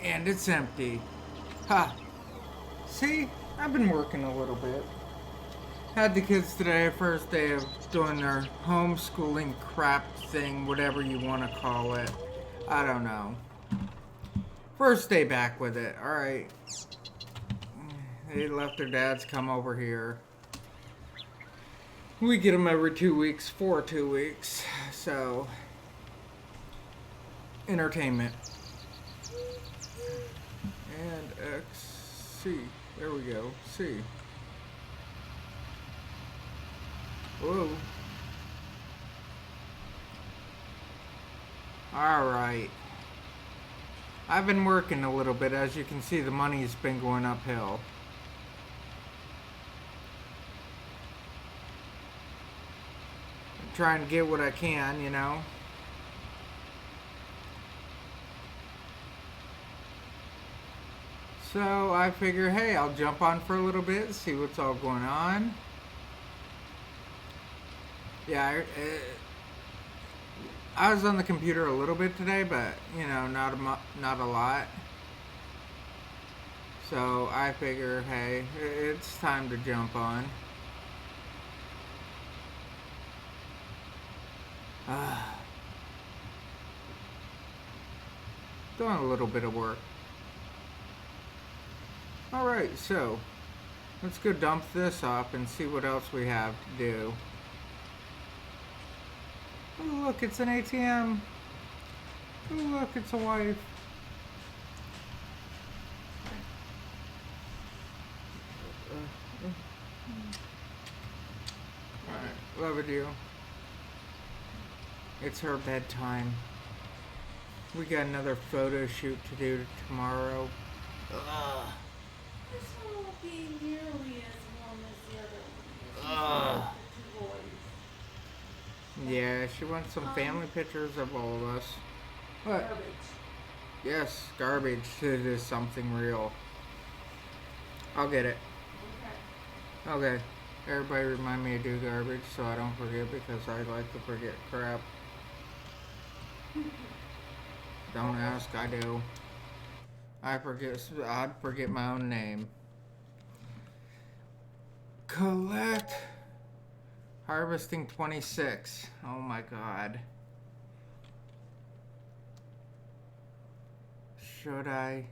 And it's empty. Ha! See? I've been working a little bit. Had the kids today, first day of doing their homeschooling crap thing, whatever you want to call it. I don't know. First day back with it. Alright. They left their dads come over here. We get them every 2 weeks for 2 weeks. So, entertainment. And X, C. There we go. C. Whoa. Alright. I've been working a little bit. As you can see, the money's been going uphill. I'm trying to get what I can, you know. So I figure, hey, I'll jump on for a little bit, see what's all going on. Yeah, I was on the computer a little bit today, but you know, not a lot. So I figure, hey, it's time to jump on. Doing a little bit of work. Alright, so let's go dump this up and see what else we have to do. Oh, look, it's an ATM. Oh, look, it's a wife. Alright, love you. It's her bedtime. We got another photo shoot to do tomorrow. Ugh. This one won't be nearly as warm as the other one. Ugh. The two boys. Yeah, she wants some family pictures of all of us. What? Garbage. Yes, garbage. It is something real. I'll get it. Okay. Okay. Everybody remind me to do garbage so I don't forget, because I like to forget crap. Don't ask, I do. I'd forget my own name. Collect. Harvesting 26. Oh my god. Should I?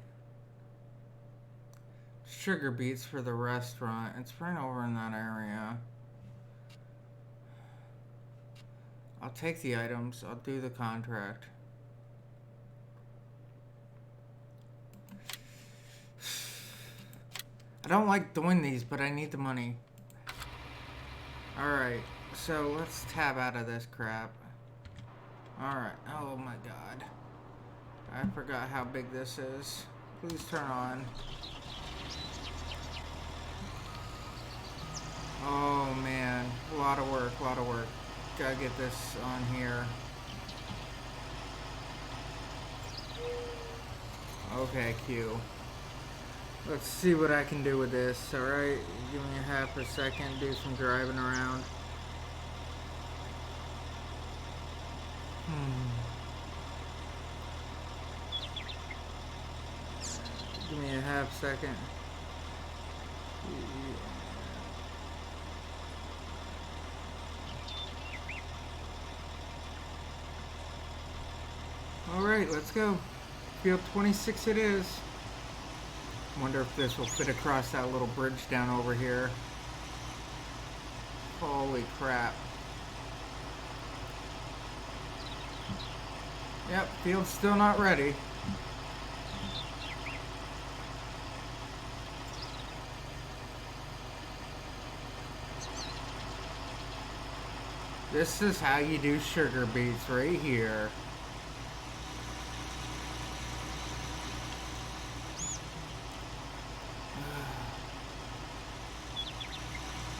Sugar beets for the restaurant. It's right over in that area. I'll take the items. I'll do the contract. I don't like doing these, but I need the money. Alright, so let's tab out of this crap. Alright, oh my god. I forgot how big this is. Please turn on. Oh man, a lot of work, Gotta get this on here. Okay, Q. Let's see what I can do with this, alright? Give me a half a second, do some driving around. Give me a half second. Alright, let's go. Field 26 it is. Wonder if this will fit across that little bridge down over here. Holy crap. Yep, field's still not ready. This is how you do sugar beets right here.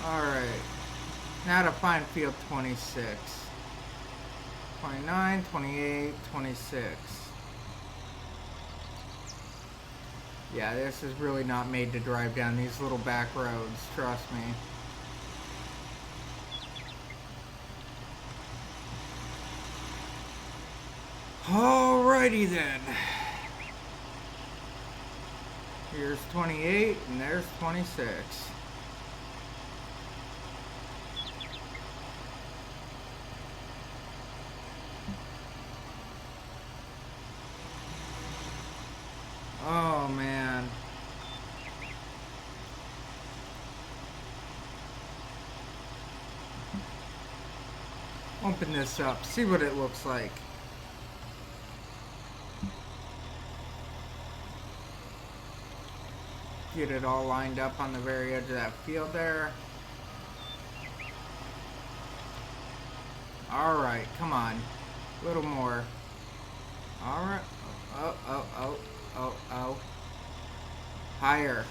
Alright. Now to find field 26. 29, 28, 26. Yeah, this is really not made to drive down these little back roads, trust me. Alrighty then. Here's 28 and there's 26. Oh man. Open this up, see what it looks like. Get it all lined up on the very edge of that field there. Alright, come on. A little more. Alright. Oh. Higher.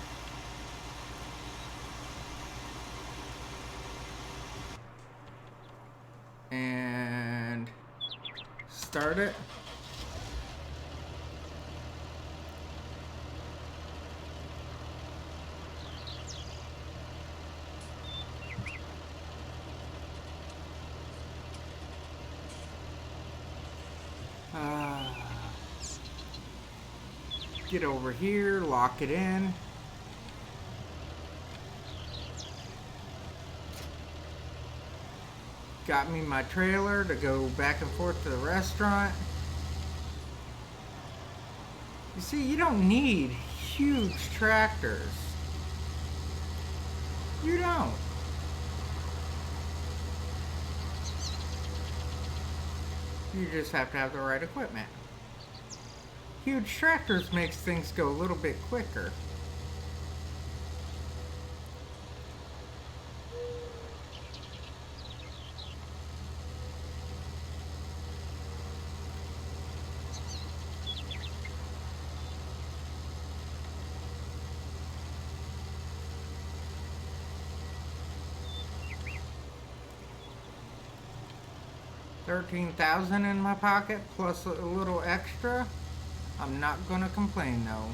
And start it. Get over here, lock it in. Got me my trailer to go back and forth to the restaurant. You see, you don't need huge tractors. You don't. You just have to have the right equipment. Huge tractors makes things go a little bit quicker. $13,000 in my pocket plus a little extra. I'm not gonna complain though.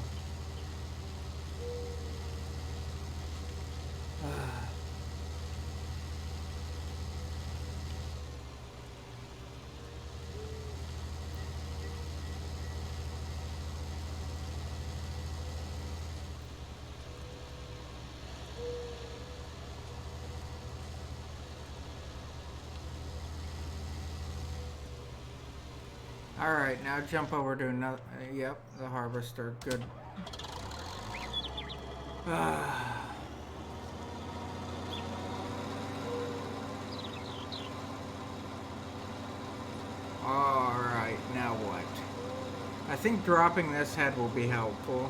Alright, now jump over to another. Yep, the harvester. Good. Alright, now what? I think dropping this head will be helpful.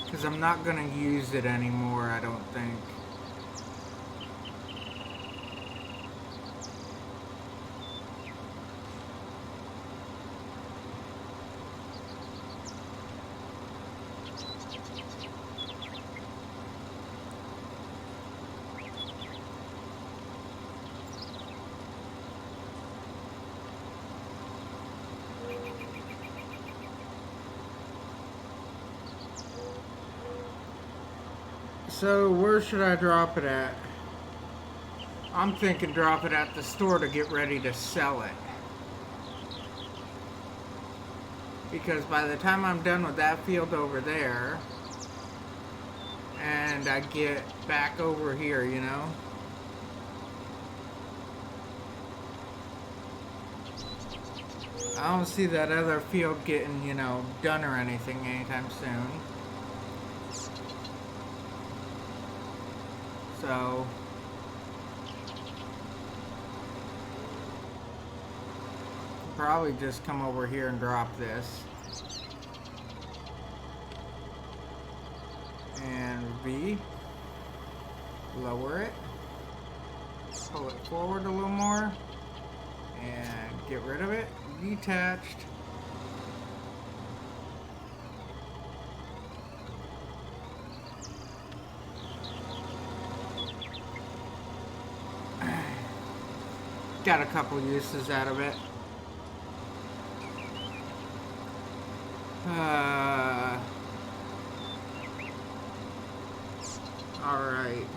Because I'm not going to use it anymore, I don't think. So, where should I drop it at? I'm thinking drop it at the store to get ready to sell it. Because by the time I'm done with that field over there, and I get back over here, you know? I don't see that other field getting, you know, done or anything anytime soon. So, probably just come over here and drop this. And V, lower it, pull it forward a little more, and get rid of it, detached. Got a couple uses out of it. Alright.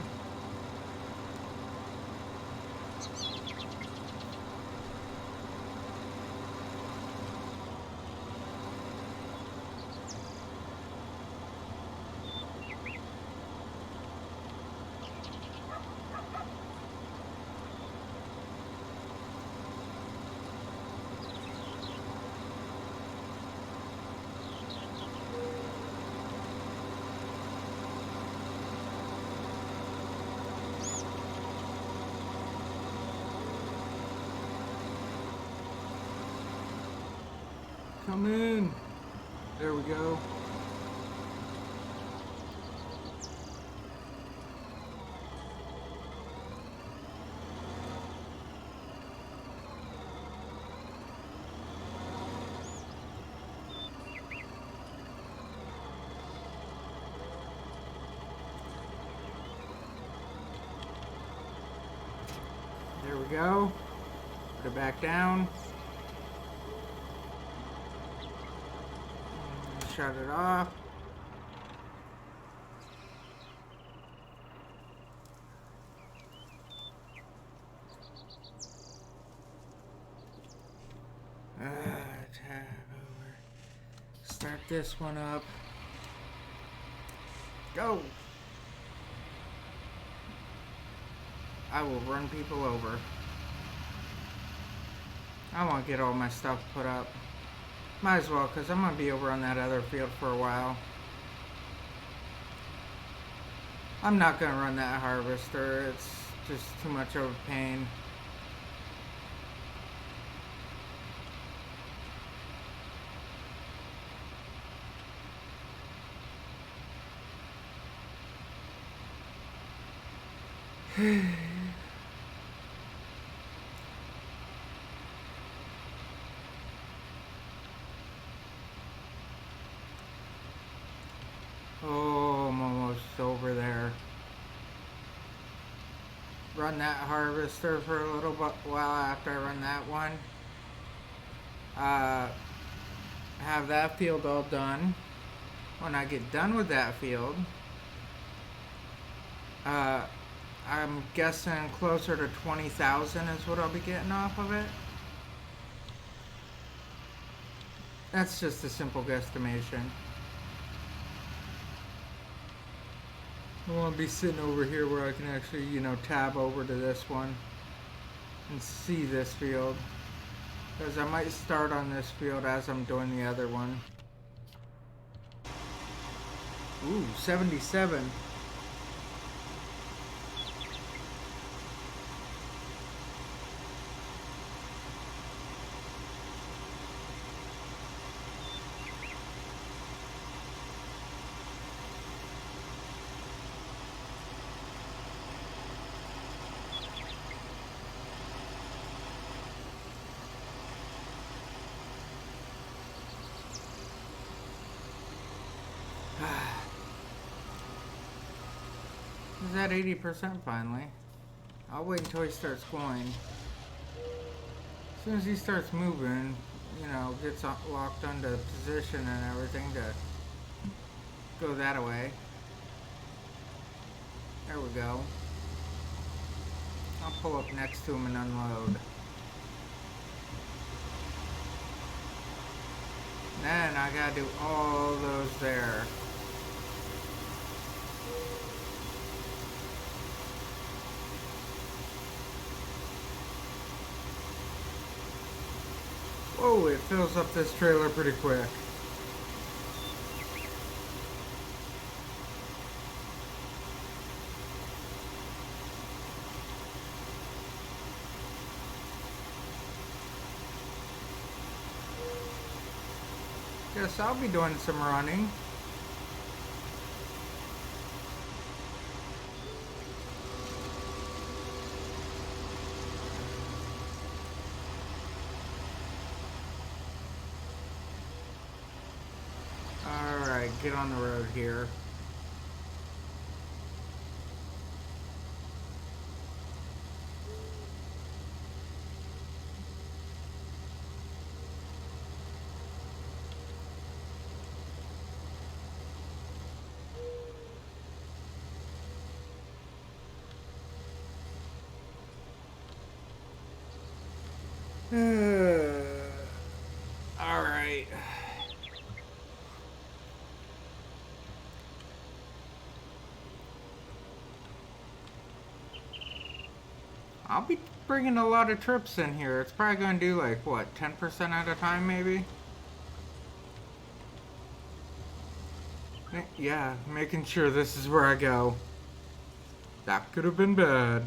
Come in. There we go. There we go. Put it back down. Shut it off. Tab over. Start this one up. Go! I will run people over. I want to get all my stuff put up. Might as well, because I'm going to be over on that other field for a while. I'm not going to run that harvester. It's just too much of a pain. Oh, I'm almost over there. Run that harvester for a little while after I run that one. Have that field all done. When I get done with that field, I'm guessing closer to 20,000 is what I'll be getting off of it. That's just a simple guesstimation. I want to be sitting over here where I can actually, tab over to this one and see this field. Because I might start on this field as I'm doing the other one. Ooh, 77. He's at 80% finally. I'll wait until he starts going. As soon as he starts moving, gets locked onto position and everything to go that way. There we go. I'll pull up next to him and unload. Then I gotta do all those there. Whoa, it fills up this trailer pretty quick. Guess I'll be doing some running. Alright, get on the road here. Alright. I'll be bringing a lot of trips in here. It's probably going to do like, what, 10% at a time maybe? Yeah, making sure this is where I go. That could have been bad.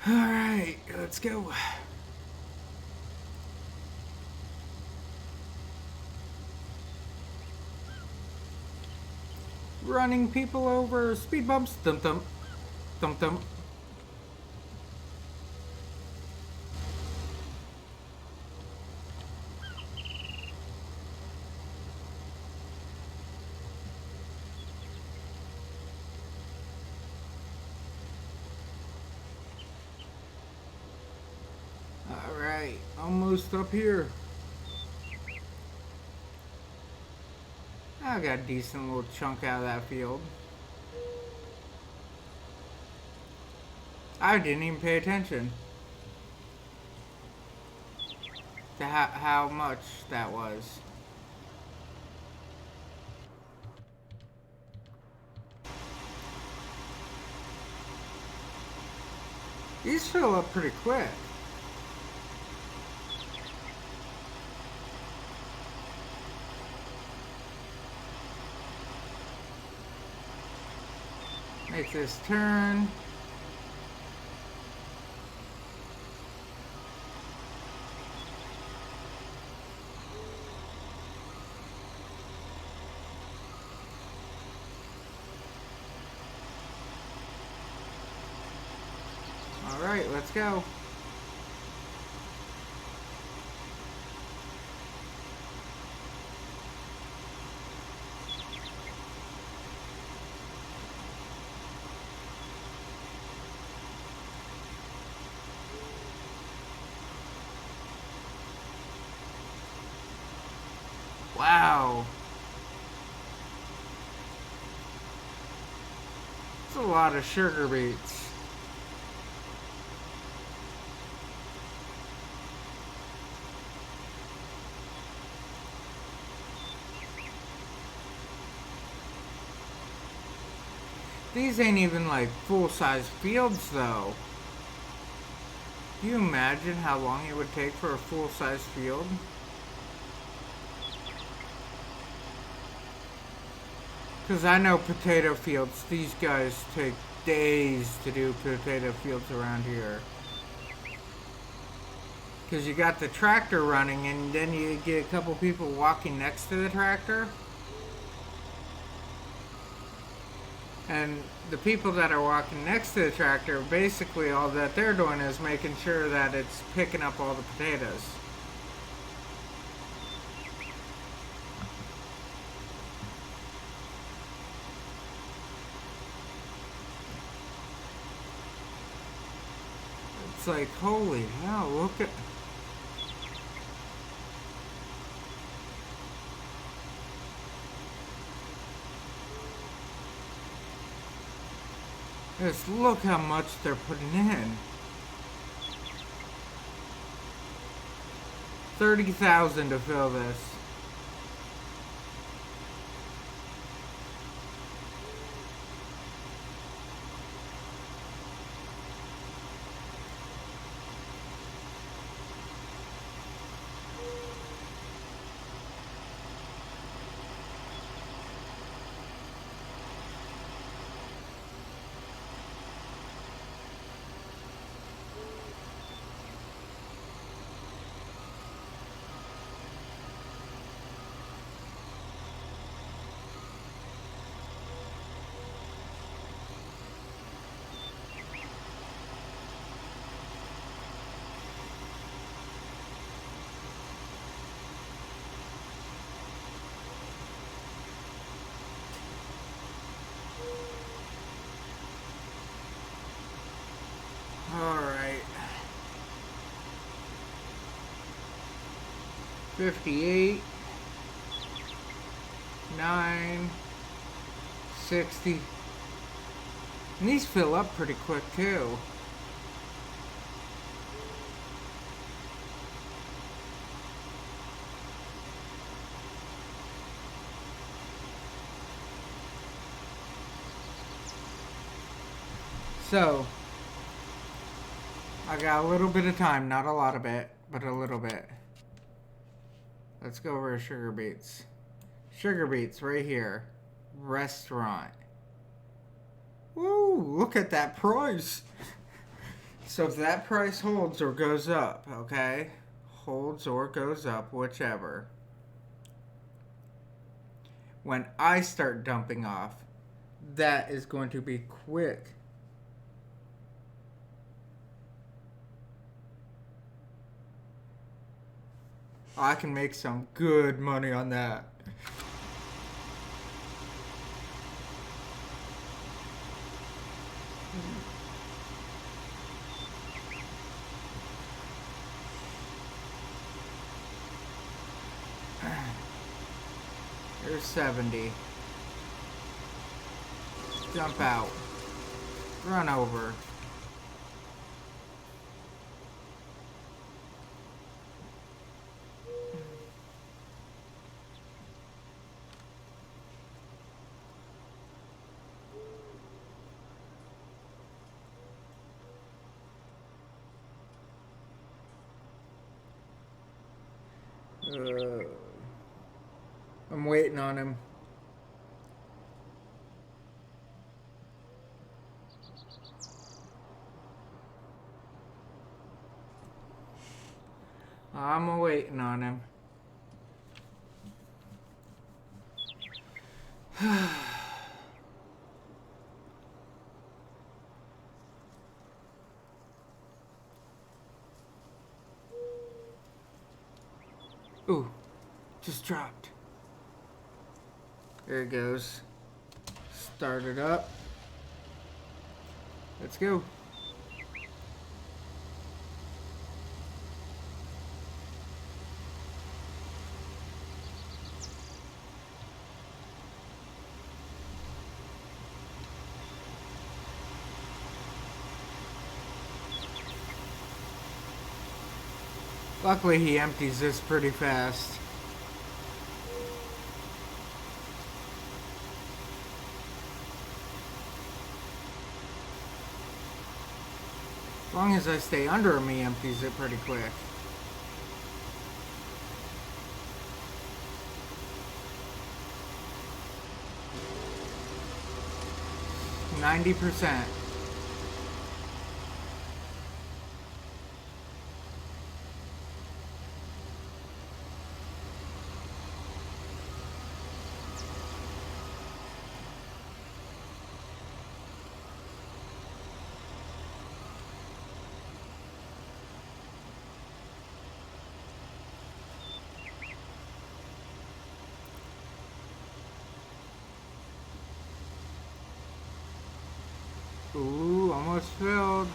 Alright, let's go. Running people over, speed bumps, dum dum, dum dum. Alright, almost up here. I got a decent little chunk out of that field. I didn't even pay attention to how much that was. These fill up pretty quick. Make this turn. Alright, let's go. Wow. That's a lot of sugar beets. These ain't even like full-size fields though. Can you imagine how long it would take for a full-size field? Because I know potato fields, these guys take days to do potato fields around here. Because you got the tractor running and then you get a couple people walking next to the tractor. And the people that are walking next to the tractor, basically all that they're doing is making sure that it's picking up all the potatoes. It's like, holy hell, look at... Just look how much they're putting in. 30,000 to fill this. Alright. 58. 9. 60. And these fill up pretty quick too. So, I got a little bit of time, not a lot of it, but a little bit. Let's go over to sugar beets. Sugar beets right here. Restaurant. Woo, look at that price. So if that price holds or goes up, okay? Holds or goes up, whichever. When I start dumping off, that is going to be quick. I can make some good money on that. There's 70. Jump out. Run over. I'm waiting on him. I'm waiting on him. Ooh, just dropped. There it goes. Start it up. Let's go. Luckily, he empties this pretty fast. As long as I stay under him, he empties it pretty quick. %90. Ooh, almost filled.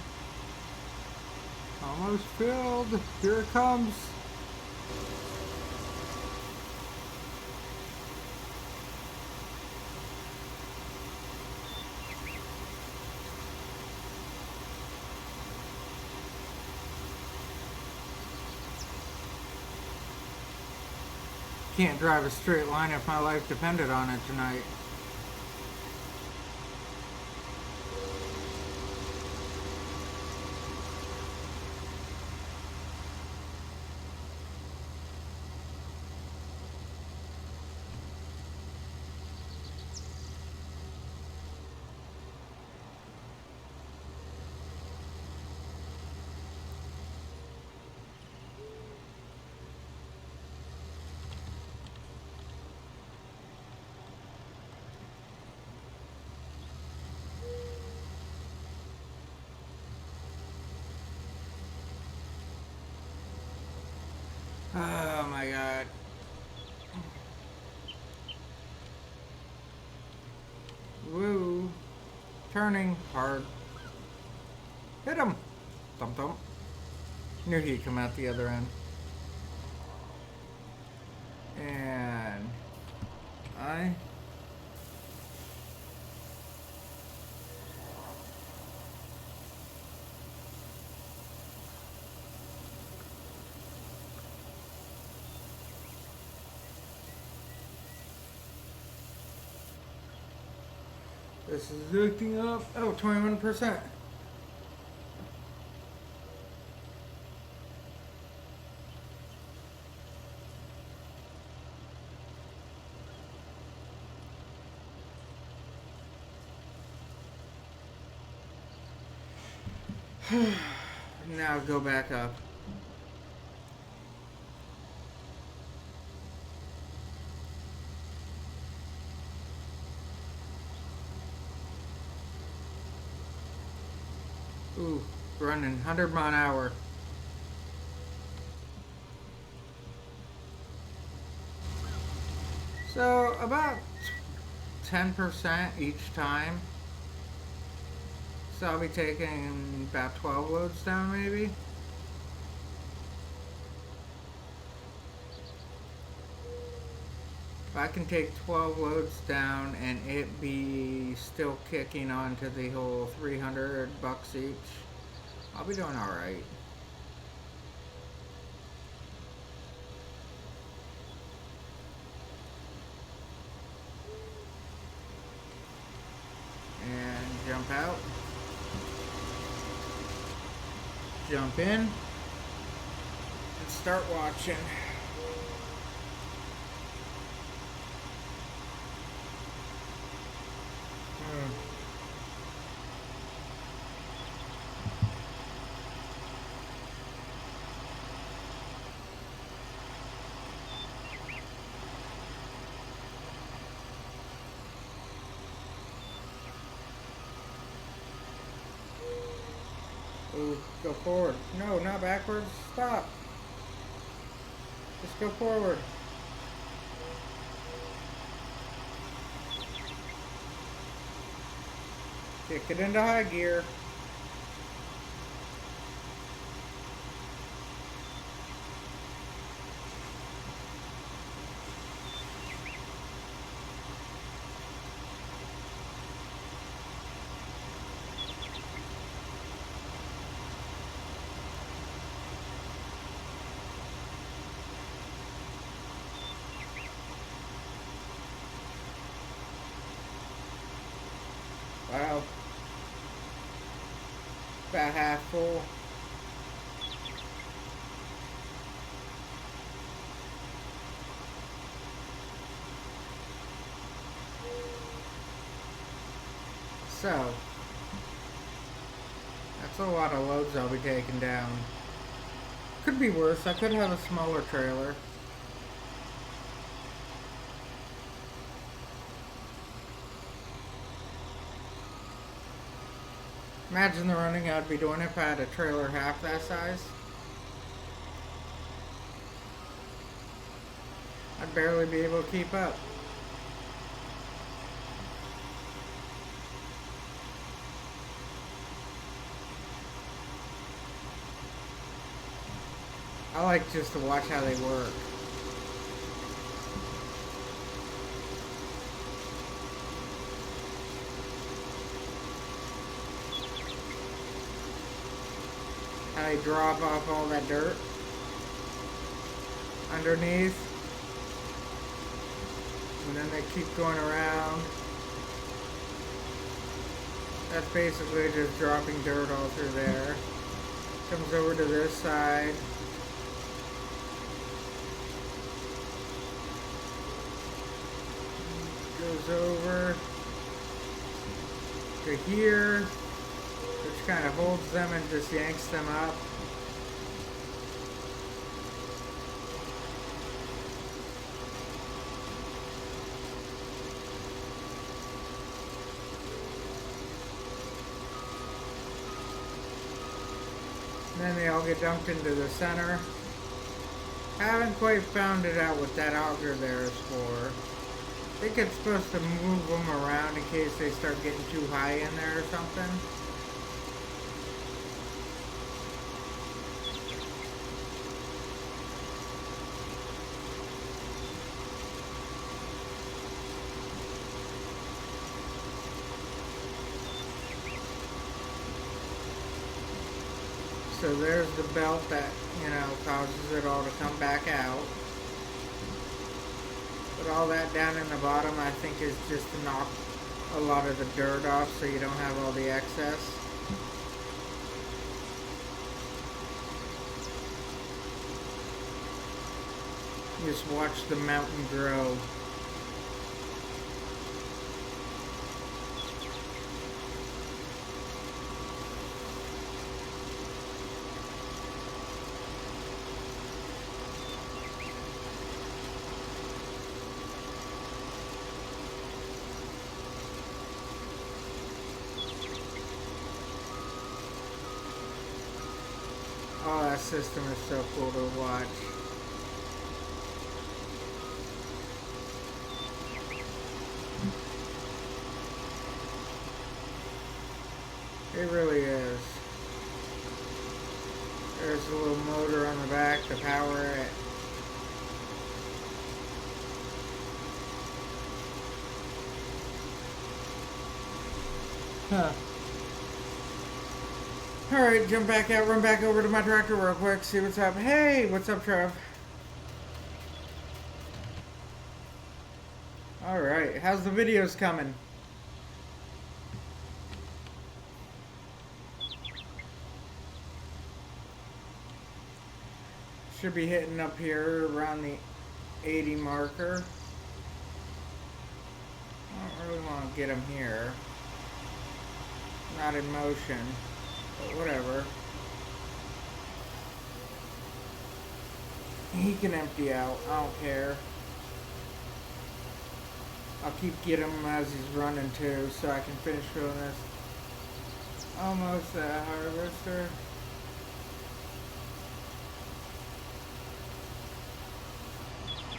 Almost filled. Here it comes. Can't drive a straight line if my life depended on it tonight. Oh my god. Woo. Turning hard. Hit him. Thump thump. Knew he'd come out the other end. And I This is looking up. Oh, 21%. Now go back up. Ooh, running 100 mile an hour. So about 10% each time. So I'll be taking about 12 loads down maybe. If I can take 12 loads down and it be still kicking on to the whole 300 bucks each, I'll be doing alright. And jump out. Jump in. And start watching. Ooh, go forward. No, not backwards. Stop. Just go forward. Kick it into high gear. Wow. About half full. So, that's a lot of loads I'll be taking down. Could be worse. I could have a smaller trailer. Imagine the running I'd be doing if I had a trailer half that size. I'd barely be able to keep up. I like just to watch how they work. How they drop off all that dirt underneath. And then they keep going around. That's basically just dropping dirt all through there. Comes over to this side. Goes over to here, which kind of holds them and just yanks them up. And then they all get dumped into the center. I haven't quite found it out what that auger there is for. I think it's supposed to move them around in case they start getting too high in there or something. So there's the belt that, causes it all to come back out. But all that down in the bottom, I think, is just to knock a lot of the dirt off so you don't have all the excess. Just watch the mountain grow. Oh, that system is so cool to watch. It really is. There's a little motor on the back to power it. Huh. Alright, jump back out, run back over to my tractor real quick, see what's up. Hey, what's up, Trev? Alright, how's the videos coming? Should be hitting up here around the 80 marker. I don't really want to get him here. Not in motion, but whatever. He can empty out, I don't care. I'll keep getting him as he's running too, so I can finish filling this. Almost a harvester.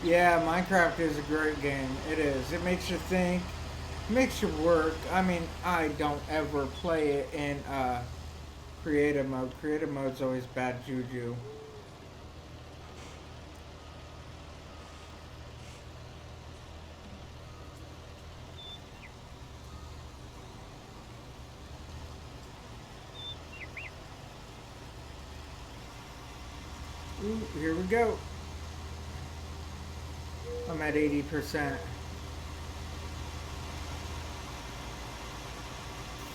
Yeah, Minecraft is a great game. It is. It makes you think. It makes you work. I mean, I don't ever play it in creative mode. Creative mode's always bad juju. Ooh, here we go. I'm at 80%.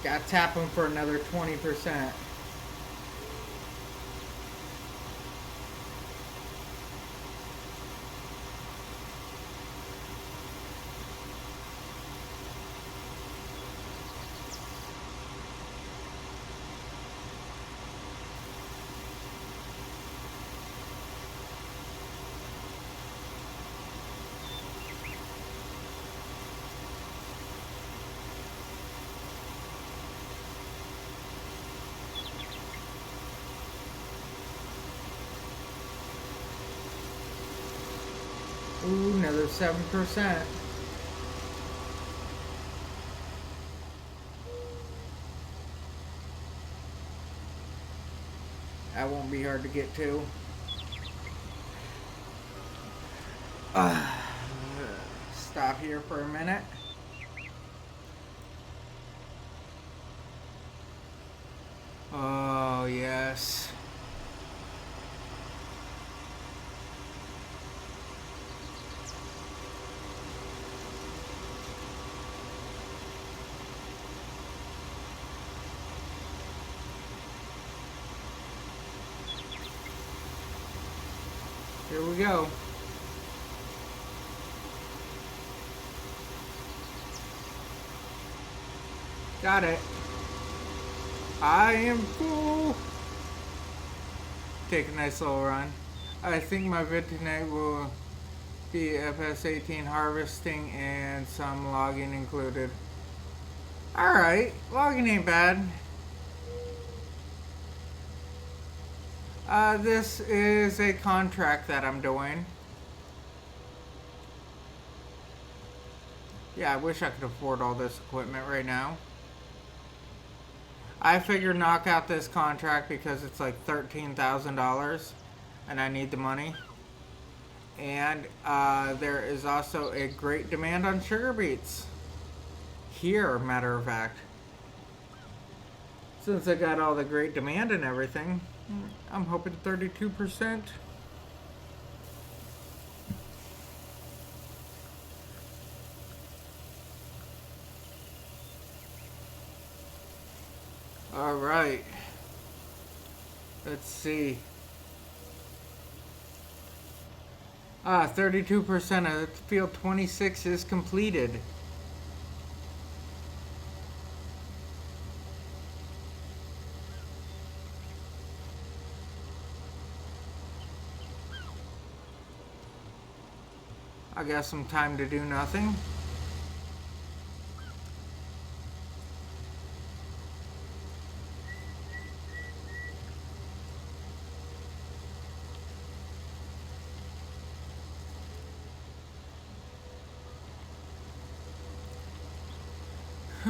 Gotta tap him for another 20%. Ooh, another 7%. That won't be hard to get to. Stop here for a minute. Oh, yes. Here we go. Got it. I am full. Take a nice little run. I think my vid tonight will be FS18 harvesting and some logging included. Alright, logging ain't bad. This is a contract that I'm doing. Yeah, I wish I could afford all this equipment right now. I figured knock out this contract because it's like $13,000 and I need the money. And there is also a great demand on sugar beets. Here, matter of fact. Since I got all the great demand and everything, I'm hoping 32%. All right. Let's see. 32% of field 26 is completed. I got some time to do nothing.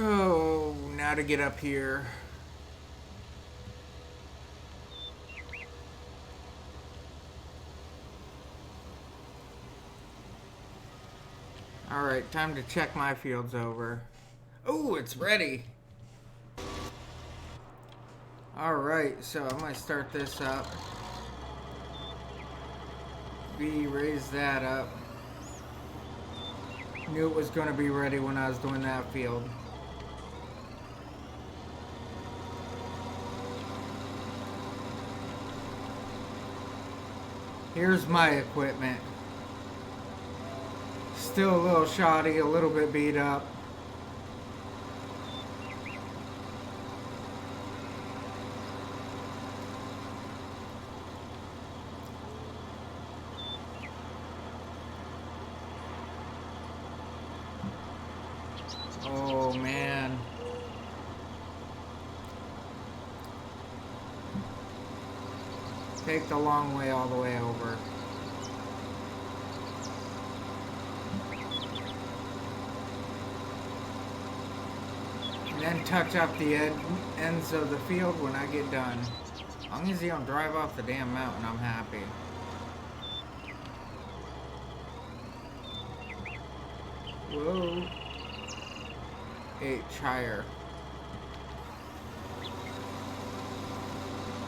Oh, now to get up here. Alright, time to check my fields over. Oh, it's ready. Alright, so I'm going to start this up. B, raise that up. Knew it was going to be ready when I was doing that field. Here's my equipment. Still a little shoddy, a little bit beat up. Oh man. Take the long way all the way over. And then touch up the ends of the field when I get done. As long as you don't drive off the damn mountain, I'm happy. Whoa. Higher.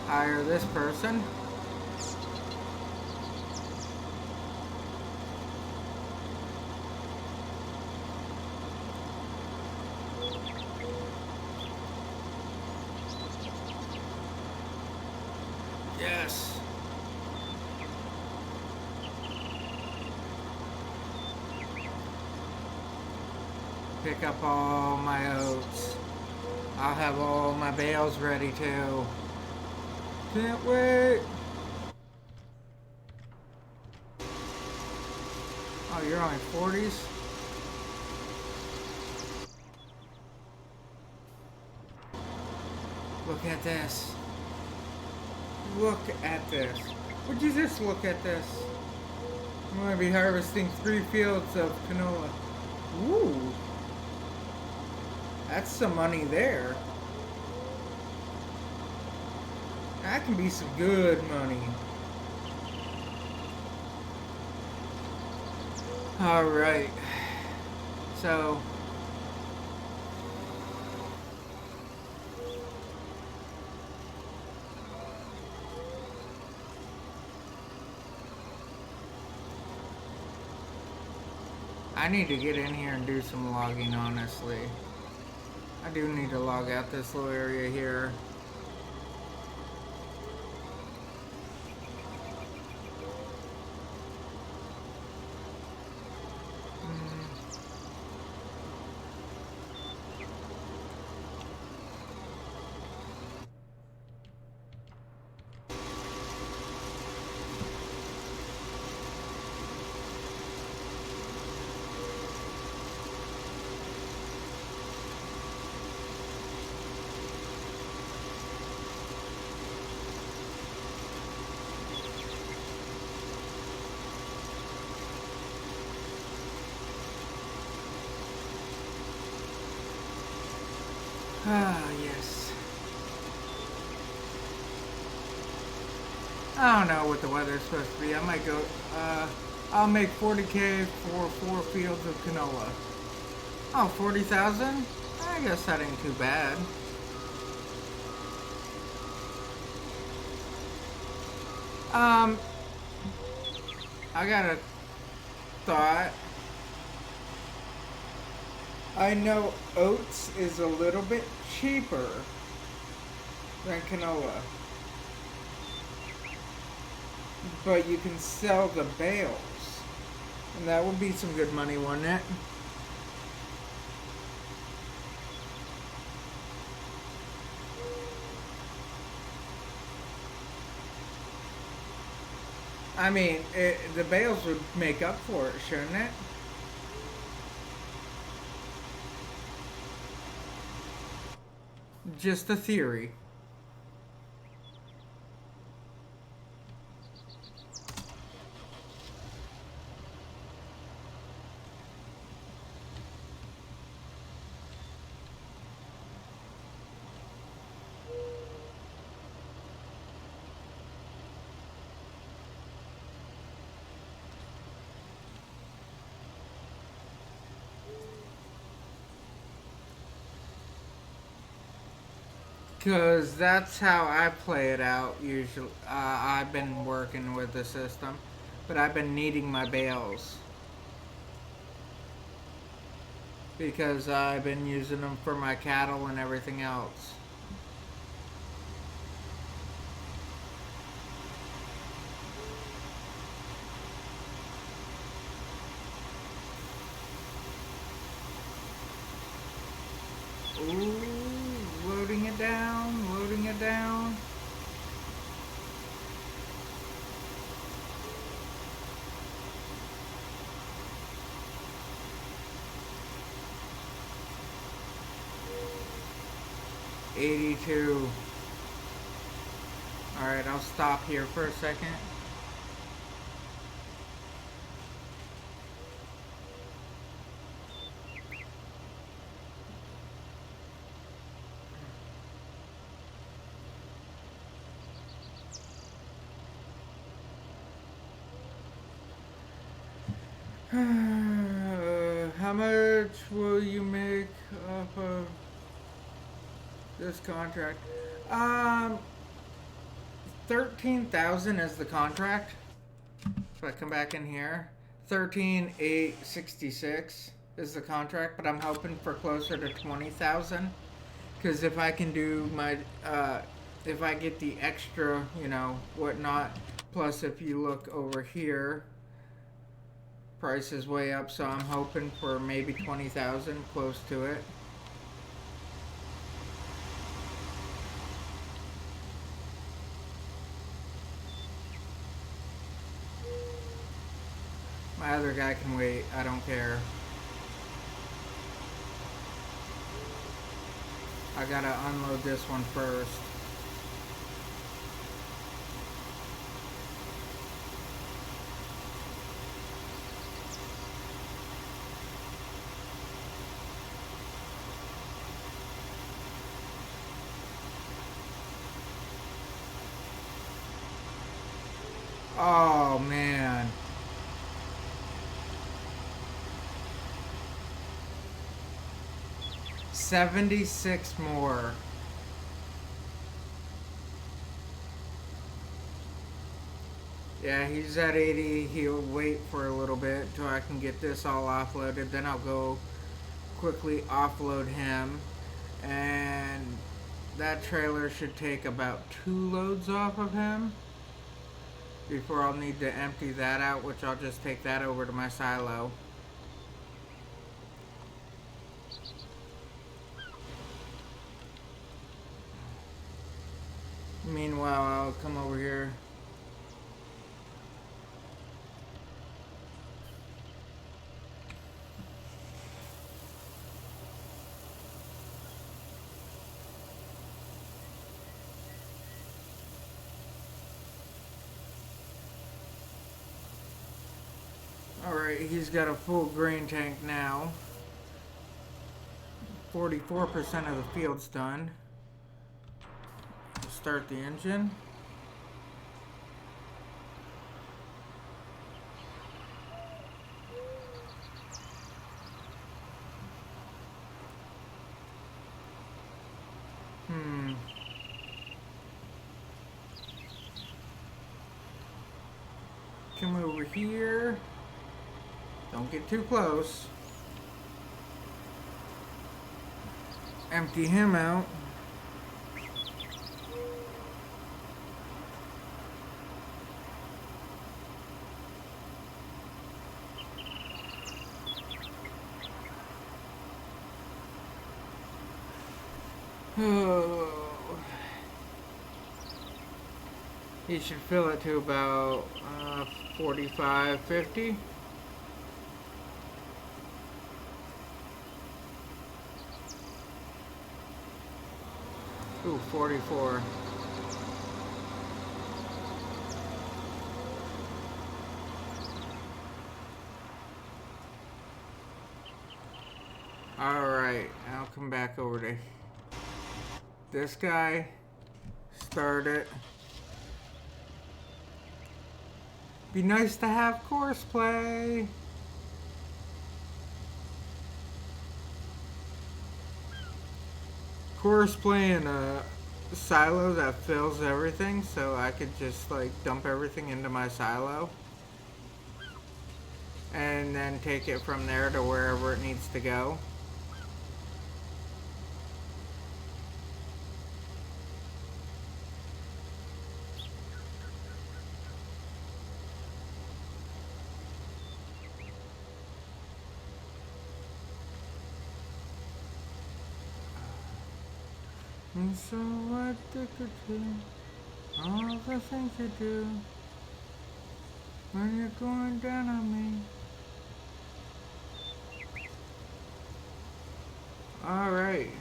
Hire this person. Yes. Pick up all my oats. I'll have all my bales ready too. Can't wait. Oh, you're only 40s? Look at this. Look at this. Would you just look at this? I'm going to be harvesting 3 fields of canola. Ooh. That's some money there. That can be some good money. Alright. So. I need to get in here and do some logging, honestly. I do need to log out this little area here. Ah, yes. I don't know what the weather's supposed to be. I might go, I'll make 40K for 4 fields of canola. Oh, 40,000? I guess that ain't too bad. I got a thought. I know oats is a little bit cheaper than canola, but you can sell the bales, and that would be some good money, wouldn't it? I mean, the bales would make up for it, shouldn't it? Just a theory. Because that's how I play it out usually. I've been working with the system, but I've been needing my bales because I've been using them for my cattle and everything else. Ooh, loading it down, loading it down. $82. Alright, I'll stop here for a second. How much will you make off of this contract? Um, 13,000 is the contract. If I come back in here, 13,866 is the contract, but I'm hoping for closer to 20,000. Because if I can do my, if I get the extra, whatnot, plus if you look over here, price is way up, so I'm hoping for maybe 20,000, close to it. My other guy can wait, I don't care. I gotta unload this one first. Oh man. $76 more. Yeah, he's at 80. He'll wait for a little bit till I can get this all offloaded. Then I'll go quickly offload him. And that trailer should take about 2 loads off of him before I'll need to empty that out, which I'll just take that over to my silo. Meanwhile, I'll come over here. Alright, he's got a full grain tank now. 44% of the field's done. Start the engine. Come over here. Don't get too close. Empty him out. Oh. He should fill it to about 45, 50. Ooh, 44. Alright, I'll come back over to this guy. Start it. Be nice to have course play. Course play in a silo that fills everything, so I could just like dump everything into my silo and then take it from there to wherever it needs to go. And so addicted to all the things you do when you're going down on me. Alright.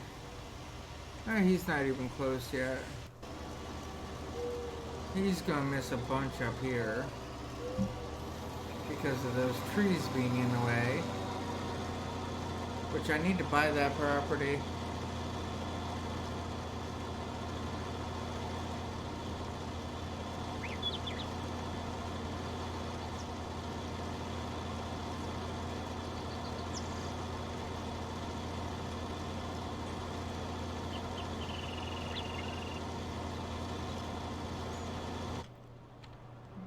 He's not even close yet. He's gonna miss a bunch up here because of those trees being in the way. Which I need to buy that property.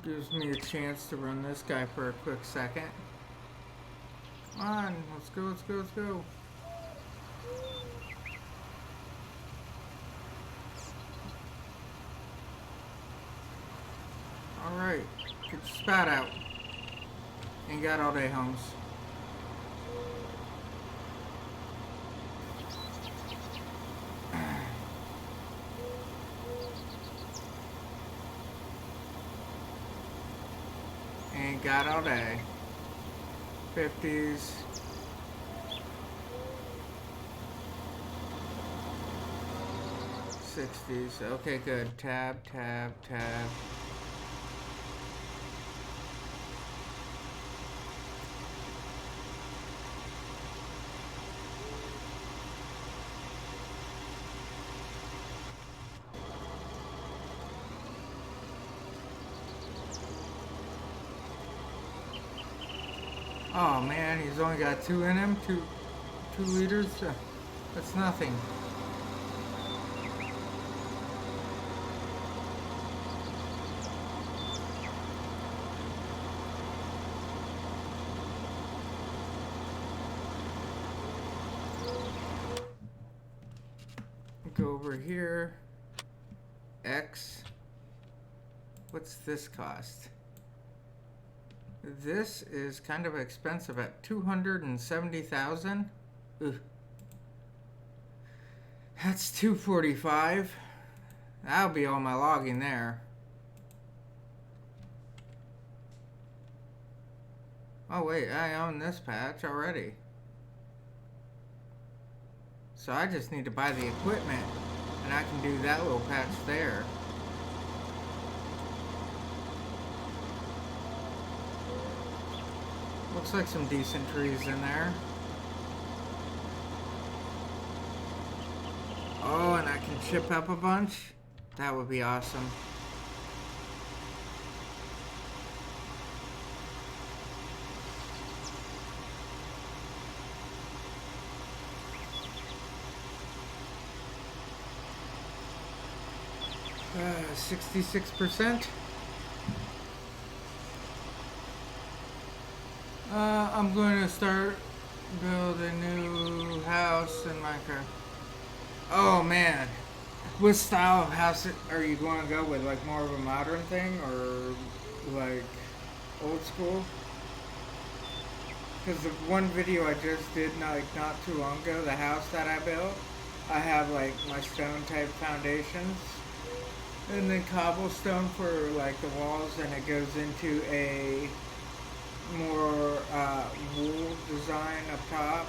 Gives me a chance to run this guy for a quick second. Come on, let's go, let's go, let's go. Alright, get your spat out. Ain't got all day, Holmes. Ain't got all day. 50s. '60s. Okay, good. Tab, tab, tab. Oh man, he's only got 2 in him. 2 liters. That's nothing. Go over here. X. What's this cost? This is kind of expensive at 270,000. Ugh. That's 245. That'll be all my logging there. Oh wait, I own this patch already. So I just need to buy the equipment and I can do that little patch there. Looks like some decent trees in there. Oh, and I can chip up a bunch? That would be awesome. Uh, 66%. I'm going to start build a new house in Minecraft. Oh man, what style of house are you going to go with? Like more of a modern thing or like old school? Because the one video I just did not too long ago, the house that I built, I have like my stone type foundations and then cobblestone for like the walls, and it goes into a more wool design up top.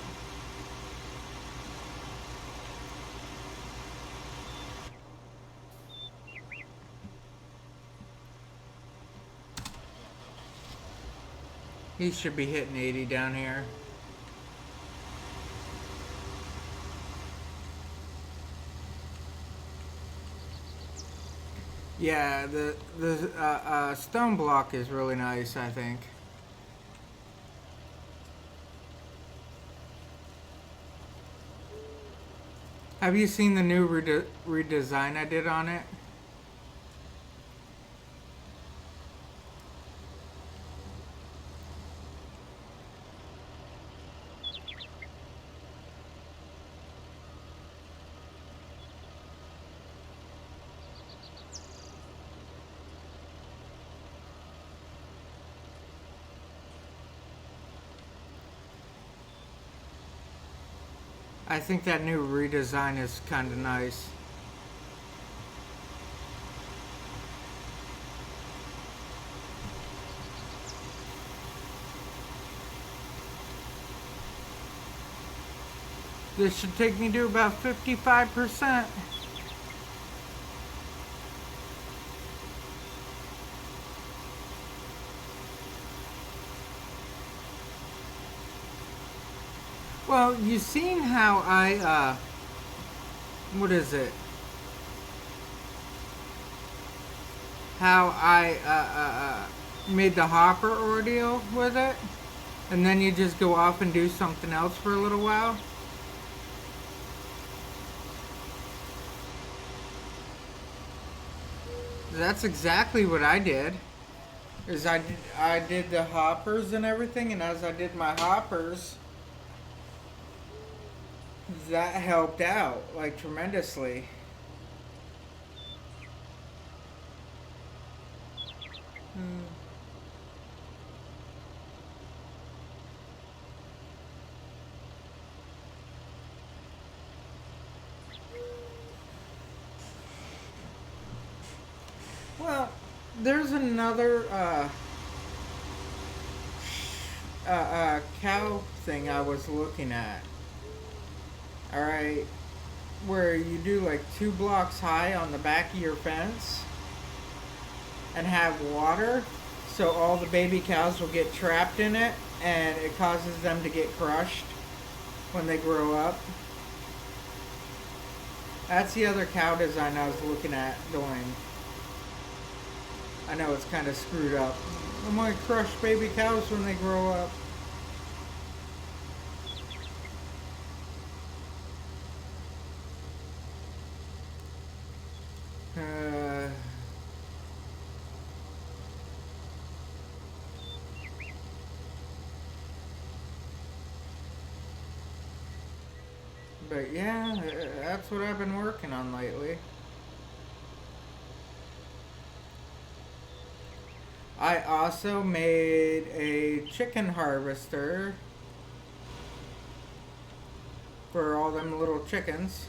He should be hitting 80 down here. Yeah, the stone block is really nice, I think. Have you seen the new redesign I did on it? I think that new redesign is kind of nice. This should take me to about 55%. Well, you seen how I, what is it? How I, made the hopper ordeal with it? And then you just go off and do something else for a little while? That's exactly what I did. Is I did the hoppers and everything, and as I did my hoppers, that helped out like tremendously. Hmm. Well, there's another cow thing I was looking at. All right, where you do like 2 blocks high on the back of your fence and have water, so all the baby cows will get trapped in it, and it causes them to get crushed when they grow up. That's the other cow design I was looking at doing. I know it's kind of screwed up. I might crush baby cows when they grow up. Uh, but yeah, that's what I've been working on lately. I also made a chicken harvester for all them little chickens.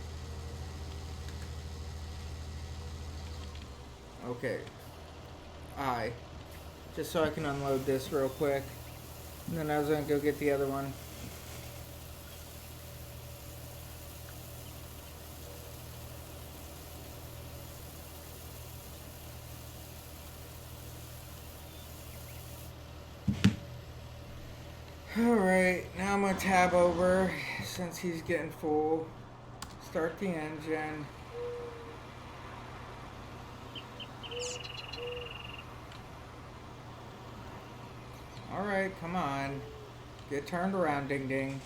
Okay. Just so I can unload this real quick. And then I was gonna go get the other one. Alright, now I'm gonna tab over since he's getting full. Start the engine. Alright, come on. Get turned around, ding ding.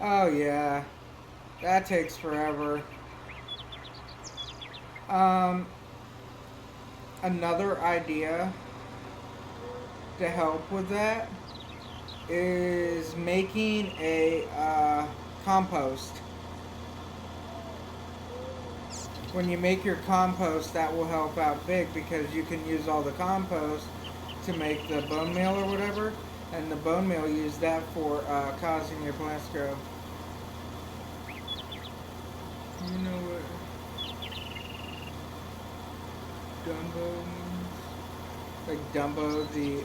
Oh yeah, that takes forever. Um, Another idea to help with that is making a compost. When you make your compost, that will help out big because you can use all the compost to make the bone meal or whatever, and the bone meal, use that for causing your plants to grow. You know what Dumbo means? Like Dumbo the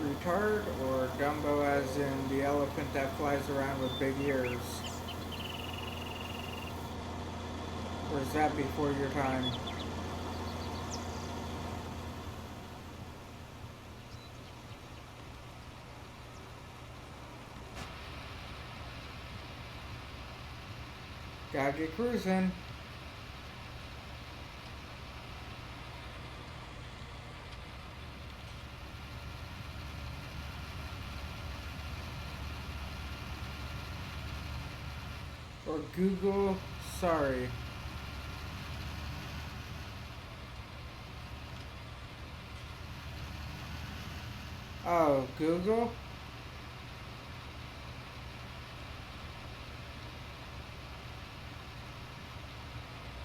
retard, or Dumbo as in the elephant that flies around with big ears? Or is that before your time? Gotta get cruising. Or Google. Sorry. Oh, Google?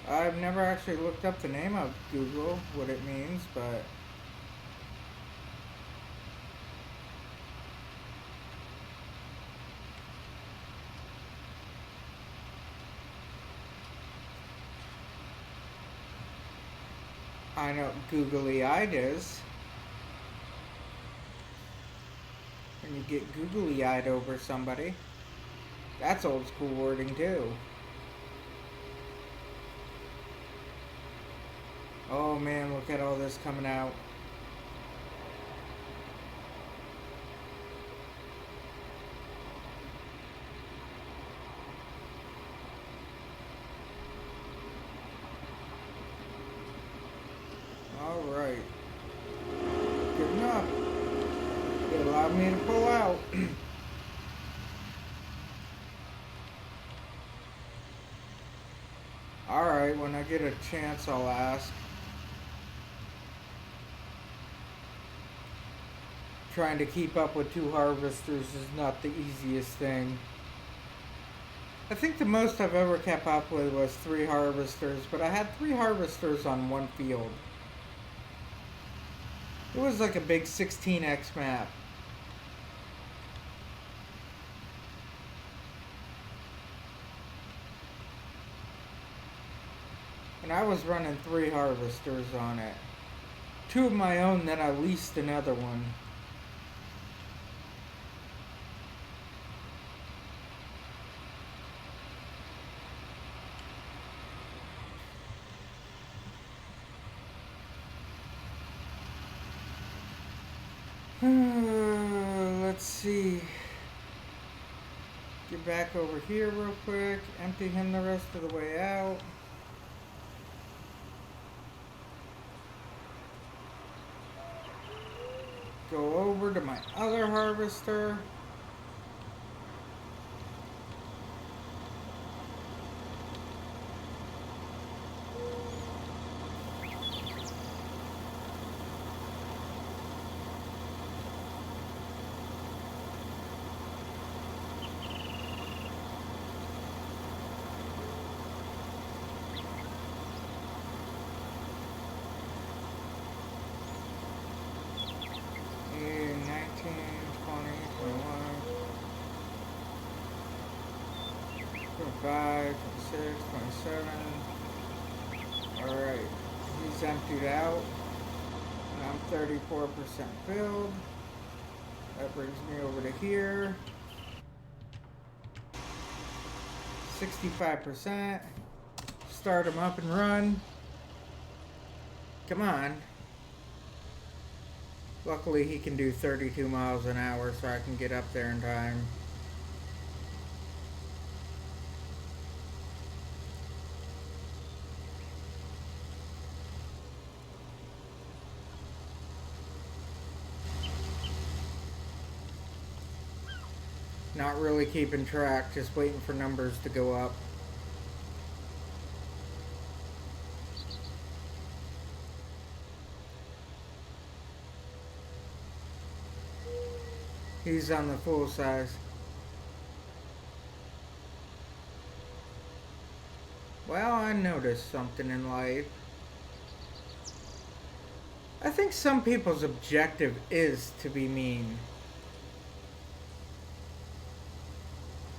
I've never actually looked up the name of Google, what it means, but I know googly-eyed is. When you get googly-eyed over somebody. That's old school wording too. Oh man, look at all this coming out. Alright. Good enough. It allowed me to pull out. Alright, when I get a chance I'll ask. Trying to keep up with 2 harvesters is not the easiest thing. I think the most I've ever kept up with was 3 harvesters, but I had 3 harvesters on one field. It was like a big 16x map. And I was running 3 harvesters on it. 2 of my own, then I leased another one. Let's see. Get back over here real quick. Empty him the rest of the way out. Go over to my other harvester. And 19, 20, 21, 25, 26, 27. Alright, he's emptied out. And I'm 34% filled. That brings me over to here. 65%. Start him up and run. Come on. Luckily he can do 32 miles an hour, so I can get up there in time. Not really keeping track, just waiting for numbers to go up. He's on the full size. Well, I noticed something in life. I think some people's objective is to be mean.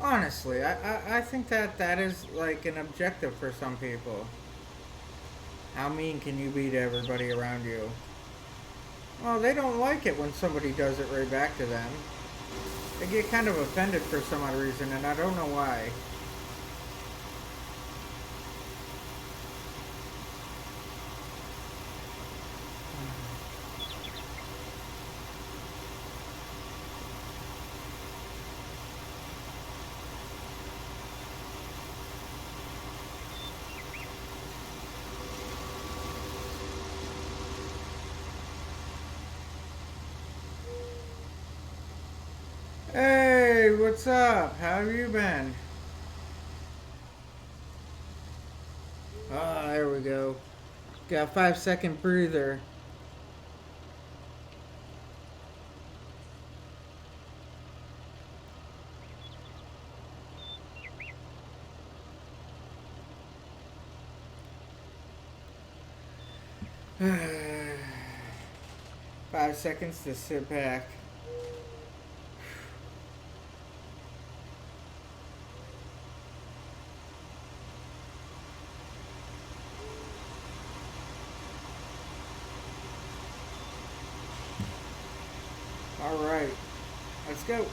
Honestly, I think that is like an objective for some people. How mean can you be to everybody around you? Well, they don't like it when somebody does it right back to them. They get kind of offended for some odd reason, and I don't know why. Hey, what's up? How have you been? Ah, there we go. Got a 5 second breather. uh, 5 seconds to sit back. Alright, let's go.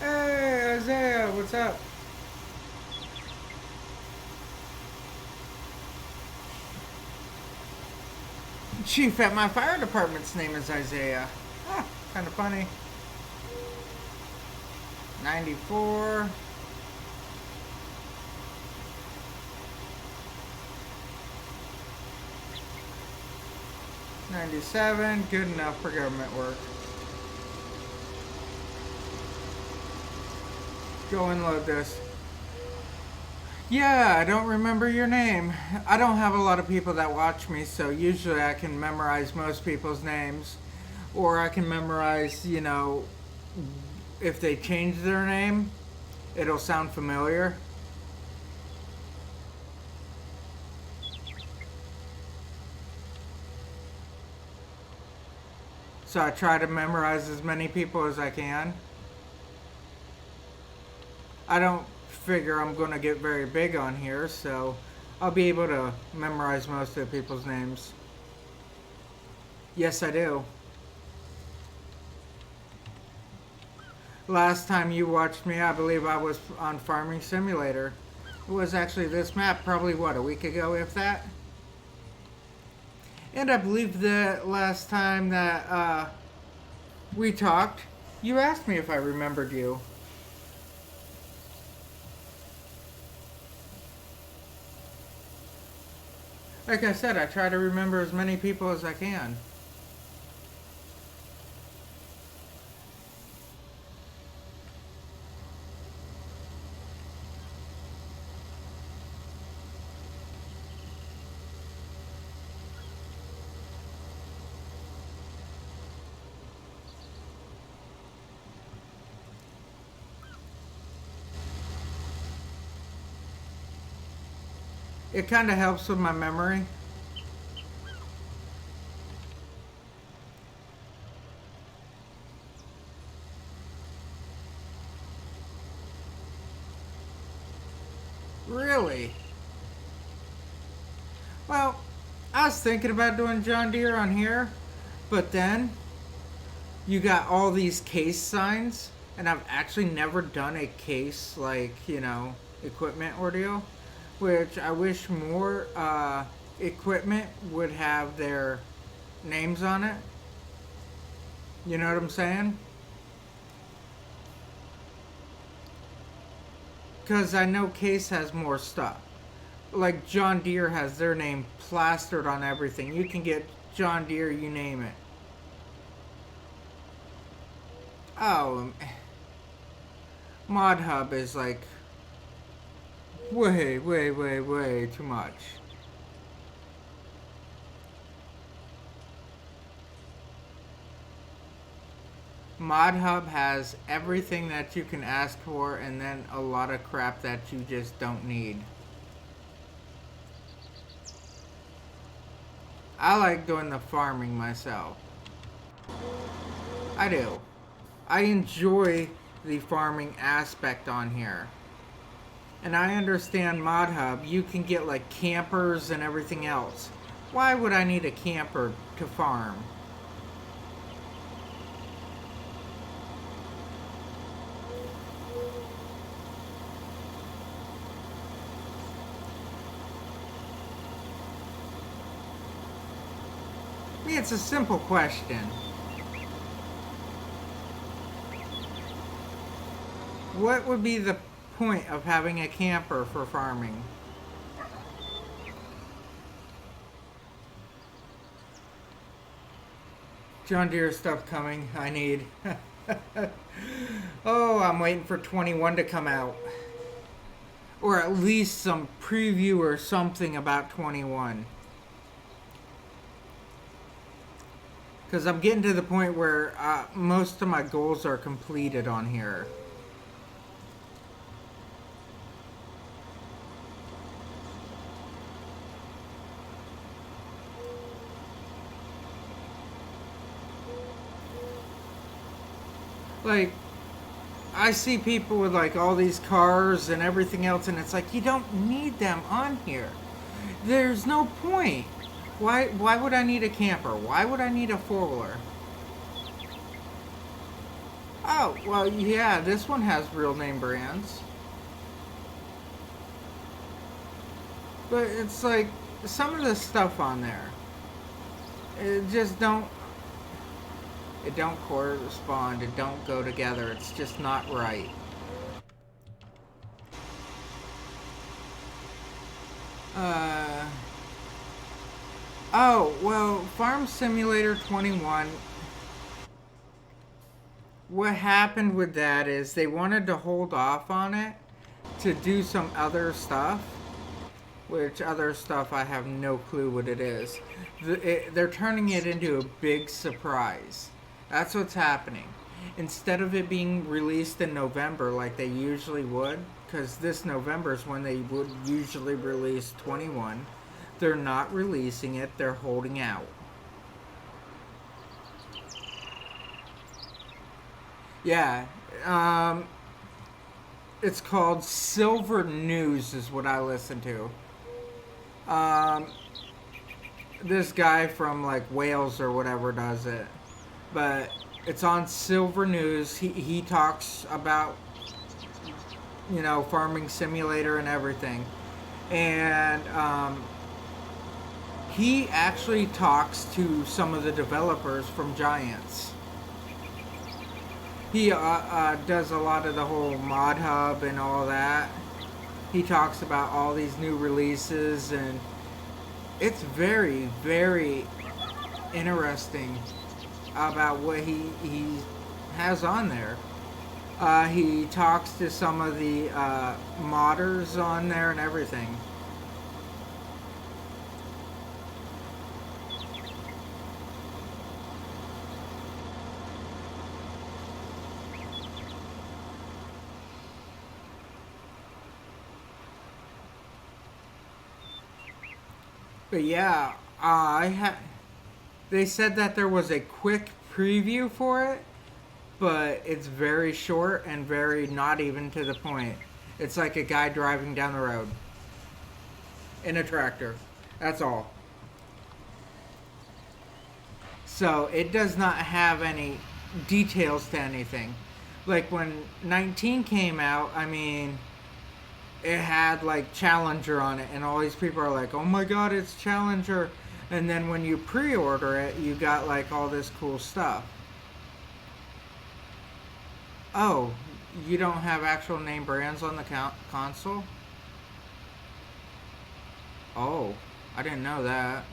Hey, Isaiah, what's up? Chief at my fire department's name is Isaiah. Ah, kind of funny. 94. $97, good enough for government work. Go and load this. Yeah, I don't remember your name. I don't have a lot of people that watch me, so usually I can memorize most people's names. Or I can memorize, if they change their name, it'll sound familiar. So I try to memorize as many people as I can. I don't figure I'm going to get very big on here, so I'll be able to memorize most of the people's names. Yes, I do. Last time you watched me, I believe I was on Farming Simulator. It was actually this map, probably what, a week ago, if that? And I believe that last time that we talked, you asked me if I remembered you. Like I said, I try to remember as many people as I can. It kind of helps with my memory. Really? Well, I was thinking about doing John Deere on here, but then you got all these case signs, and I've actually never done a case, like, equipment ordeal, which I wish more equipment would have their names on it. You know what I'm saying? Because I know Case has more stuff. Like John Deere has their name plastered on everything. You can get John Deere, you name it. Oh, Mod Hub is like way, way, way, way too much. Mod Hub has everything that you can ask for and then a lot of crap that you just don't need. I like doing the farming myself. I do. I enjoy the farming aspect on here. And I understand Mod Hub, you can get like campers and everything else. Why would I need a camper to farm? I mean, it's a simple question. What would be the point of having a camper for farming? John Deere stuff coming. I need. Oh, I'm waiting for 21 to come out. Or at least some preview or something about 21. Because I'm getting to the point where most of my goals are completed on here. Like, I see people with like all these cars and everything else, and it's like, you don't need them on here. There's no point. Why would I need a camper? Why would I need a four-wheeler? Oh, well, yeah, this one has real name brands. But it's like, some of the stuff on there, it just don't, it don't correspond, it don't go together, it's just not right. Oh, well, Farm Simulator 21, what happened with that is they wanted to hold off on it to do some other stuff, which other stuff I have no clue what it is. They're turning it into a big surprise. That's what's happening. Instead of it being released in November like they usually would, because this November is when they would usually release 21, they're not releasing it, they're holding out. Yeah, it's called Silver News is what I listen to. This guy from like Wales or whatever does it, but it's on Silver News. He talks about, you know, Farming Simulator and everything, and he actually talks to some of the developers from Giants. He does a lot of the whole mod hub and all that. He talks about all these new releases, and it's very, very interesting about what he has on there. He talks to some of the modders on there and everything. But yeah, they said that there was a quick preview for it, but it's very short and very not even to the point. It's like a guy driving down the road in a tractor. That's all. So it does not have any details to anything. Like when 19 came out, I mean, it had like Challenger on it, and all these people are like, oh my god, it's Challenger. And then when you pre-order it, you got like all this cool stuff. Oh, you don't have actual name brands on the console? Oh, I didn't know that.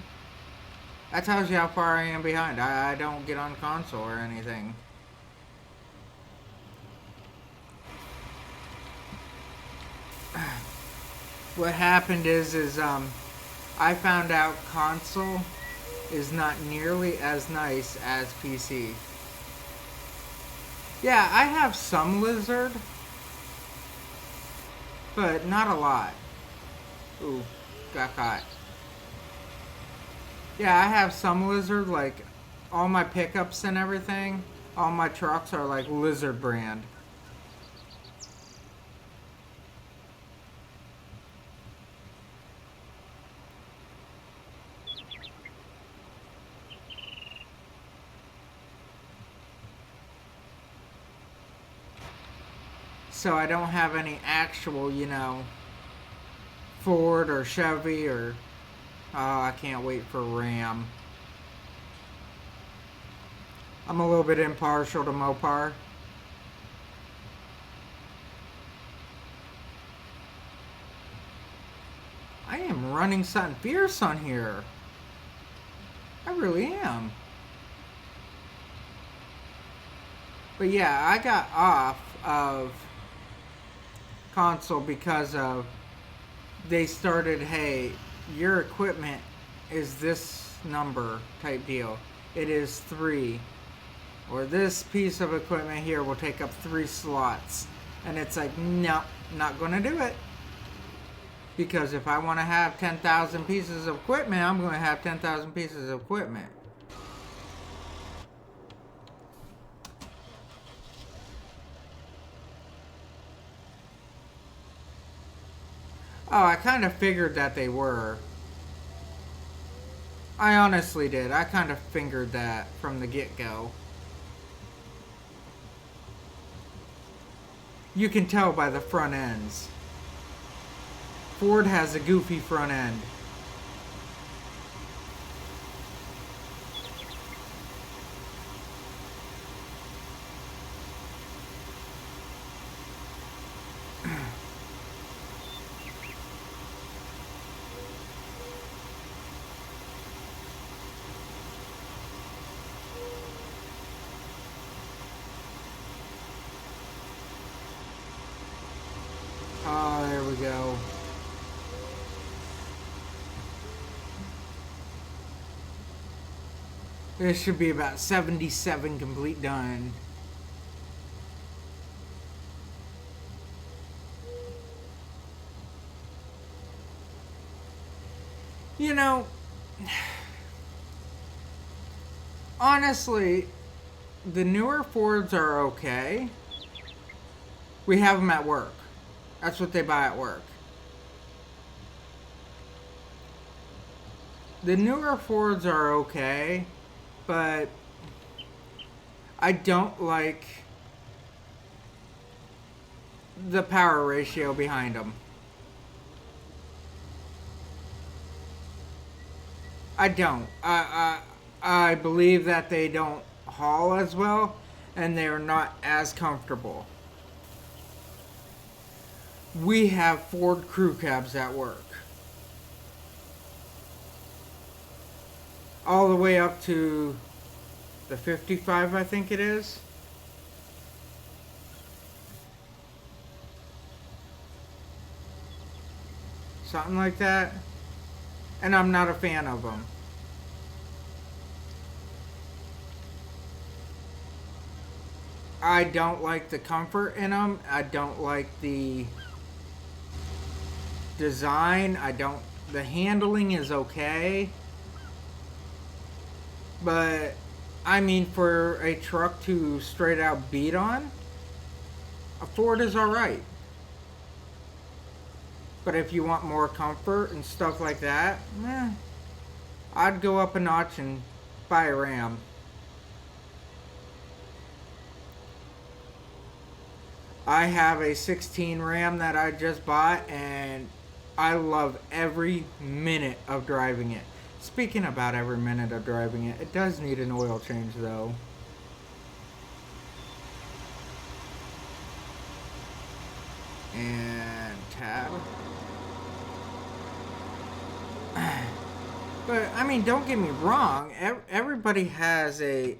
That tells you how far I am behind. I don't get on console or anything. What happened is I found out console is not nearly as nice as PC. Yeah, I have some lizard, but not a lot. Ooh, got caught. Yeah, I have some lizard, like all my pickups and everything, all my trucks are like lizard brand. So I don't have any actual, you know, Ford or Chevy or, oh, I can't wait for Ram. I'm a little bit impartial to Mopar. I am running something fierce on here. I really am. But yeah, I got off of console because of they started, hey, your equipment is this number type deal. It is 3. Or this piece of equipment here will take up 3 slots. And it's like, no, not going to do it. Because if I want to have 10,000 pieces of equipment, I'm going to have 10,000 pieces of equipment. Oh, I kind of figured that they were. I honestly did. I kind of fingered that from the get-go. You can tell by the front ends. Ford has a goofy front end. Oh, there we go. This should be about 77 complete done. You know, honestly, the newer Fords are okay. We have them at work. That's what they buy at work. The newer Fords are okay, but I don't like the power ratio behind them. I don't. I believe that they don't haul as well, and they are not as comfortable. We have Ford crew cabs at work. All the way up to the 55, I think it is. Something like that. And I'm not a fan of them. I don't like the comfort in them. I don't like the design. The handling is okay. But, I mean, for a truck to straight out beat on, a Ford is alright. But if you want more comfort and stuff like that, I'd go up a notch and buy a Ram. I have a 16 Ram that I just bought, and I love every minute of driving it. Speaking about every minute of driving it, it does need an oil change though. And tab. But, I mean, don't get me wrong. Everybody has a...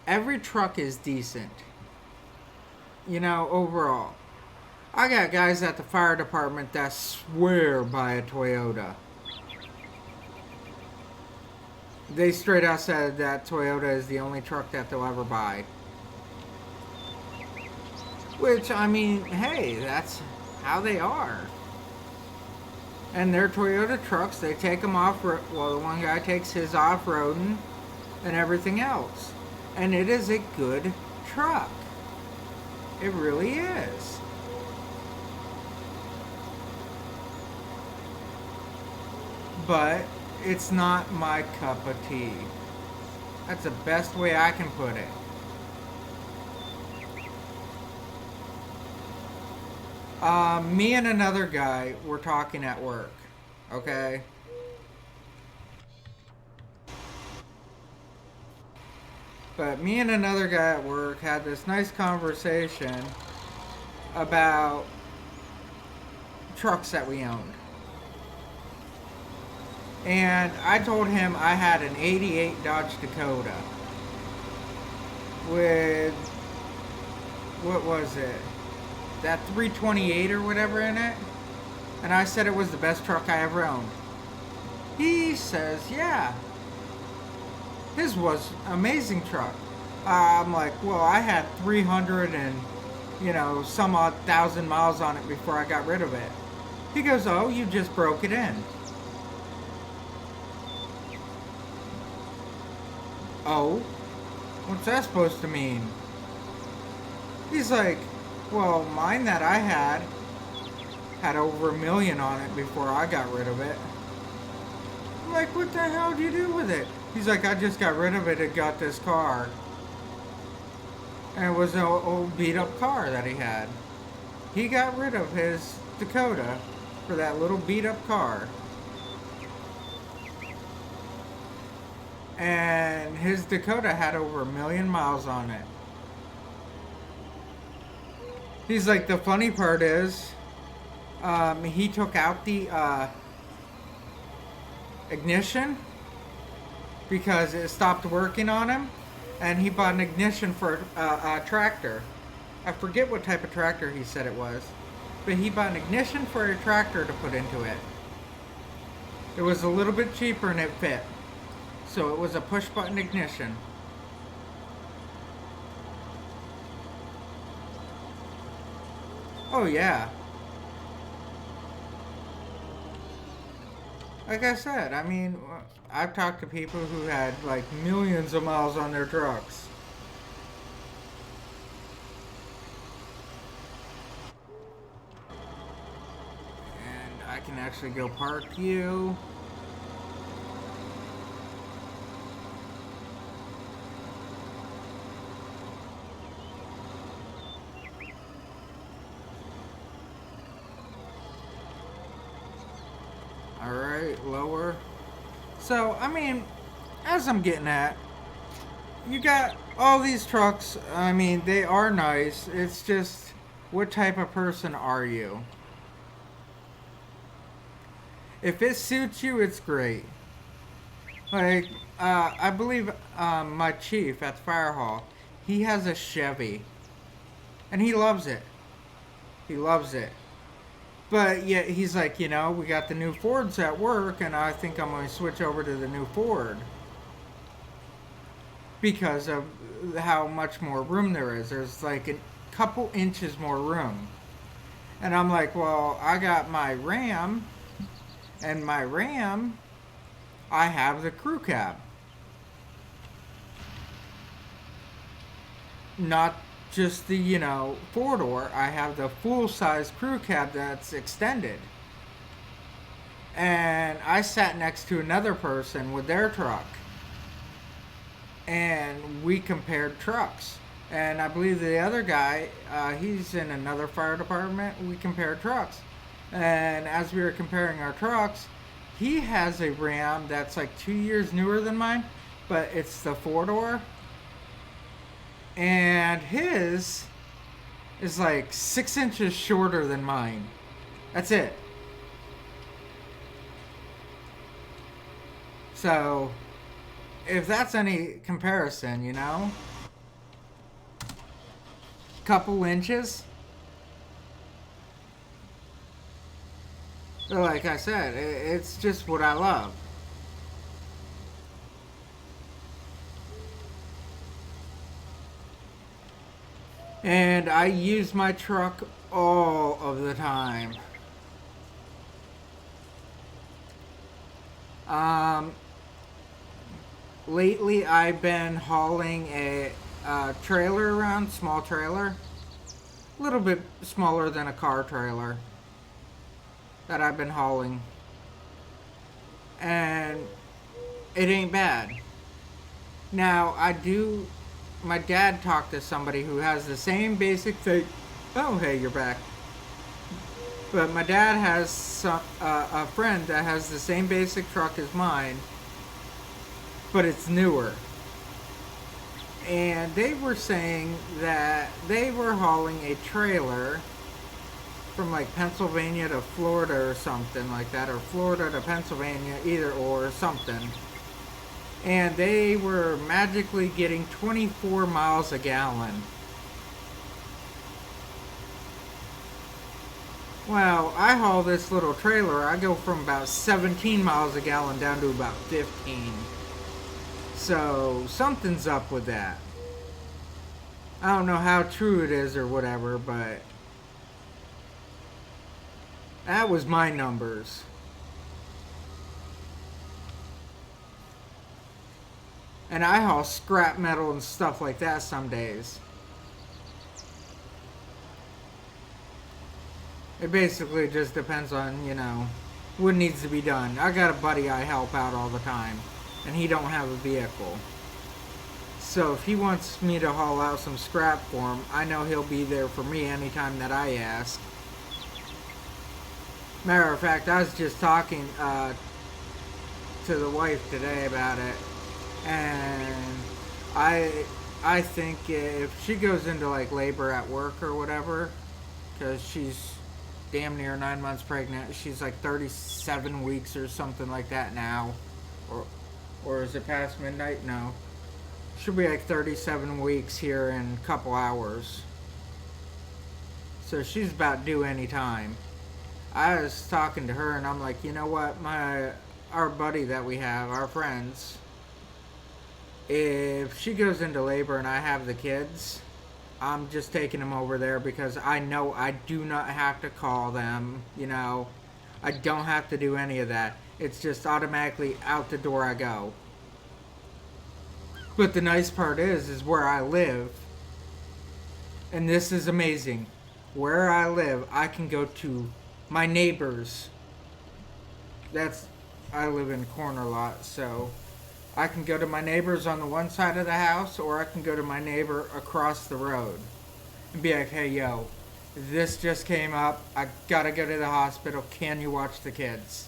every truck is decent. You know, overall. I got guys at the fire department that swear by a Toyota. They straight out said that Toyota is the only truck that they'll ever buy. Which, I mean, hey, that's how they are. And their Toyota trucks, they take them off, well, the one guy takes his off-roading and everything else. And it is a good truck. It really is. But it's not my cup of tea. That's the best way I can put it. Me and another guy were talking at work, okay? But me and another guy at work had this nice conversation about trucks that we owned. And I told him I had an '88 Dodge Dakota. with, what was it? That 328 or whatever in it. And I said it was the best truck I ever owned. He says, yeah, his was an amazing truck. I'm like, well, I had 300 and, some odd thousand miles on it before I got rid of it. He goes, oh, you just broke it in. Oh, what's that supposed to mean? He's like, well, mine that I had over 1 million on it before I got rid of it. I'm like, what the hell did you do with it? He's like, I just got rid of it and got this car. And it was an old beat up car that he had. He got rid of his Dakota for that little beat up car. And his Dakota had over 1 million miles on it. He's like, the funny part is, he took out the ignition because it stopped working on him, and he bought an ignition for a tractor. I forget what type of tractor he said it was, but he bought an ignition for a tractor to put into it. It was a little bit cheaper and it fit. So it was a push button ignition. Oh yeah. Like I said, I mean, I've talked to people who had like millions of miles on their trucks. And I can actually go park you. Alright, lower. So, I mean, as I'm getting at, you got all these trucks. I mean, they are nice. It's just, what type of person are you? If it suits you, it's great. Like, I believe my chief at the fire hall, he has a Chevy. And he loves it. He loves it. But yeah, he's like, we got the new Fords at work, and I think I'm going to switch over to the new Ford. Because of how much more room there is. There's like a couple inches more room. And I'm like, well, I got my Ram, and my Ram, I have the crew cab. Not just the, 4-door. I have the full-size crew cab that's extended. And I sat next to another person with their truck. And we compared trucks. And I believe the other guy, he's in another fire department. We compared trucks. And as we were comparing our trucks, he has a Ram that's like 2 years newer than mine. But it's the 4-door. And his is like 6 inches shorter than mine. That's it. So, if that's any comparison, couple inches. So like I said, it's just what I love. And I use my truck all of the time. Lately I've been hauling a trailer around, small trailer. A little bit smaller than a car trailer that I've been hauling. And it ain't bad. Now, my dad talked to somebody who has the same basic thing. Oh, hey, you're back. But my dad has a friend that has the same basic truck as mine, but it's newer. And they were saying that they were hauling a trailer from like Pennsylvania to Florida or something like that, or Florida to Pennsylvania, either or something. and they were magically getting 24 miles a gallon. Well, I haul this little trailer. I go from about 17 miles a gallon down to about 15. So something's up with that. I don't know how true it is or whatever, but that was my numbers. And I haul scrap metal and stuff like that some days. It basically just depends on, what needs to be done. I got a buddy I help out all the time, and he don't have a vehicle. So if he wants me to haul out some scrap for him, I know he'll be there for me anytime that I ask. Matter of fact, I was just talking to the wife today about it, and I think if she goes into like labor at work or whatever, because she's damn near 9 months pregnant, she's like 37 weeks or something like that now, or is it past midnight? No, she'll be like 37 weeks here in a couple hours, so she's about due any time. I was talking to her and I'm like, you know what, our buddy that we have, our friends, if she goes into labor and I have the kids, I'm just taking them over there because I know I do not have to call them, I don't have to do any of that. It's just automatically out the door I go. But the nice part is where I live, and this is amazing, where I live, I can go to my neighbors. I live in a corner lot, so I can go to my neighbors on the one side of the house, or I can go to my neighbor across the road and be like, hey, yo, this just came up. I gotta go to the hospital. Can you watch the kids?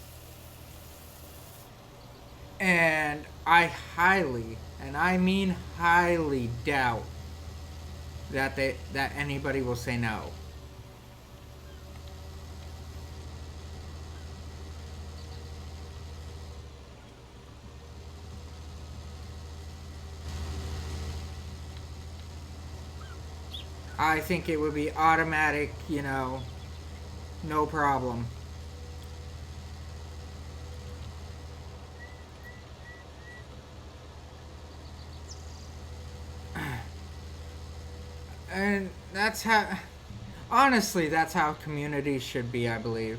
And I highly, and I mean highly doubt that anybody will say no. I think it would be automatic, no problem. And honestly, that's how communities should be, I believe.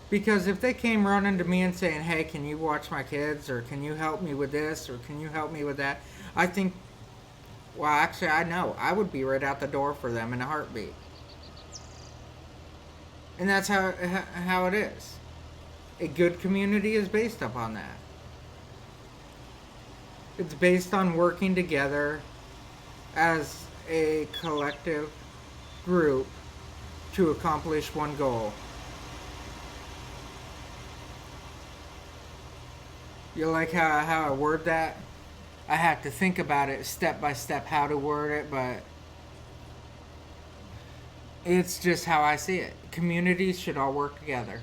Because if they came running to me and saying, hey, can you watch my kids, or can you help me with this, or can you help me with that, I think, well, actually, I know. I would be right out the door for them in a heartbeat. And that's how it is. A good community is based upon that. It's based on working together as a collective group to accomplish one goal. You like how I word that? I have to think about it step by step how to word it, but it's just how I see it. Communities should all work together.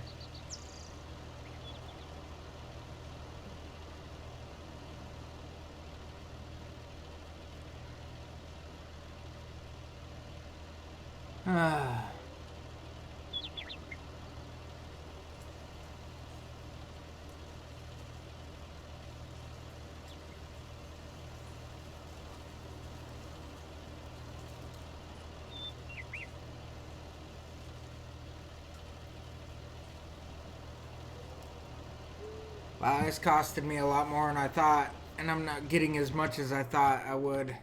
Wow, it's costed me a lot more than I thought, and I'm not getting as much as I thought I would.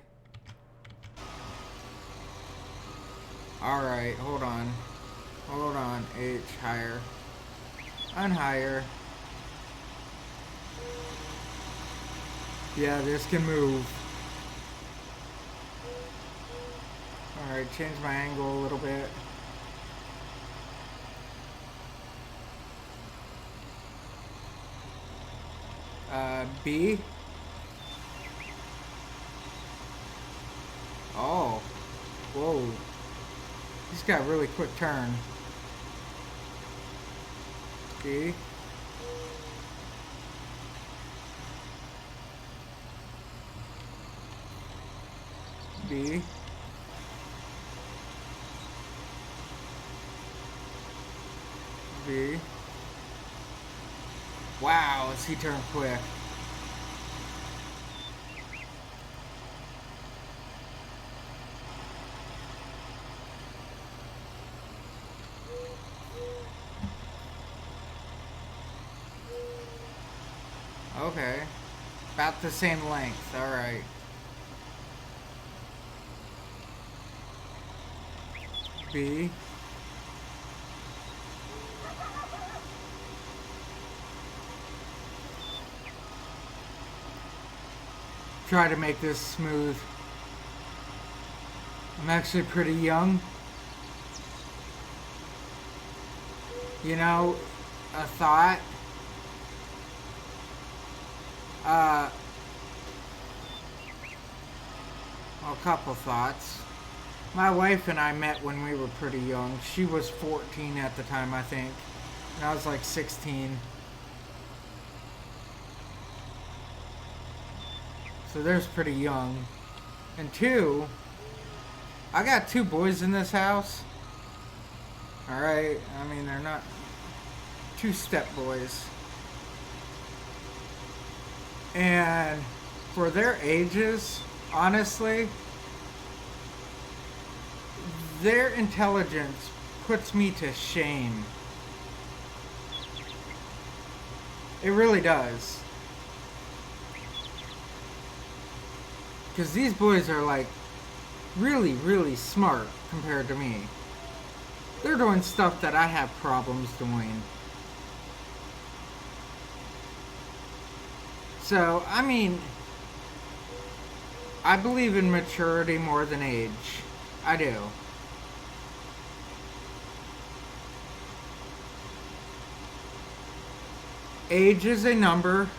Alright, hold on. Hold on, H, higher. Unhigher. Yeah, this can move. Alright, change my angle a little bit. B. Oh. Whoa. He's got a really quick turn. B. B. B. Wow, is he turned quick. Okay. About the same length, alright. B. Try to make this smooth. I'm actually pretty young. You know, a thought. A couple thoughts. My wife and I met when we were pretty young. She was 14 at the time, I think. And I was like 16. So there's pretty young. And two, I got two boys in this house. Alright, I mean, they're not two step boys. And for their ages, honestly, their intelligence puts me to shame. It really does. Because these boys are like really, really smart compared to me. They're doing stuff that I have problems doing. So, I mean, I believe in maturity more than age. I do. Age is a number.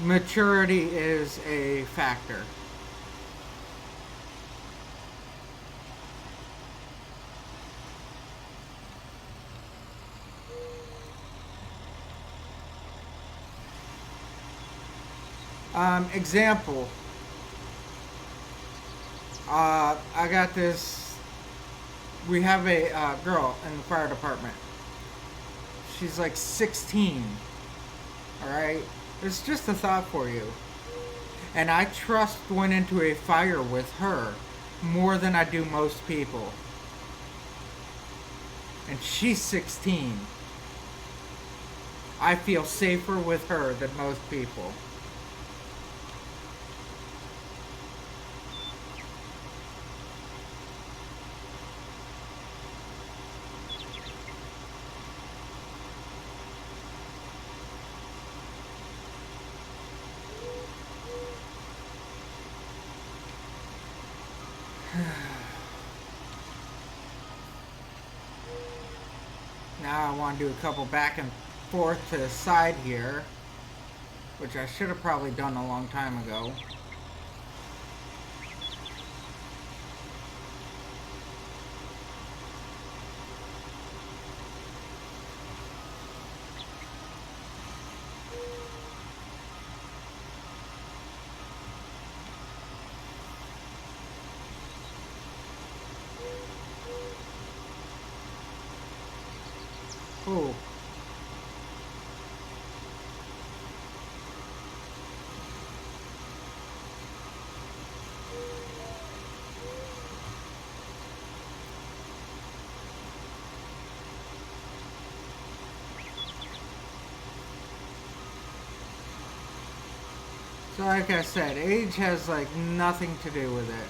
Maturity is a factor. Example. I got this. We have a girl in the fire department. She's like 16. Alright? It's just a thought for you. And I trust going into a fire with her more than I do most people. And she's 16. I feel safer with her than most people. Now I want to do a couple back and forth to the side here, which I should have probably done a long time ago. Oh. So like I said, age has like nothing to do with it.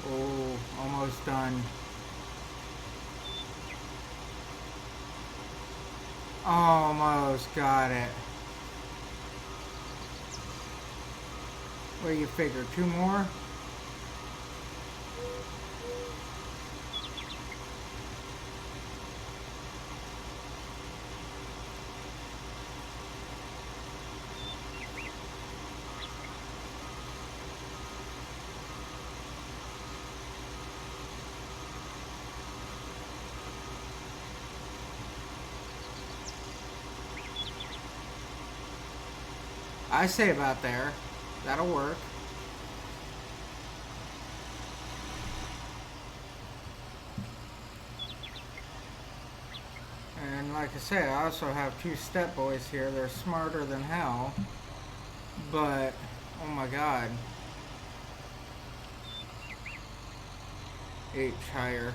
Oh, almost done. Almost got it. What do you figure? Two more? I say about there. That'll work. And like I say, I also have two step boys here. They're smarter than hell. But, oh my god. H higher.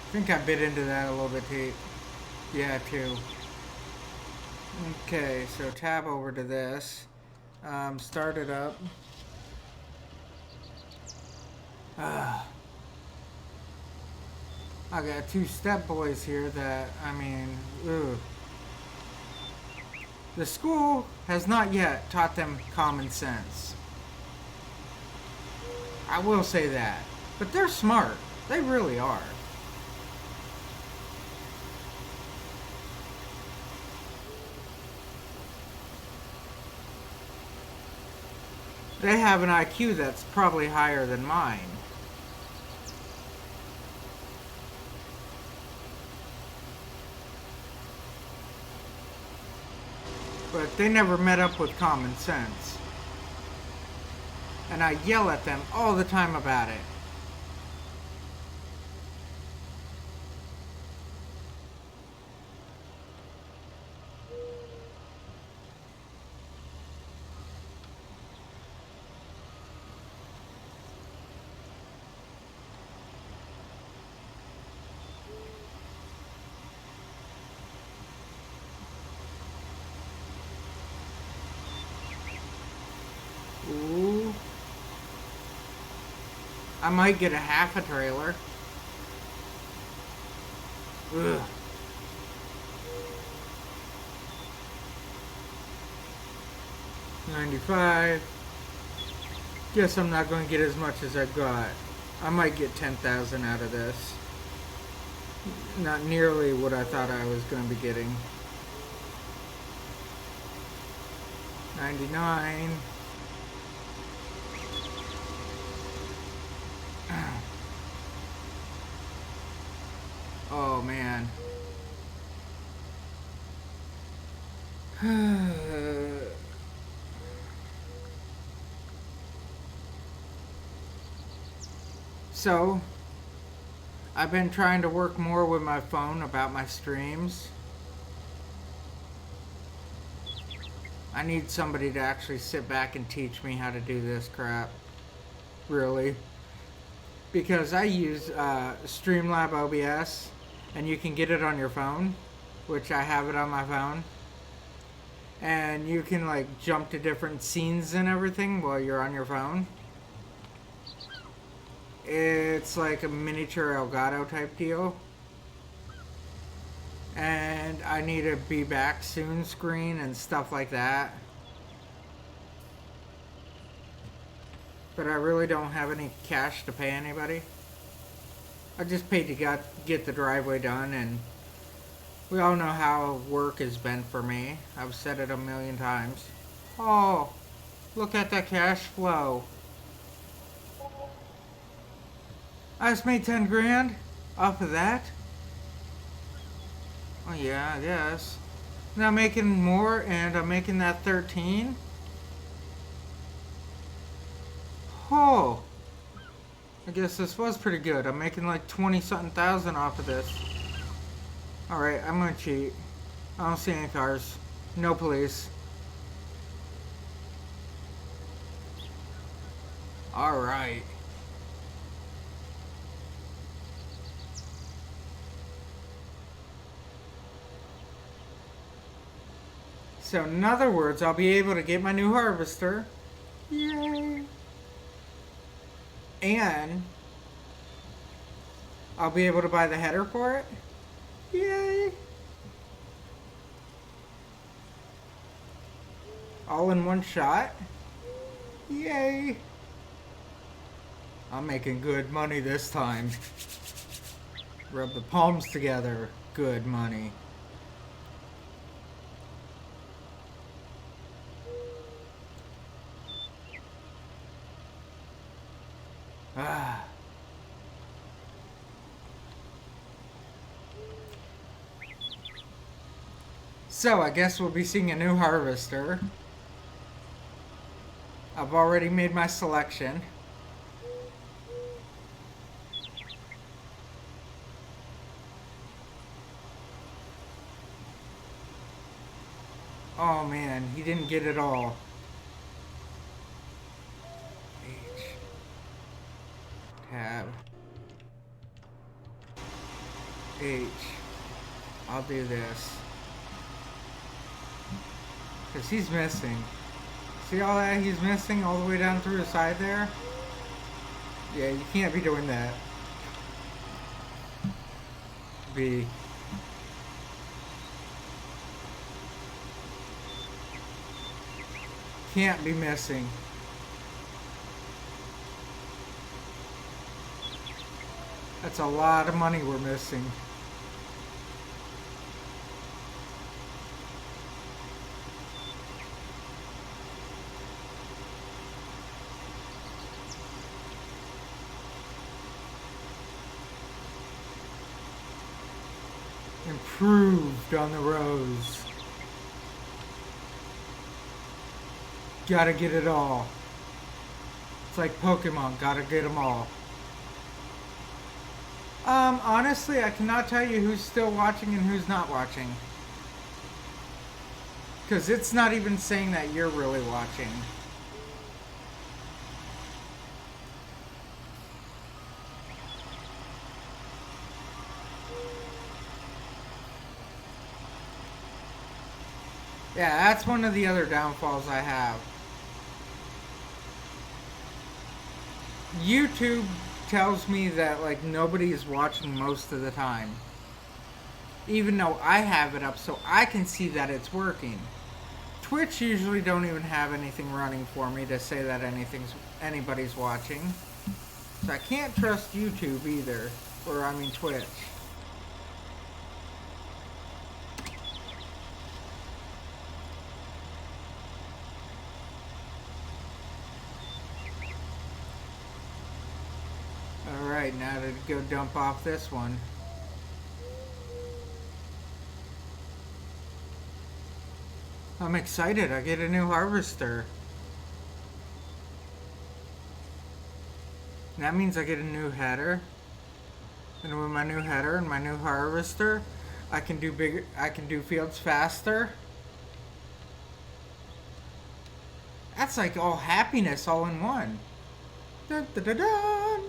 I think I bit into that a little bit too. Yeah, too. Okay, so tab over to this. Start it up. I got two step boys here that, I mean, ugh. The school has not yet taught them common sense. I will say that. But they're smart. They really are. They have an IQ that's probably higher than mine. But they never met up with common sense. And I yell at them all the time about it. Ooh. I might get a half a trailer. Ugh. $95. Guess I'm not going to get as much as I got. I might get 10,000 out of this. Not nearly what I thought I was going to be getting. 99. Oh man. So, I've been trying to work more with my phone about my streams. I need somebody to actually sit back and teach me how to do this crap. Really. Because I use Streamlab OBS, and you can get it on your phone, which I have it on my phone. And you can like jump to different scenes and everything while you're on your phone. It's like a miniature Elgato type deal. And I need a be back soon screen and stuff like that. But I really don't have any cash to pay anybody. I just paid to get the driveway done, and we all know how work has been for me. I've said it a million times. Oh, look at that cash flow. I just made 10 grand off of that. Oh yeah, I guess. Now I'm making more, and I'm making that 13. Oh, I guess this was pretty good. I'm making like 20-something thousand off of this. Alright, I'm gonna cheat. I don't see any cars. No police. Alright. So in other words, I'll be able to get my new harvester. Yay! And I'll be able to buy the header for it. Yay! All in one shot. Yay! I'm making good money this time. Rub the palms together. Good money. Ah. So, I guess we'll be seeing a new harvester. I've already made my selection. Oh man, he didn't get it all. H. Tab. H. I'll do this. Because he's missing. See all that he's missing all the way down through the side there? Yeah, you can't be doing that. B. Can't be missing. That's a lot of money we're missing. Improved on the rows. Gotta get it all. It's like Pokemon, gotta get them all. Honestly, I cannot tell you who's still watching and who's not watching. Because it's not even saying that you're really watching. Yeah, that's one of the other downfalls I have. YouTube tells me that like nobody is watching most of the time. Even though I have it up so I can see that it's working. Twitch usually don't even have anything running for me to say that anybody's watching. So I can't trust YouTube either. Or I mean Twitch. Alright, now to go dump off this one. I'm excited, I get a new harvester. That means I get a new header. And with my new header and my new harvester, I can do fields faster. That's like all happiness all in one. Dun, dun, dun, dun.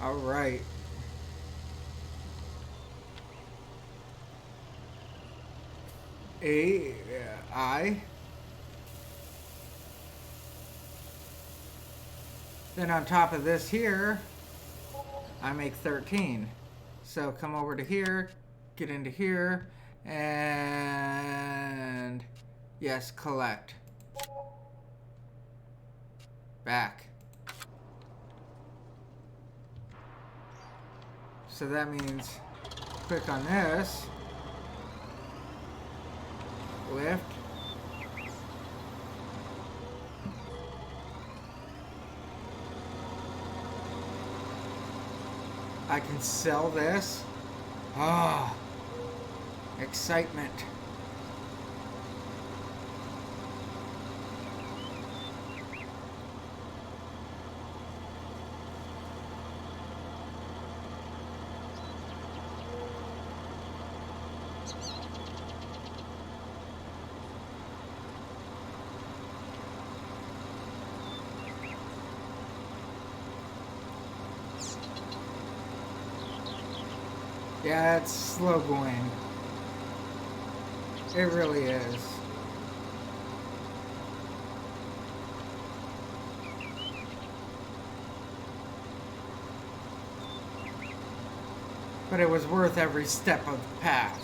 All right. I. Then on top of this here, I make 13. So come over to here, get into here, and yes, collect. Back. So that means click on this, lift, I can sell this. Ah, excitement. Yeah, it's slow going. It really is. But it was worth every step of the path.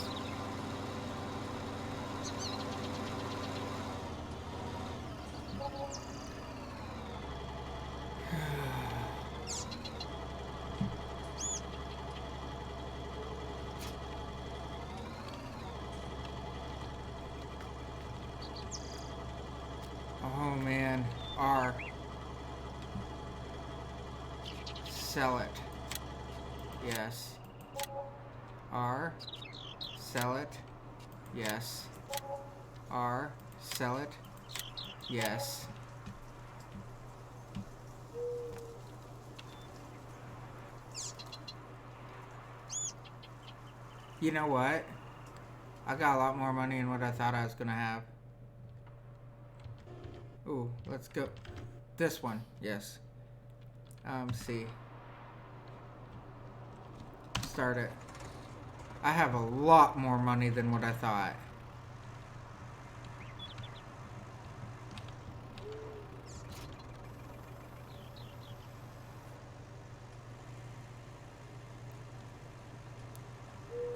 man. R. Sell it. Yes. R. Sell it. Yes. R. Sell it. Yes. You know what? I got a lot more money than what I thought I was gonna have. Ooh, let's go. This one, yes. C. Start it. I have a lot more money than what I thought.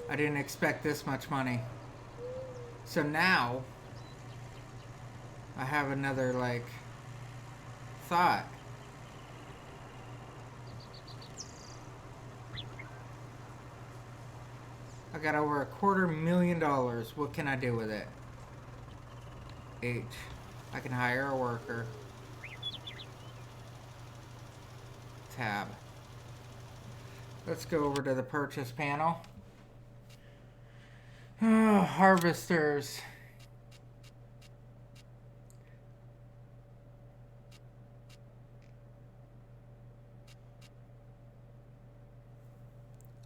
I didn't expect this much money. So now, I have another, like, thought. I got over $250,000. What can I do with it? H. I can hire a worker. Tab. Let's go over to the purchase panel. Harvesters.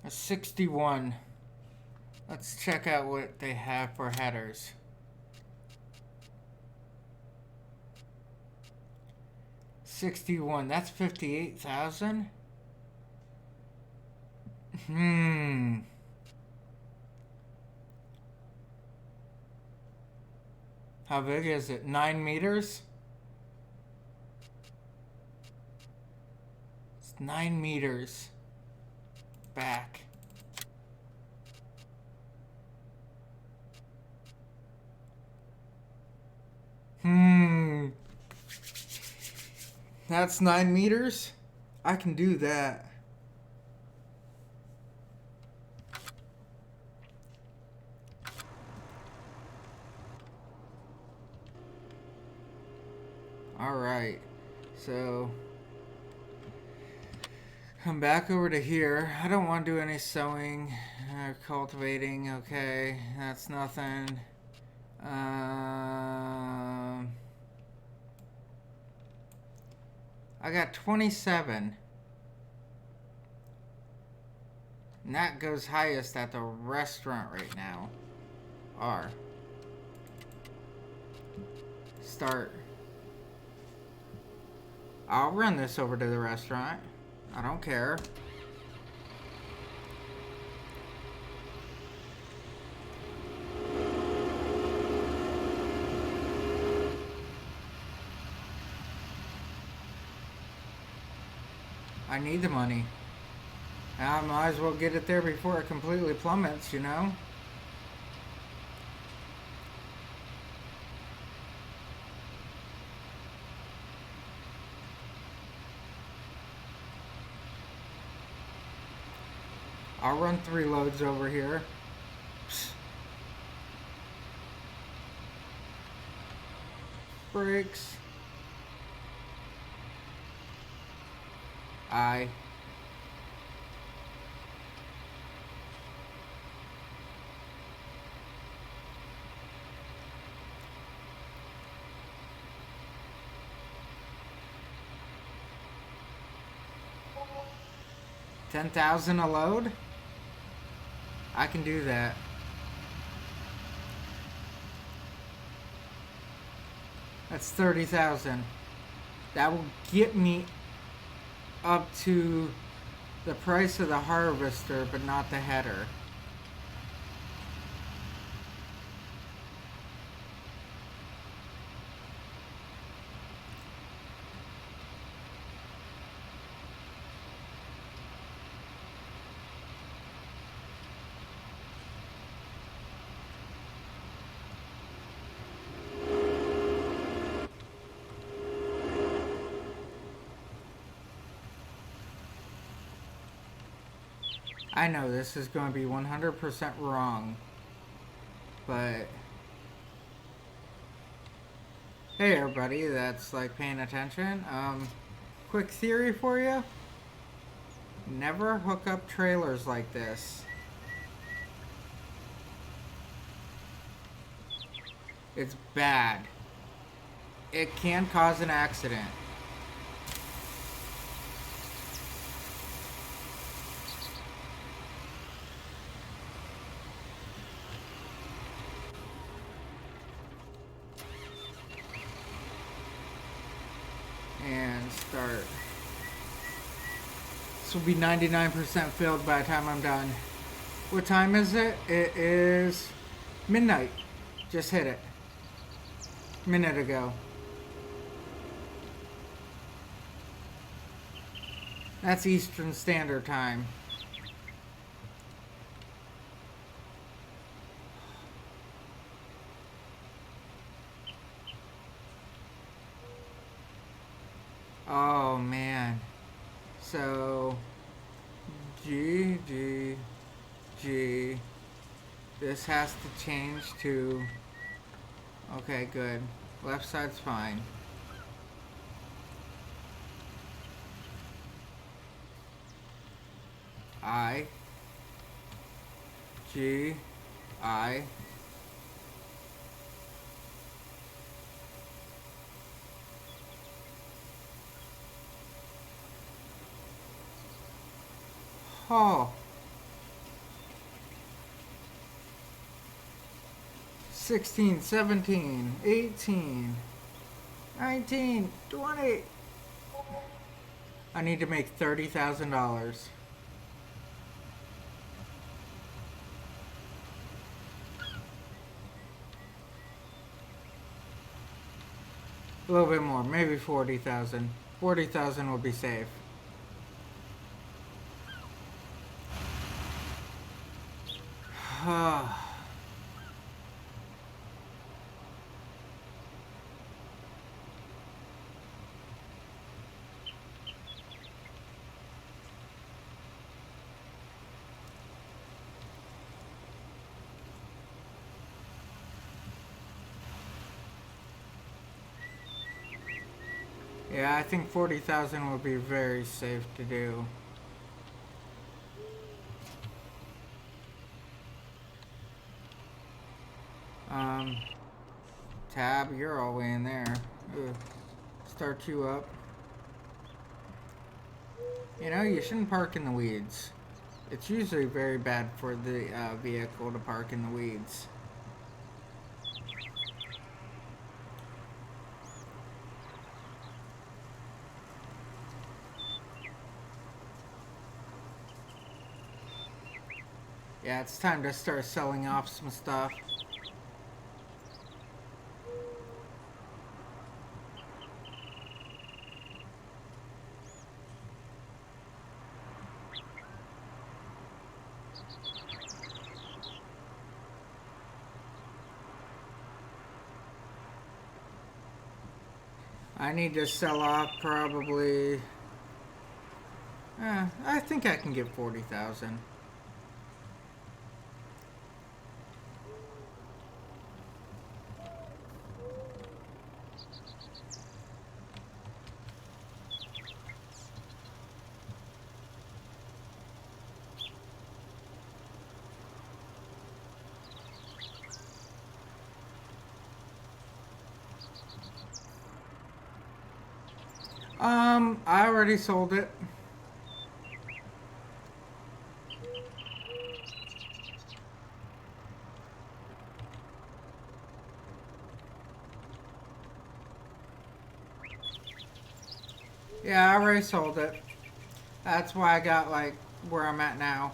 A 61. Let's check out what they have for headers. $61. That's $58,000. How big is it? 9 meters? It's 9 meters. Back. That's 9 meters? I can do that. Alright. So come back over to here. I don't want to do any sowing or cultivating. Okay, that's nothing. I got 27. And that goes highest at the restaurant right now. R. Start. I'll run this over to the restaurant. I don't care. I need the money. I might as well get it there before it completely plummets, you know? I'll run 3 loads over here. Brakes. I. $10,000 a load? I can do that. That's 30,000. That will get me up to the price of the harvester, but not the header. I know this is going to be 100% wrong, but Hey everybody, that's like paying attention. Quick theory for you. Never hook up trailers like this. It's bad. It can cause an accident. And start. This will be 99% filled by the time I'm done. What time is it? It is midnight. Just hit it. Minute ago. That's Eastern Standard Time. Oh man. So G G G. This has to change to. Okay, good. Left side's fine. I G I Oh. 16, 17, 18, 19, 20. I need to make $30,000. A little bit more, maybe 40,000. 40,000 will be safe. Yeah, I think 40,000 will be very safe to do. Tab, you're all the way in there. Ugh. Start you up. You know, you shouldn't park in the weeds. It's usually very bad for the vehicle to park in the weeds. Yeah, it's time to start selling off some stuff. I need to sell off probably. I think I can get 40,000. I already sold it. Yeah, I already sold it. That's why I got like where I'm at now.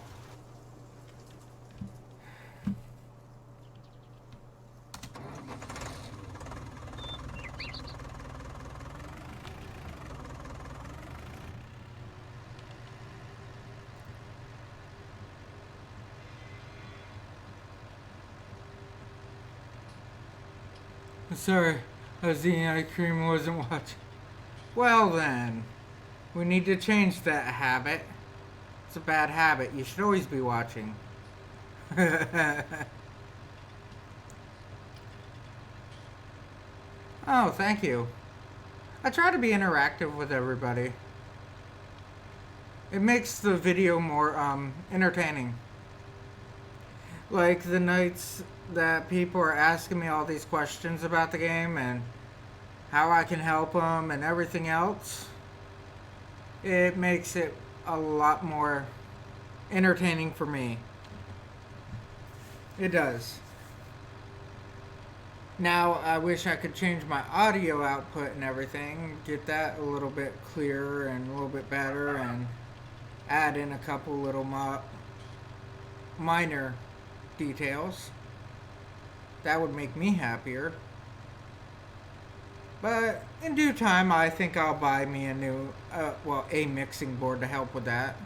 Sorry, I was eating ice cream and wasn't watching. Well then, we need to change that habit. It's a bad habit. You should always be watching. Oh, thank you. I try to be interactive with everybody. It makes the video more entertaining. Like the nights that people are asking me all these questions about the game and how I can help them and everything else, it makes it a lot more entertaining for me. It does. Now, I wish I could change my audio output and everything, get that a little bit clearer and a little bit better, and add in a couple little minor details. That would make me happier. But in due time, I think I'll buy me a new, a mixing board to help with that.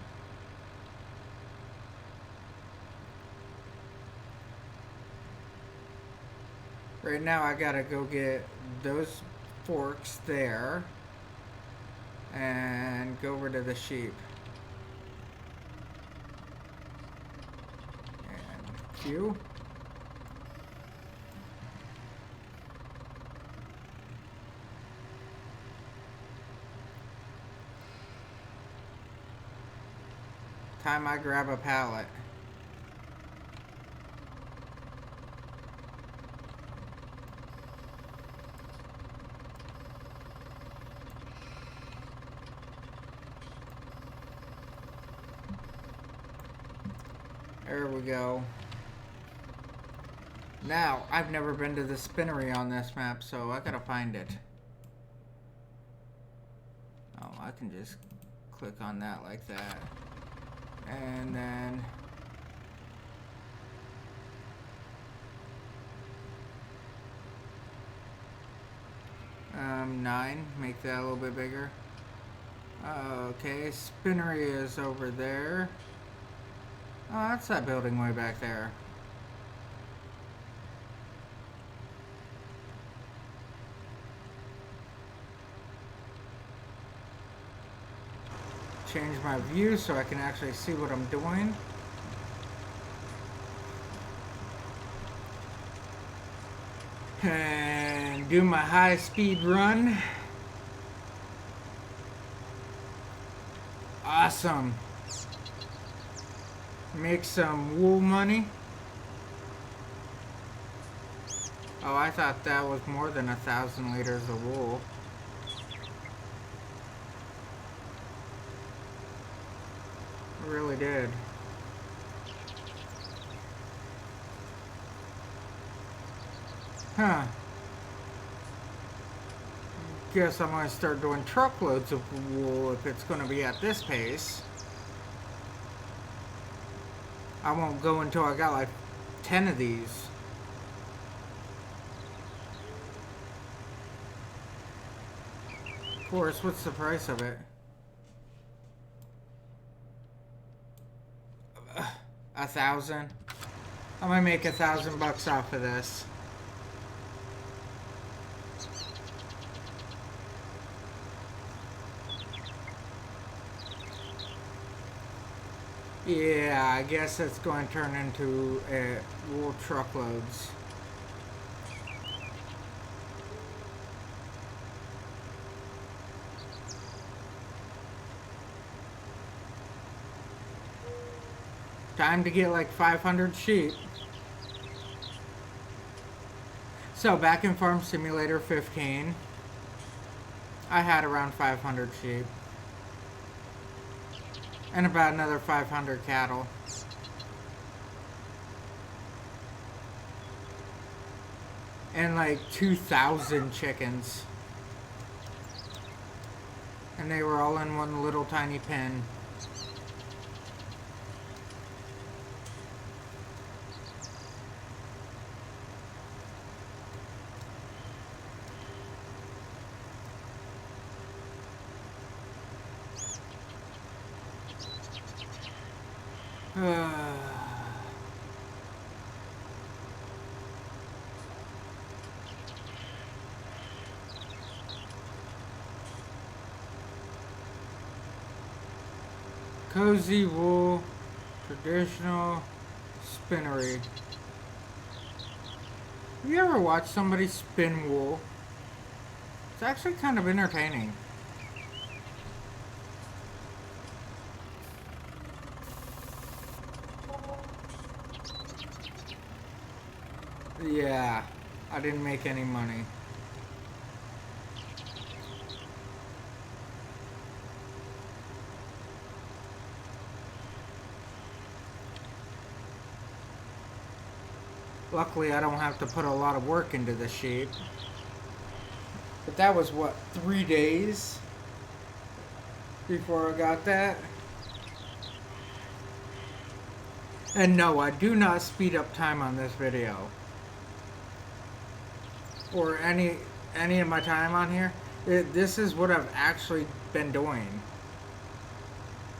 Right now, I gotta go get those forks there and go over to the sheep. And Q. Time I grab a pallet. There we go. Now, I've never been to the spinnery on this map, so I gotta find it. Oh, I can just click on that like that. And then... 9, make that a little bit bigger. Okay, spinnery is over there. Oh, that's that building way back there. Change my view so I can actually see what I'm doing. And do my high-speed run. Awesome. Make some wool money. Oh, I thought that was more than 1,000 liters of wool. I really did. Huh. Guess I'm gonna start doing truckloads of wool if it's gonna be at this pace. I won't go until I got like 10 of these. Of course, what's the price of it? 1,000? I'm gonna make $1,000 off of this. Yeah, I guess it's going to turn into wool truckloads. Time to get like 500 sheep. So back in Farm Simulator 15, I had around 500 sheep. And about another 500 cattle. And like 2,000 chickens. And they were all in one little tiny pen. Cozy wool, traditional spinnery. Have you ever watched somebody spin wool? It's actually kind of entertaining. Yeah, I didn't make any money. Luckily, I don't have to put a lot of work into the sheep. But that was what, 3 days before I got that? And no, I do not speed up time on this video. Or any of my time on here. This is what I've actually been doing.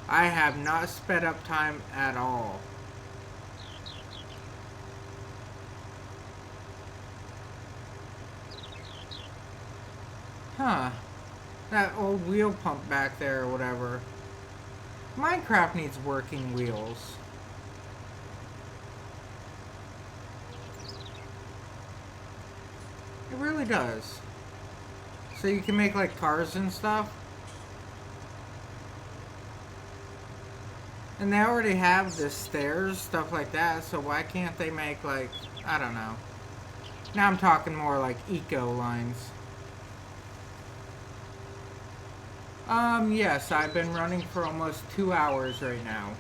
I have not sped up time at all. Huh. That old wheel pump back there or whatever. Minecraft needs working wheels. It really does. So you can make like cars and stuff. And they already have the stairs, stuff like that, so why can't they make like, I don't know. Now I'm talking more like eco lines. Yes, I've been running for almost 2 hours right now.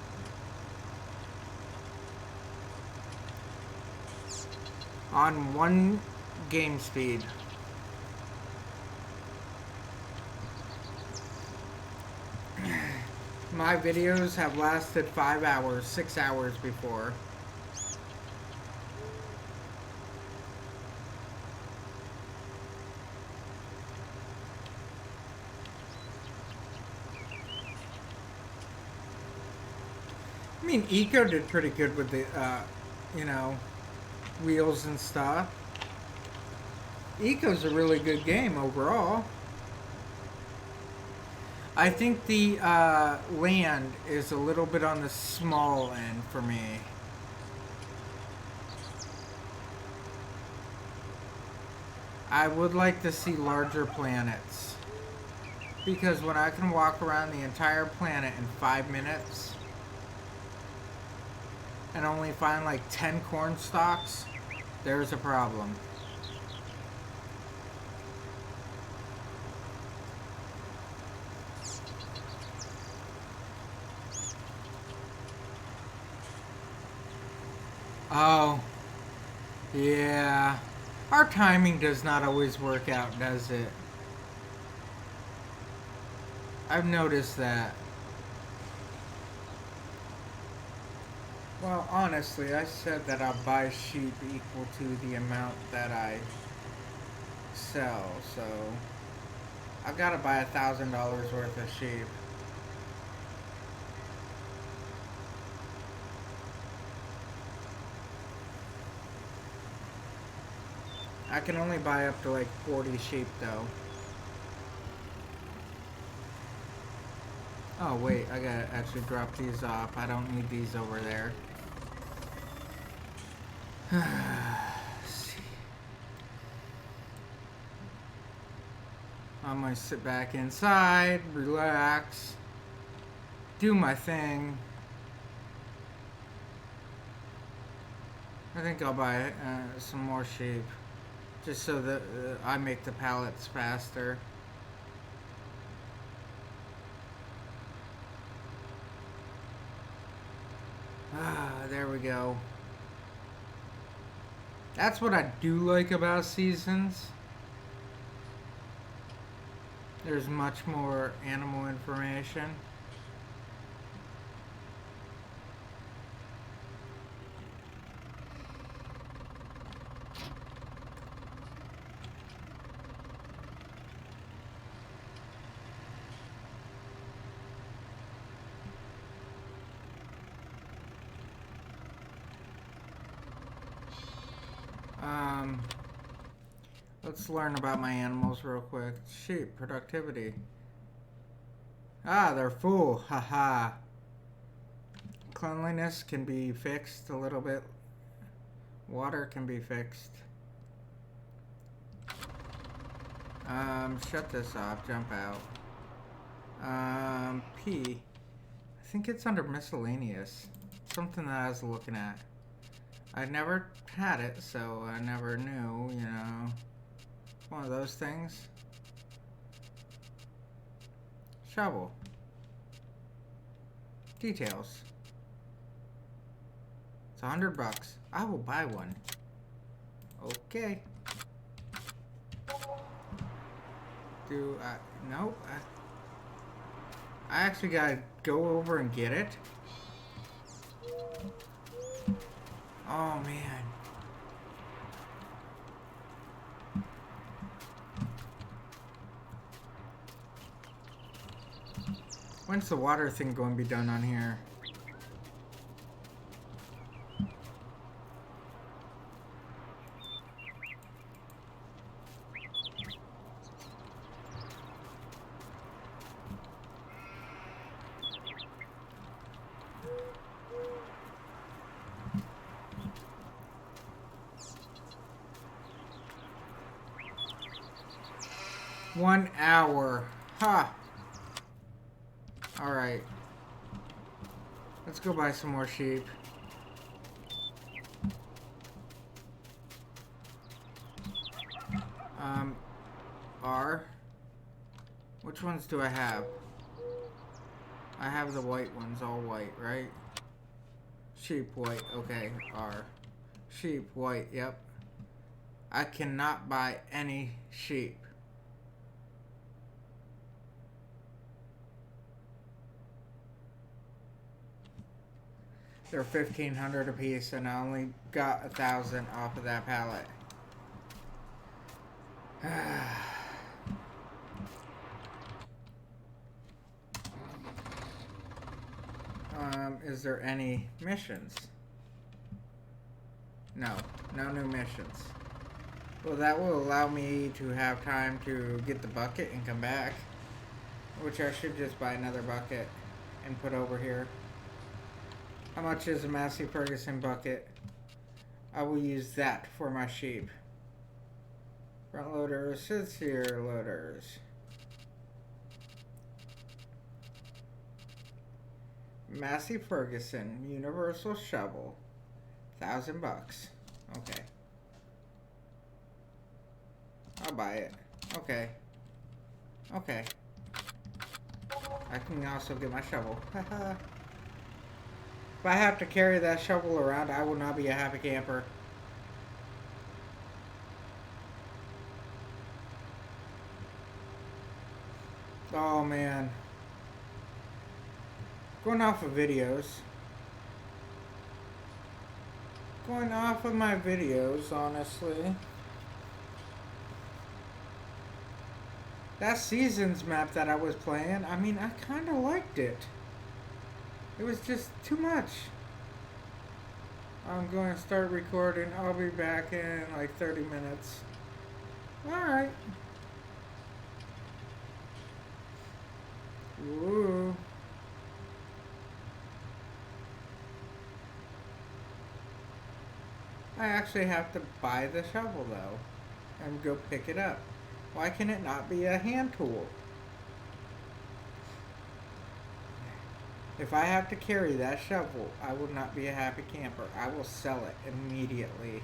On 1 game speed. My videos have lasted 5 hours, 6 hours before. I mean, Eco did pretty good with the, you know, wheels and stuff. Eco's a really good game overall. I think the land is a little bit on the small end for me. I would like to see larger planets. Because when I can walk around the entire planet in 5 minutes and only find like 10 corn stalks, there's a problem. Oh, yeah. Our timing does not always work out, does it? I've noticed that. Well, honestly, I said that I'll buy sheep equal to the amount that I sell, so I've got to buy $1,000 worth of sheep. I can only buy up to like 40 sheep though. Oh wait, I gotta actually drop these off. I don't need these over there. See. I'm gonna sit back inside, relax, do my thing. I think I'll buy some more sheep. Just so that I make the pallets faster. Ah, there we go. That's what I do like about seasons. There's much more animal information. Let's learn about my animals real quick. Sheep, productivity. Ah, they're full. Haha. Cleanliness can be fixed a little bit. Water can be fixed. Shut this off. Jump out. P. I think it's under miscellaneous. Something that I was looking at. I never had it, so I never knew, you know. One of those things. Shovel. Details. It's $100. I will buy one. Okay. Do I... Nope. I actually gotta go over and get it. Oh, man. When's the water thing going to be done on here? One hour. Ha! Alright. Let's go buy some more sheep. R. Which ones do I have? I have the white ones, all white, right? Sheep, white, okay, R. Sheep, white, yep. I cannot buy any sheep. They're $1,500 a piece, and I only got 1,000 off of that pallet. Is there any missions? No, no new missions. Well, that will allow me to have time to get the bucket and come back, which I should just buy another bucket and put over here. How much is a Massey Ferguson bucket? I will use that for my sheep. Front loaders, sits here loaders. Massey Ferguson universal shovel, $1,000. Okay, I'll buy it. Okay, okay. I can also get my shovel. Haha. If I have to carry that shovel around, I will not be a happy camper. Oh man. Going off of videos. Going off of my videos, honestly. That Seasons map that I was playing, I mean, I kind of liked it. It was just too much. I'm going to start recording. I'll be back in like 30 minutes. Alright. Ooh. I actually have to buy the shovel though and go pick it up. Why can it not be a hand tool? If I have to carry that shovel, I will not be a happy camper. I will sell it immediately.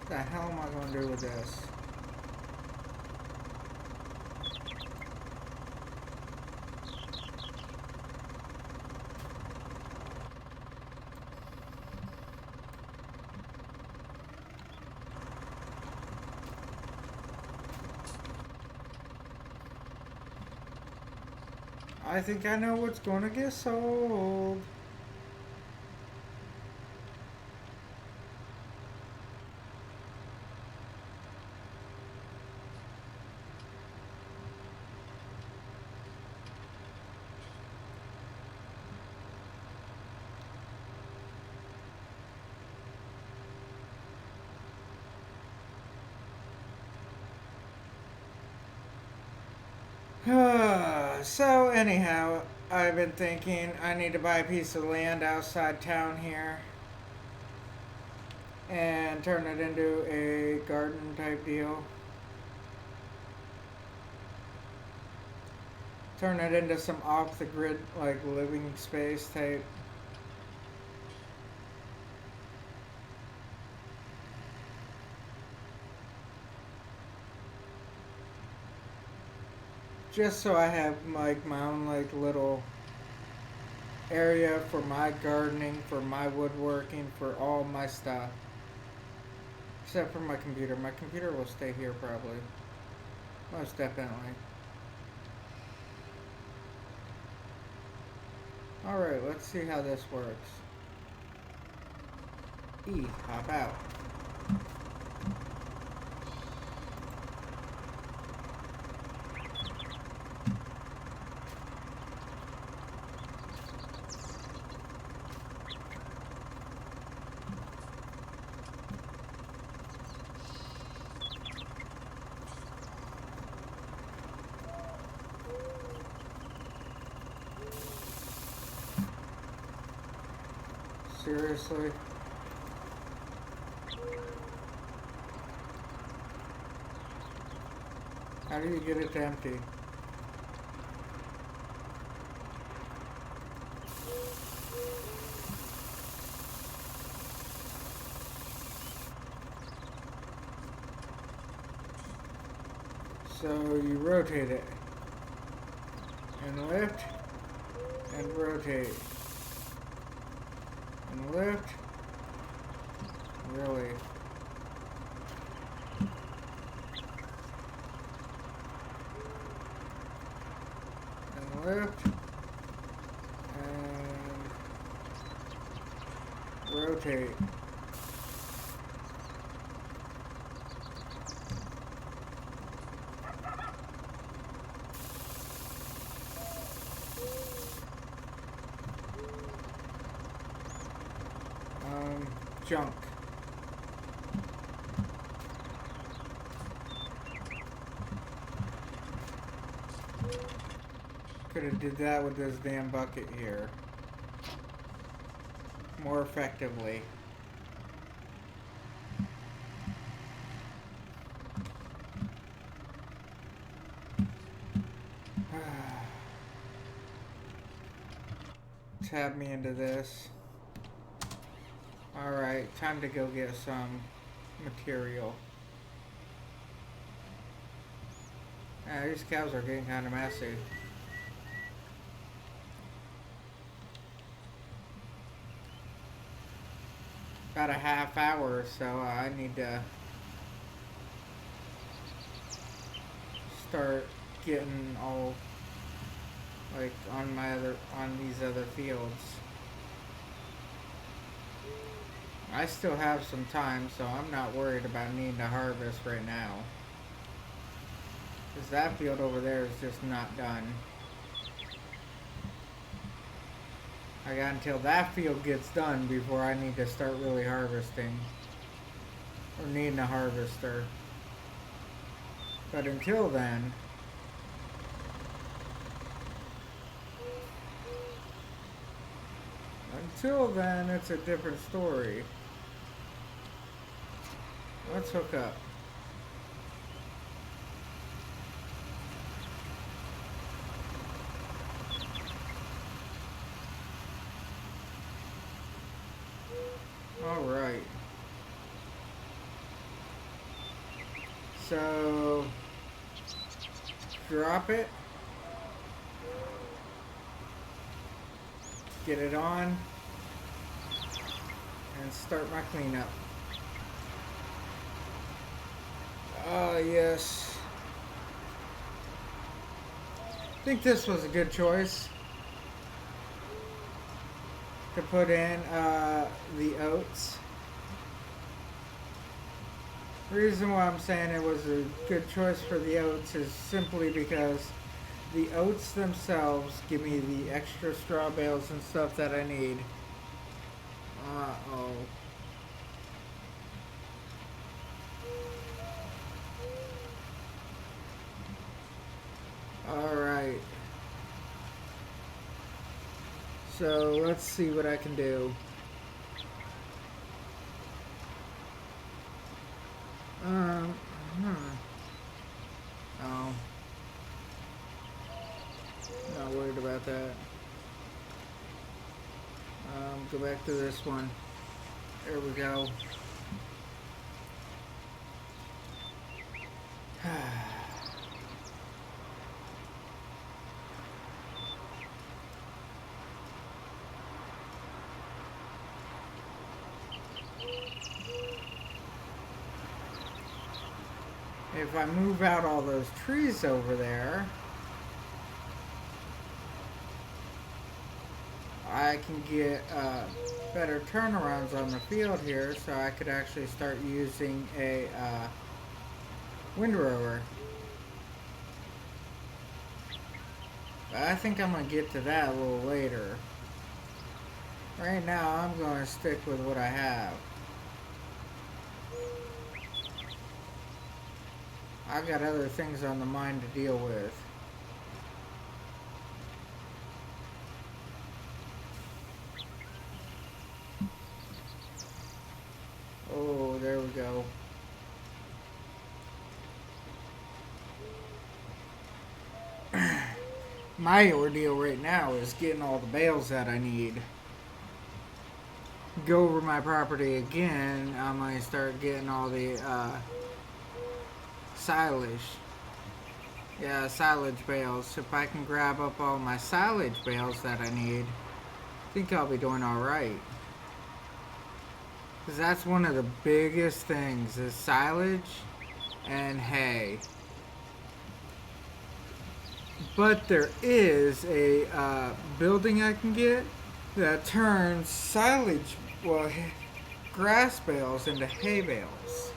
What the hell am I going to do with this? I think I know what's going to get sold. So anyhow, I've been thinking I need to buy a piece of land outside town here and turn it into a garden type deal. Turn it into some off the grid like living space type. Just so I have like my own like little area for my gardening, for my woodworking, for all my stuff. Except for my computer. My computer will stay here probably. Most definitely. Alright, let's see how this works. E, hop out. Seriously? How do you get it to empty? So you rotate it. And lift. And rotate. And lift. Really? And lift. And rotate. Junk. Could have did that with this damn bucket here. More effectively. Tab me into this. Alright, time to go get some material. These cows are getting kind of messy. About a half hour or so, I need to start getting all like on these other fields. I still have some time, so I'm not worried about needing to harvest right now. Because that field over there is just not done. I got until that field gets done before I need to start really harvesting. Or needing a harvester. But until then... it's a different story. Let's hook up. Alright. So, drop it. Get it on. And start my cleanup. Oh, yes. I think this was a good choice to put in the oats. The reason why I'm saying it was a good choice for the oats is simply because the oats themselves give me the extra straw bales and stuff that I need. Uh-oh. Alright. So let's see what I can do. Um, Oh. Not worried about that. Go back to this one. There we go. If I move out all those trees over there, I can get better turnarounds on the field here, so I could actually start using a windrower. But I think I'm going to get to that a little later. Right now, I'm going to stick with what I have. I've got other things on the mind to deal with. Oh, there we go. My ordeal right now is getting all the bales that I need. Go over my property again, I'm going to start getting all the silage. Yeah, silage bales. If I can grab up all my silage bales that I need, I think I'll be doing alright. Because that's one of the biggest things, is silage and hay. But there is a building I can get that turns silage, well, grass bales into hay bales.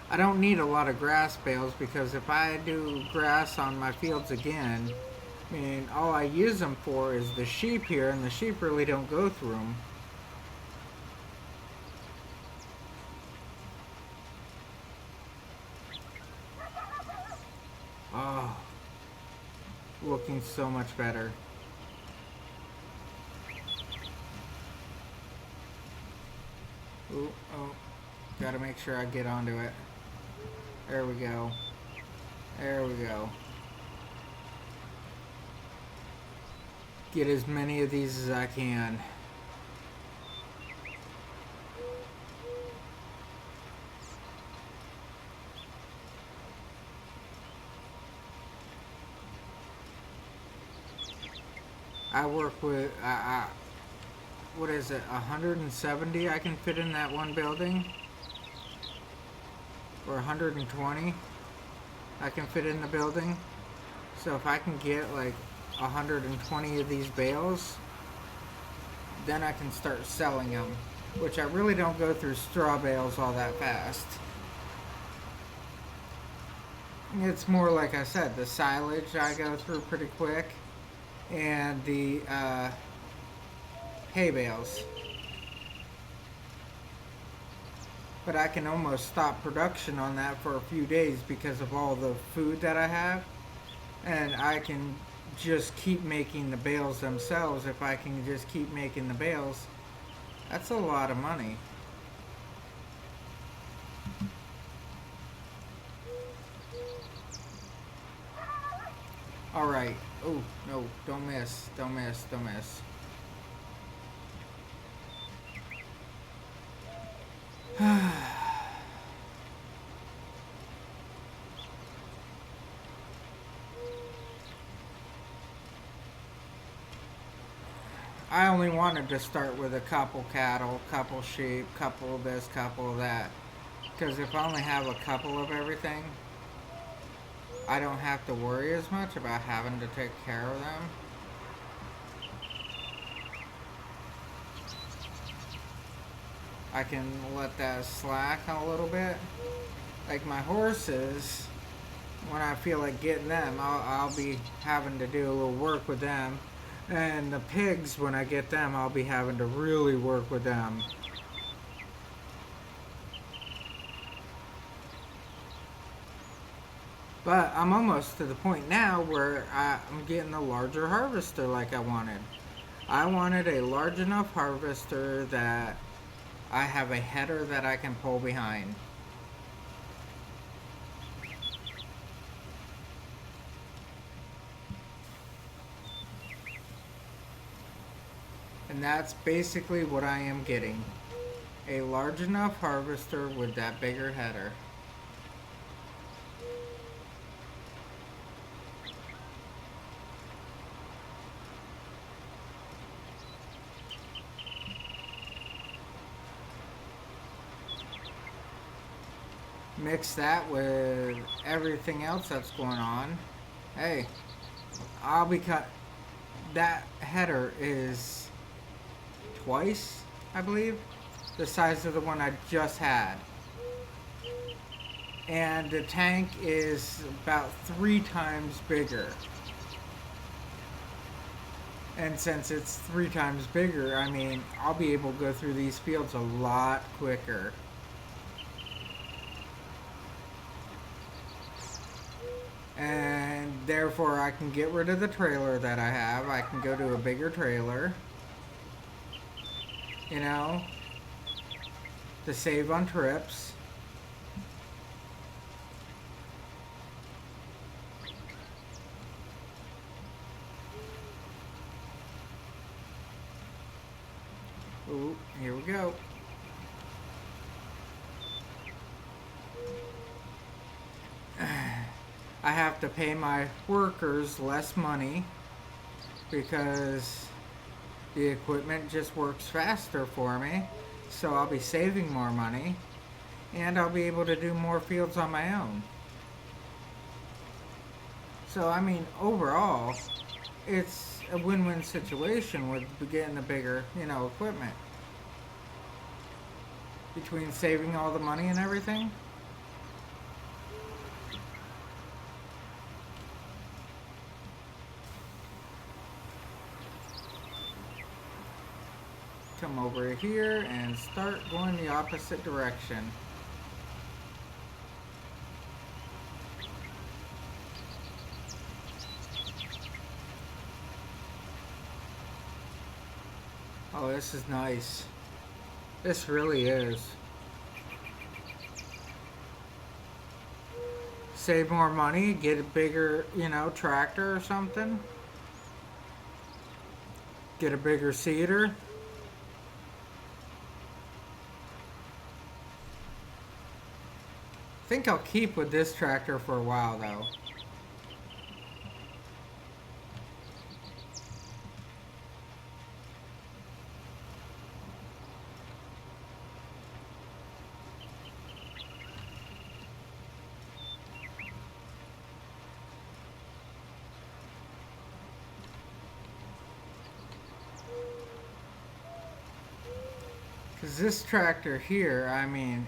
I don't need a lot of grass bales because if I do grass on my fields again, I mean, all I use them for is the sheep here, and the sheep really don't go through them. Oh, looking so much better. Ooh, oh, gotta make sure I get onto it. There we go. There we go. Get as many of these as I can. I work with, what is it, 170 I can fit in that one building? Or 120 I can fit in the building. So if I can get like 120 of these bales, then I can start selling them, which I really don't go through straw bales all that fast. It's more, like I said, the silage I go through pretty quick, and the hay bales. But I can almost stop production on that for a few days because of all the food that I have, and I can just keep making the bales themselves. If I can just keep making the bales, that's a lot of money. Alright. Oh, no. Don't miss. Don't miss. Don't miss. I only wanted to start with a couple cattle, couple sheep, couple of this, couple of that. Because if I only have a couple of everything, I don't have to worry as much about having to take care of them. I can let that slack a little bit. Like my horses, when I feel like getting them, I'll be having to do a little work with them. And the pigs, when I get them, I'll be having to really work with them. But I'm almost to the point now where I'm getting a larger harvester like I wanted. I wanted a large enough harvester that I have a header that I can pull behind. And that's basically what I am getting. A large enough harvester with that bigger header. Mix that with everything else that's going on. Hey, I'll be cut. That header is twice, I believe, the size of the one I just had. And the tank is about 3 times bigger. And since it's 3 times bigger, I mean, I'll be able to go through these fields a lot quicker. And therefore I can get rid of the trailer that I have. I can go to a bigger trailer, you know, to save on trips. Ooh, here we go. I have to pay my workers less money because the equipment just works faster for me. So I'll be saving more money and I'll be able to do more fields on my own. So I mean, overall, it's a win-win situation with getting the bigger, equipment. Between saving all the money and everything. Come over here and start going the opposite direction. Oh, this is nice. This really is. Save more money, get a bigger, tractor or something. Get a bigger seeder. I think I'll keep with this tractor for a while though. Because this tractor here, I mean,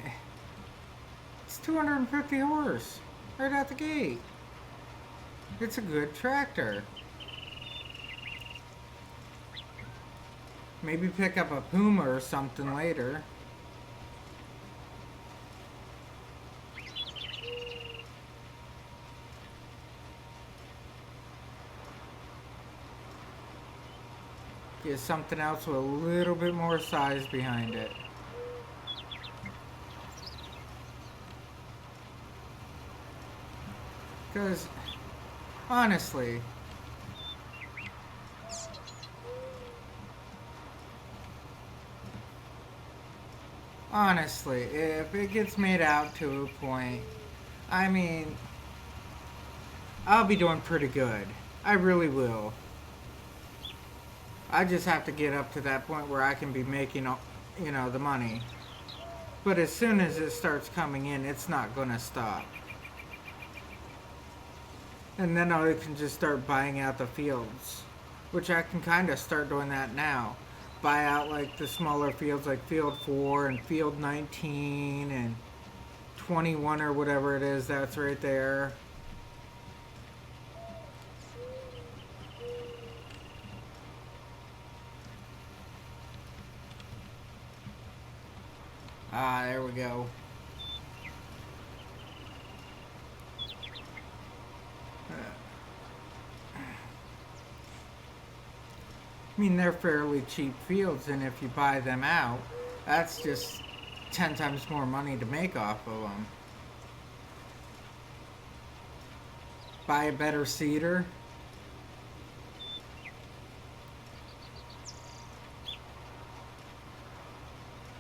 it's 250 horse right out the gate. It's a good tractor. Maybe pick up a Puma or something later. Get something else with a little bit more size behind it. Because, honestly, if it gets made out to a point, I mean, I'll be doing pretty good. I really will. I just have to get up to that point where I can be making, the money. But as soon as it starts coming in, it's not going to stop. And then I can just start buying out the fields, which I can kind of start doing that now. Buy out like the smaller fields like field 4 and field 19 and 21 or whatever it is that's right there. Ah, there we go. I mean, they're fairly cheap fields, and if you buy them out, that's just 10 times more money to make off of them. Buy a better seeder.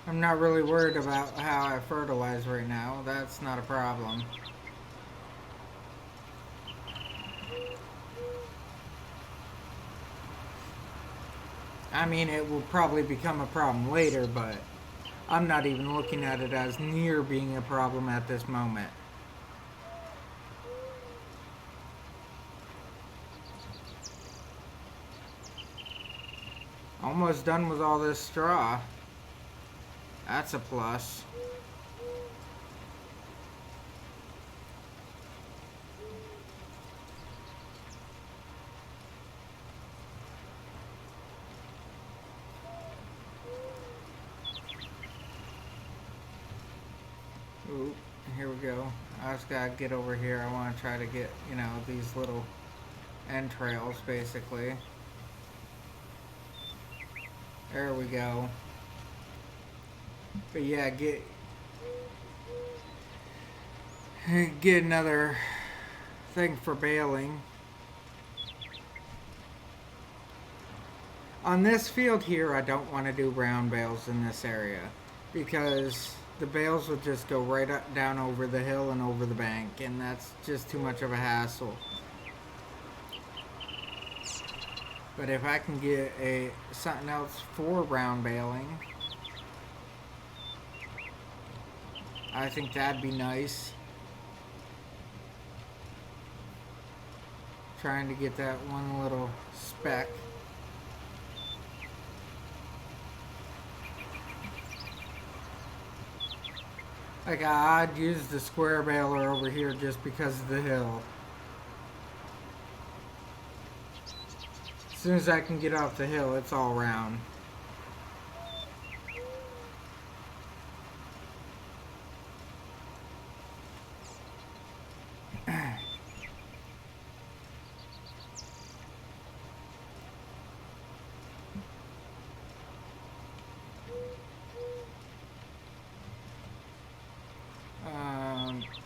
I'm not really worried about how I fertilize right now. That's not a problem. I mean, it will probably become a problem later, but I'm not even looking at it as near being a problem at this moment. Almost done with all this straw. That's a plus. Ooh, here we go. I just gotta get over here. I want to try to get, these little entrails, basically. There we go. But yeah, get another thing for baling. On this field here, I don't want to do round bales in this area because the bales will just go right up, down over the hill and over the bank, and that's just too much of a hassle. But if I can get something else for round baling, I think that'd be nice. Trying to get that one little speck. Like, I'd use the square baler over here just because of the hill. As soon as I can get off the hill, it's all round.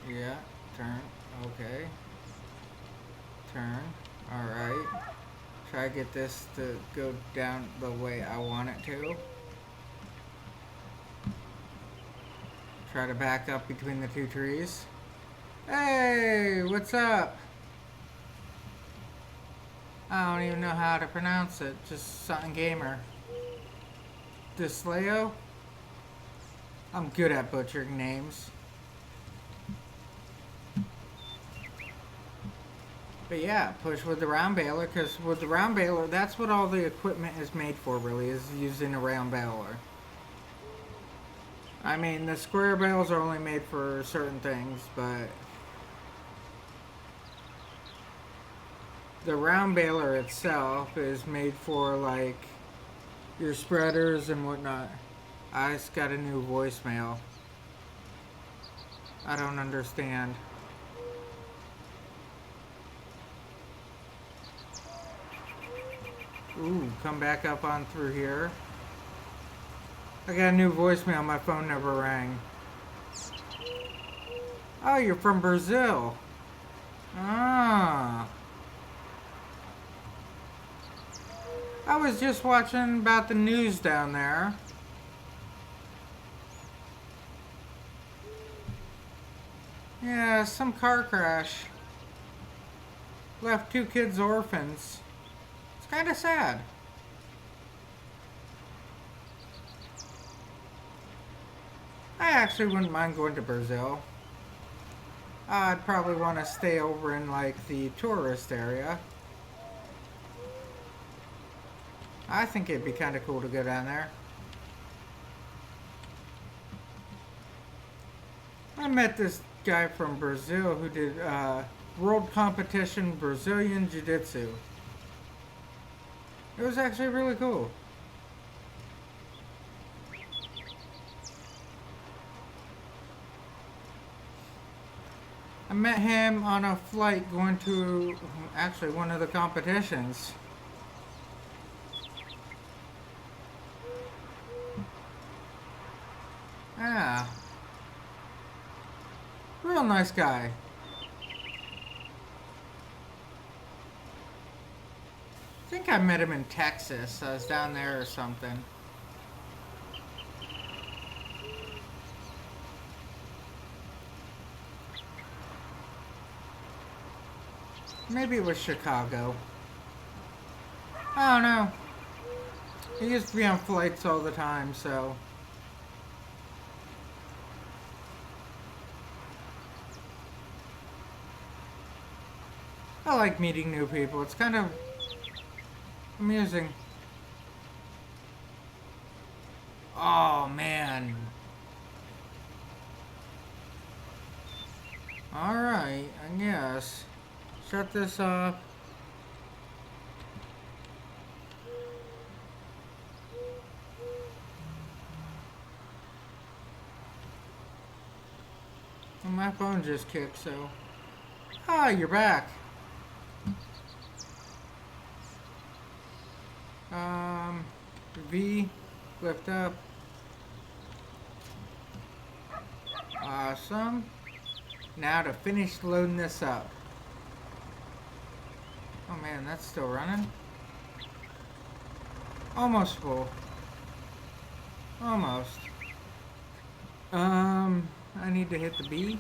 Yeah, turn, okay. Turn, alright. Try to get this to go down the way I want it to. Try to back up between the two trees. Hey, what's up? I don't even know how to pronounce it. Just something gamer. Disleo? I'm good at butchering names. But yeah, push with the round baler, because with the round baler, that's what all the equipment is made for, really, is using a round baler. I mean, the square bales are only made for certain things, but the round baler itself is made for, like, your spreaders and whatnot. I just got a new voicemail. I don't understand. Ooh, come back up on through here. I got a new voicemail, my phone never rang. Oh, you're from Brazil. Ah. I was just watching about the news down there. Yeah, some car crash. Left 2 kids orphans. It's kind of sad. I actually wouldn't mind going to Brazil. I'd probably want to stay over in like the tourist area. I think it'd be kind of cool to go down there. I met this guy from Brazil who did world competition Brazilian Jiu-Jitsu. It was actually really cool. I met him on a flight going to actually one of the competitions. Yeah. Real nice guy. I think I met him in Texas. I was down there or something. Maybe it was Chicago. I don't know. He used to be on flights all the time, so. I like meeting new people. It's kind of amusing. Oh, man. Alright, I guess. Shut this off. Well, my phone just kicked, so. Ah, you're back. Um, V, lift up. Awesome. Now to finish loading this up. Oh man, that's still running. Almost full. Almost. I need to hit the B.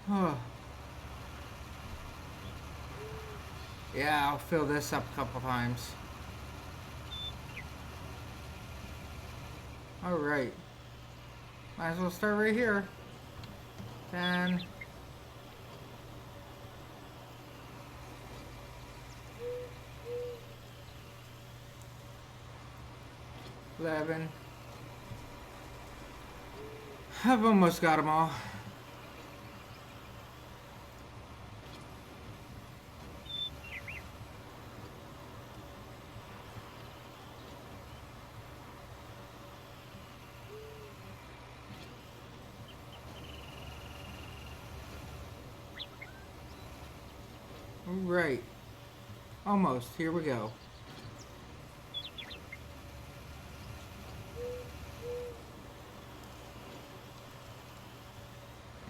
Oh. Yeah, I'll fill this up a couple times. Alright. Might as well start right here. 10. 11. I've almost got them all. Right. Almost. Here we go.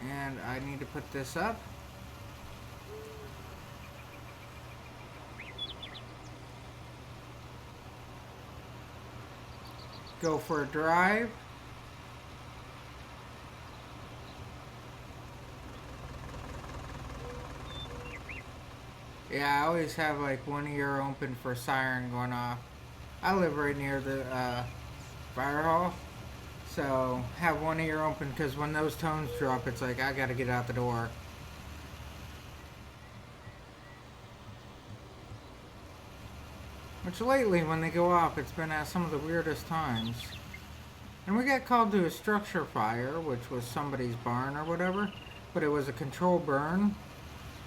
And I need to put this up. Go for a drive. Yeah, I always have like one ear open for siren going off. I live right near the fire hall, so have one ear open because when those tones drop, it's like I gotta get out the door. Which lately, when they go off, it's been at some of the weirdest times. And we got called to a structure fire, which was somebody's barn or whatever, but it was a controlled burn.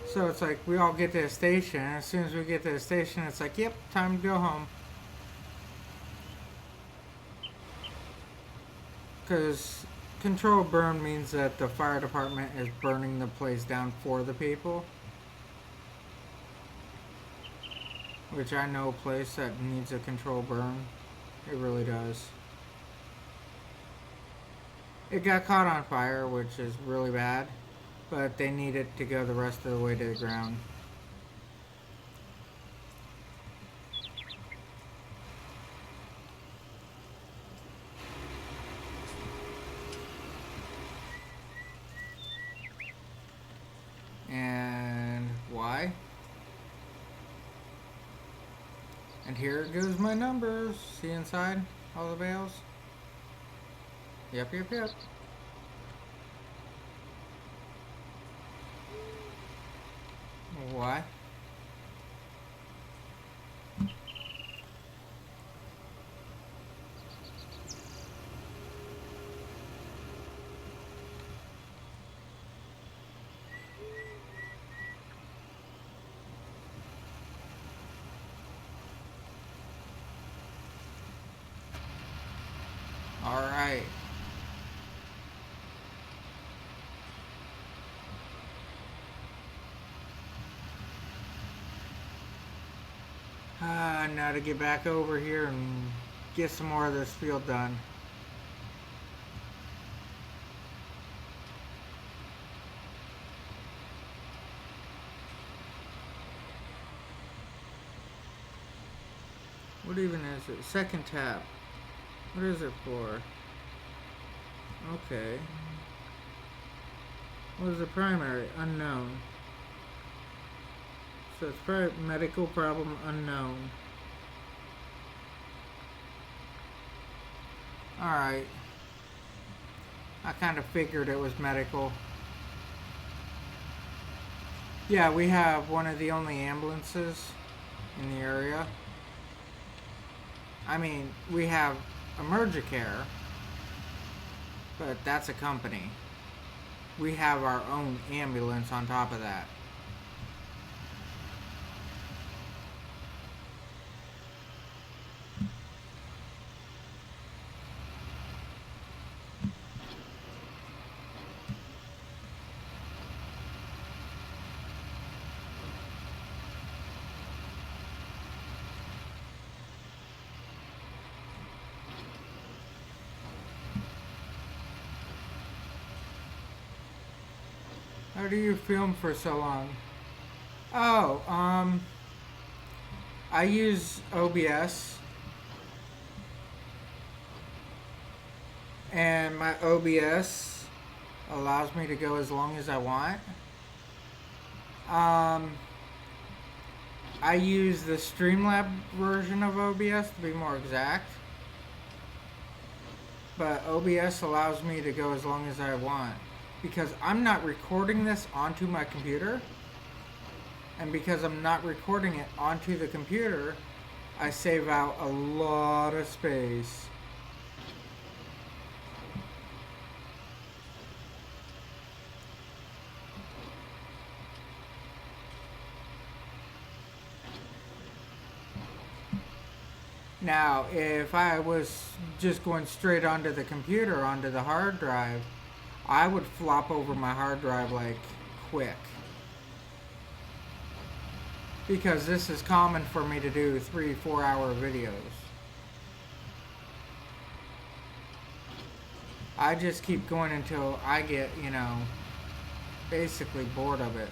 So it's like we all get to the station, and as soon as we get to the station, it's like, yep, time to go home. Because controlled burn means that the fire department is burning the place down for the people. Which I know a place that needs a controlled burn. It really does. It got caught on fire, which is really bad. But they need it to go the rest of the way to the ground. And why? And here goes my numbers. See inside all the bales? Yep, yep, yep. Why? Alright. Now to get back over here and get some more of this field done. What even is it? Second tab. What is it for? Okay. What is the primary? Unknown. So it's probably medical problem unknown. Alright. I kind of figured it was medical. Yeah, we have one of the only ambulances in the area. I mean, we have Emergicare, but that's a company. We have our own ambulance on top of that. How do you film for so long? Oh, I use OBS. And my OBS allows me to go as long as I want. I use the Streamlab version of OBS to be more exact. But OBS allows me to go as long as I want. Because I'm not recording this onto my computer. And because I'm not recording it onto the computer, I save out a lot of space. Now, if I was just going straight onto the computer, onto the hard drive, I would flop over my hard drive like quick. Because this is common for me to do 3-4 hour videos. I just keep going until I get, basically bored of it.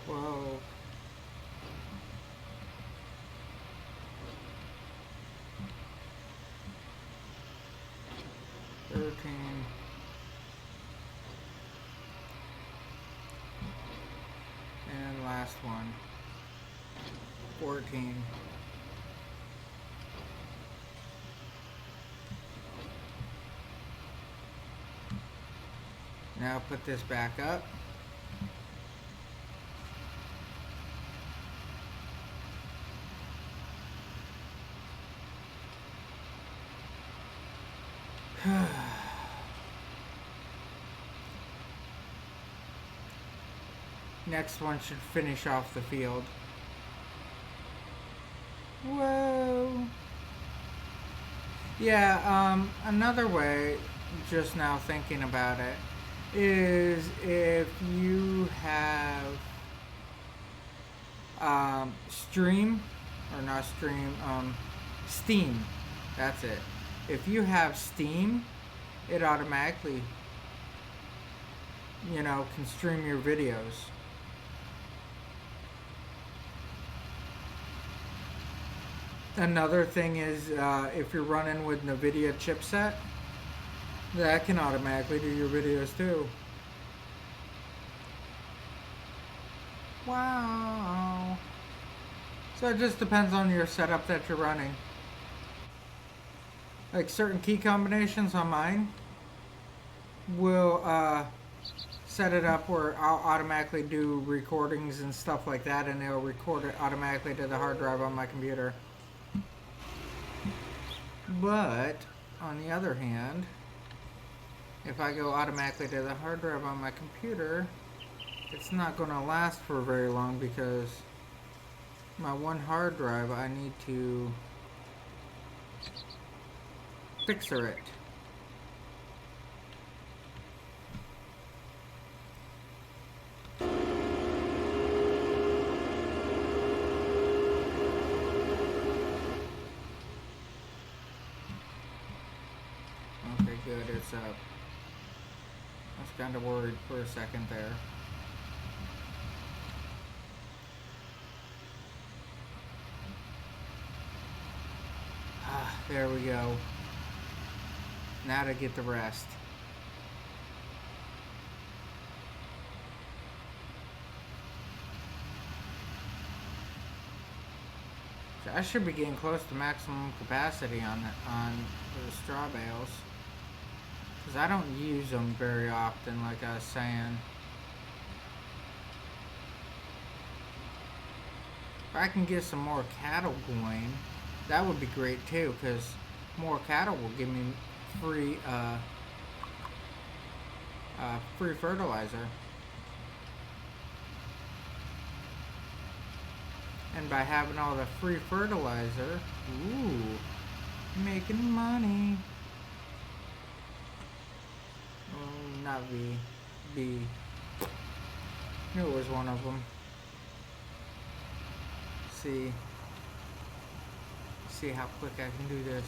Whoa. And last one. 14. Now put this back up. Next one should finish off the field. Whoa. Yeah, another way, just now thinking about it, is if you have Steam, that's it. If you have Steam, it automatically, can stream your videos. Another thing is, if you're running with NVIDIA chipset, that can automatically do your videos too. Wow. So it just depends on your setup that you're running. Like certain key combinations on mine will set it up where I'll automatically do recordings and stuff like that, and it'll record it automatically to the hard drive on my computer. But on the other hand, if I go automatically to the hard drive on my computer, it's not going to last for very long because my one hard drive, I need to fixer it. Okay, good, it's up. I was kind of worried for a second there. Ah, there we go. Now to get the rest. So I should be getting close to maximum capacity on the straw bales. Because I don't use them very often, like I was saying. If I can get some more cattle going, that would be great too, because more cattle will give me free free fertilizer. And by having all the free fertilizer, ooh, making money. Oh, not V. B. Knew it was one of them. See how quick I can do this.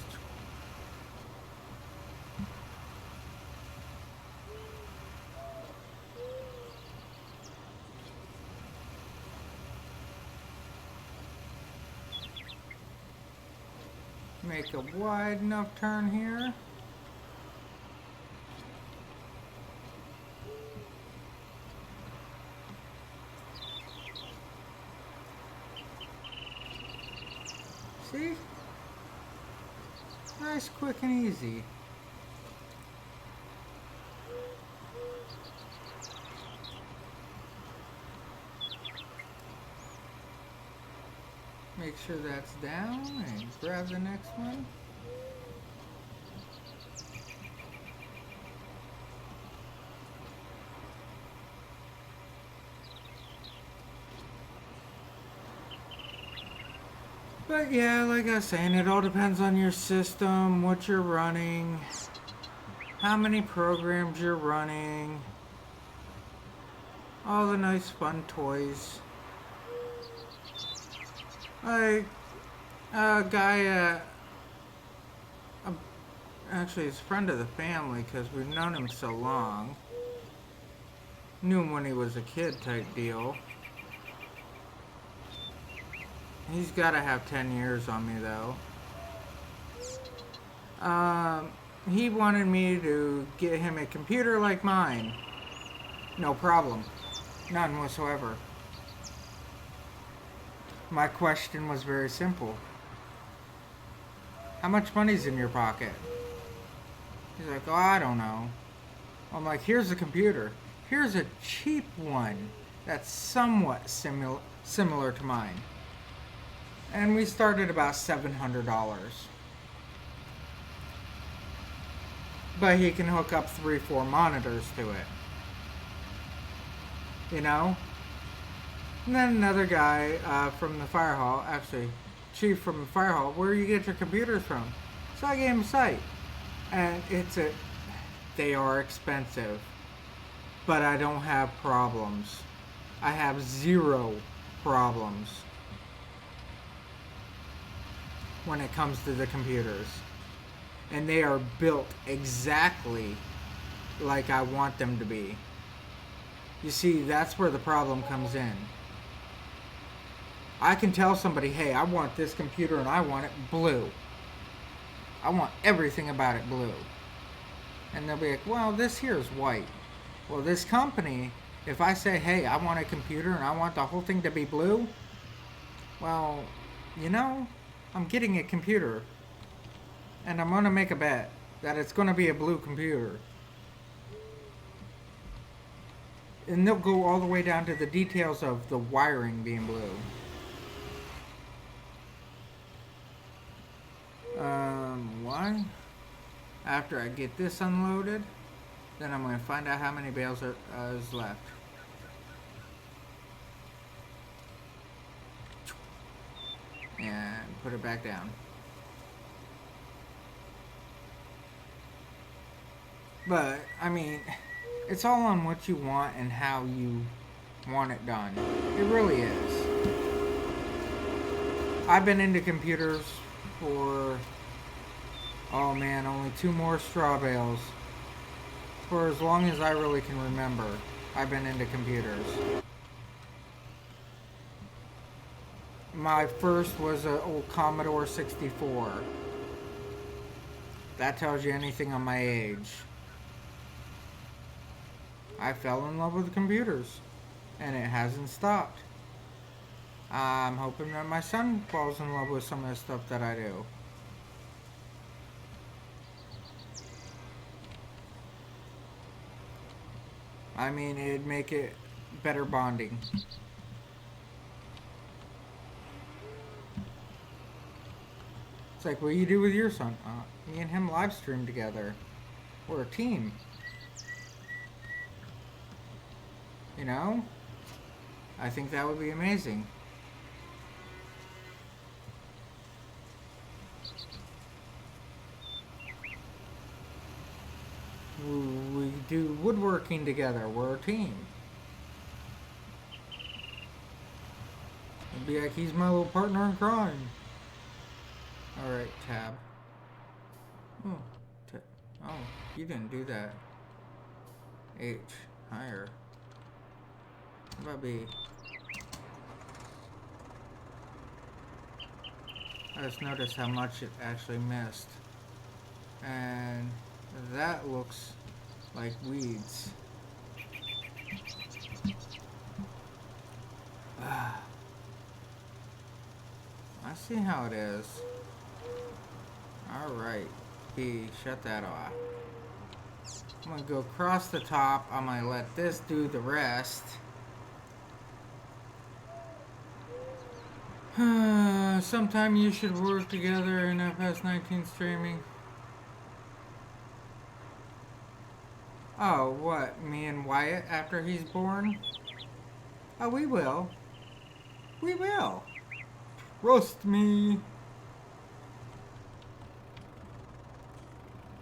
Make a wide enough turn here. See? Nice, quick, and easy. Make sure that's down and grab the next one. But yeah, like I was saying, it all depends on your system, what you're running, how many programs you're running, all the nice fun toys. Like a guy, actually he's a friend of the family because we've known him so long. Knew him when he was a kid type deal. He's got to have 10 years on me though. He wanted me to get him a computer like mine. No problem. None whatsoever. My question was very simple. How much money's in your pocket? He's like, oh, I don't know. I'm like, here's a computer. Here's a cheap one that's somewhat similar to mine. And we started about $700. But he can hook up 3-4 monitors to it. You know? And then another guy from the fire hall, actually, chief from the fire hall, where you get your computers from? So I gave him a site. And they are expensive. But I don't have problems. I have 0 problems when it comes to the computers. And they are built exactly like I want them to be. You see, that's where the problem comes in. I can tell somebody, hey, I want this computer and I want it blue. I want everything about it blue. And they'll be like, well, this here is white. Well, this company, if I say, hey, I want a computer and I want the whole thing to be blue, well, you know, I'm getting a computer. And I'm going to make a bet that it's going to be a blue computer. And they'll go all the way down to the details of the wiring being blue. Why? After I get this unloaded, Then I'm going to find out how many bales is left. And put it back down. But, I mean, it's all on what you want and how you want it done. It really is. I've been into computers for, oh man, only 2 more straw bales. For as long as I really can remember, I've been into computers. My first was an old Commodore 64. That tells you anything on my age. I fell in love with computers, and it hasn't stopped. I'm hoping that my son falls in love with some of the stuff that I do. I mean, it'd make it better bonding. It's like, what do you do with your son? Me and him live stream together. We're a team. You know? I think that would be amazing. We do woodworking together. We're a team. It'd be like he's my little partner in crime. Alright, tab. Oh, oh, you didn't do that. H, higher. How about B? I just noticed how much it actually missed. And that looks like weeds. I see how it is. Alright, B, shut that off. I'm gonna go across the top. I'm gonna let this do the rest. Sometime you should work together in FS19 streaming. Oh, what? Me and Wyatt after he's born? Oh, we will. We will. Trust me.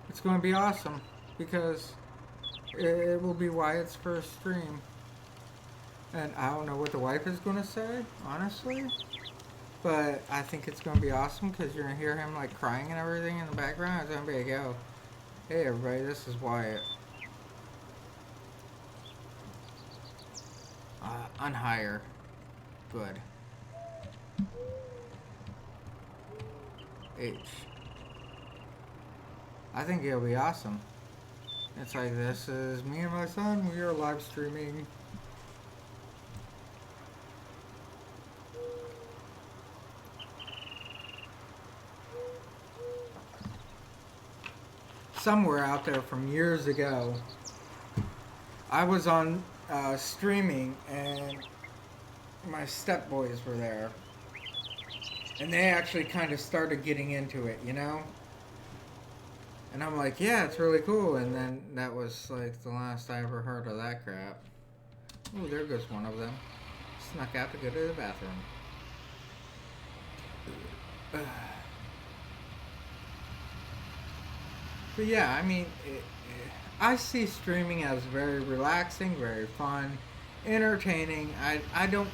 It's going to be awesome because it will be Wyatt's first stream. And I don't know what the wife is going to say, honestly. But I think it's going to be awesome because you're going to hear him like crying and everything in the background. It's going to be like, yo, hey everybody, this is Wyatt. Unhire. Good. H. I think it'll be awesome. It's like, this is me and my son. We are live streaming. Somewhere out there from years ago, I was on streaming and my stepboys were there. And they actually kind of started getting into it, you know? And I'm like, yeah, it's really cool. And then that was like the last I ever heard of that crap. Oh, there goes one of them. Snuck out to go to the bathroom. But yeah, I mean, I see streaming as very relaxing, very fun, entertaining. I don't...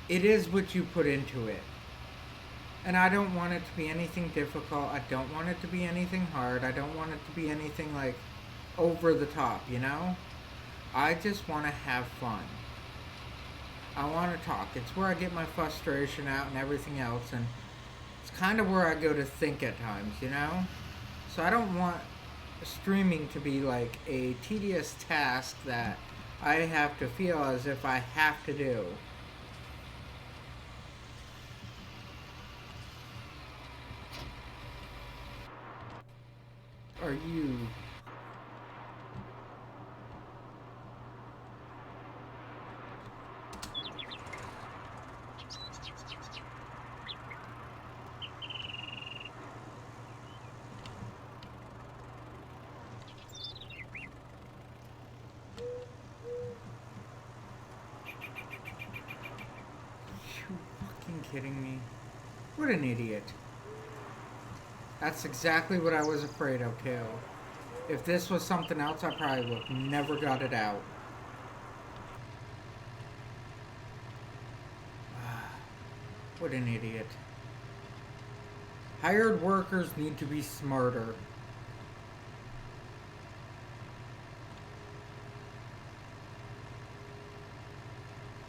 It is what you put into it. And I don't want it to be anything difficult. I don't want it to be anything hard. I don't want it to be anything like over the top, you know? I just want to have fun. I want to talk. It's where I get my frustration out and everything else. And it's kind of where I go to think at times, you know? So I don't want streaming to be like a tedious task that I have to feel as if I have to do. Are you... kidding me? What an idiot. That's exactly what I was afraid of, too. If this was something else, I probably would have never got it out. What an idiot. Hired workers need to be smarter.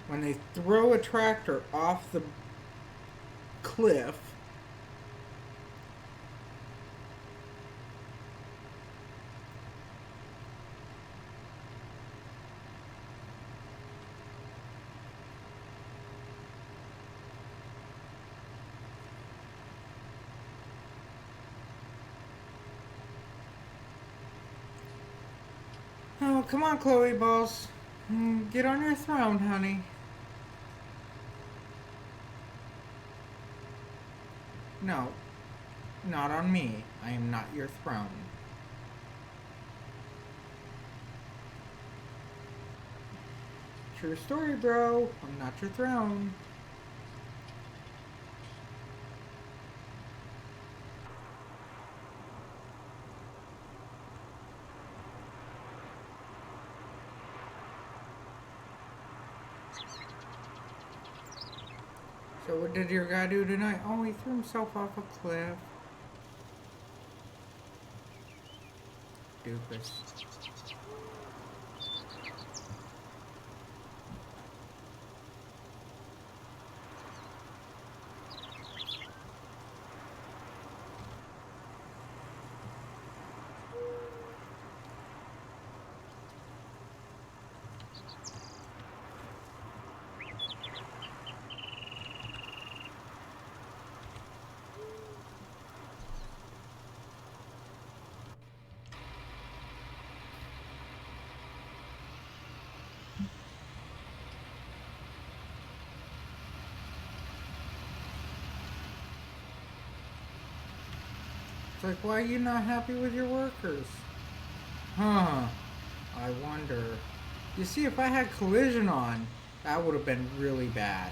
When they throw a tractor off the cliff, oh, come on, Chloe Balls. Get on your throne, honey. No, not on me. I am not your throne. True story, bro. I'm not your throne. So what did your guy do tonight? Oh, he threw himself off a cliff. Doofus. It's like, why are you not happy with your workers? Huh. I wonder. You see, if I had collision on, that would have been really bad.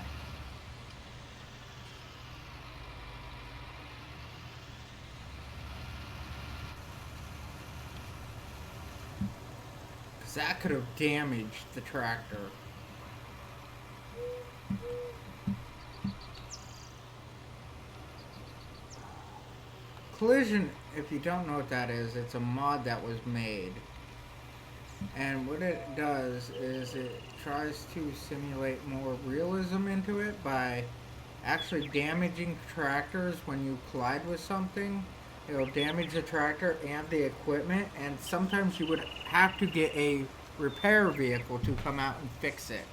Because that could have damaged the tractor. Collision, if you don't know what that is, it's a mod that was made. And what it does is it tries to simulate more realism into it by actually damaging tractors when you collide with something. It'll damage the tractor and the equipment, and sometimes you would have to get a repair vehicle to come out and fix it.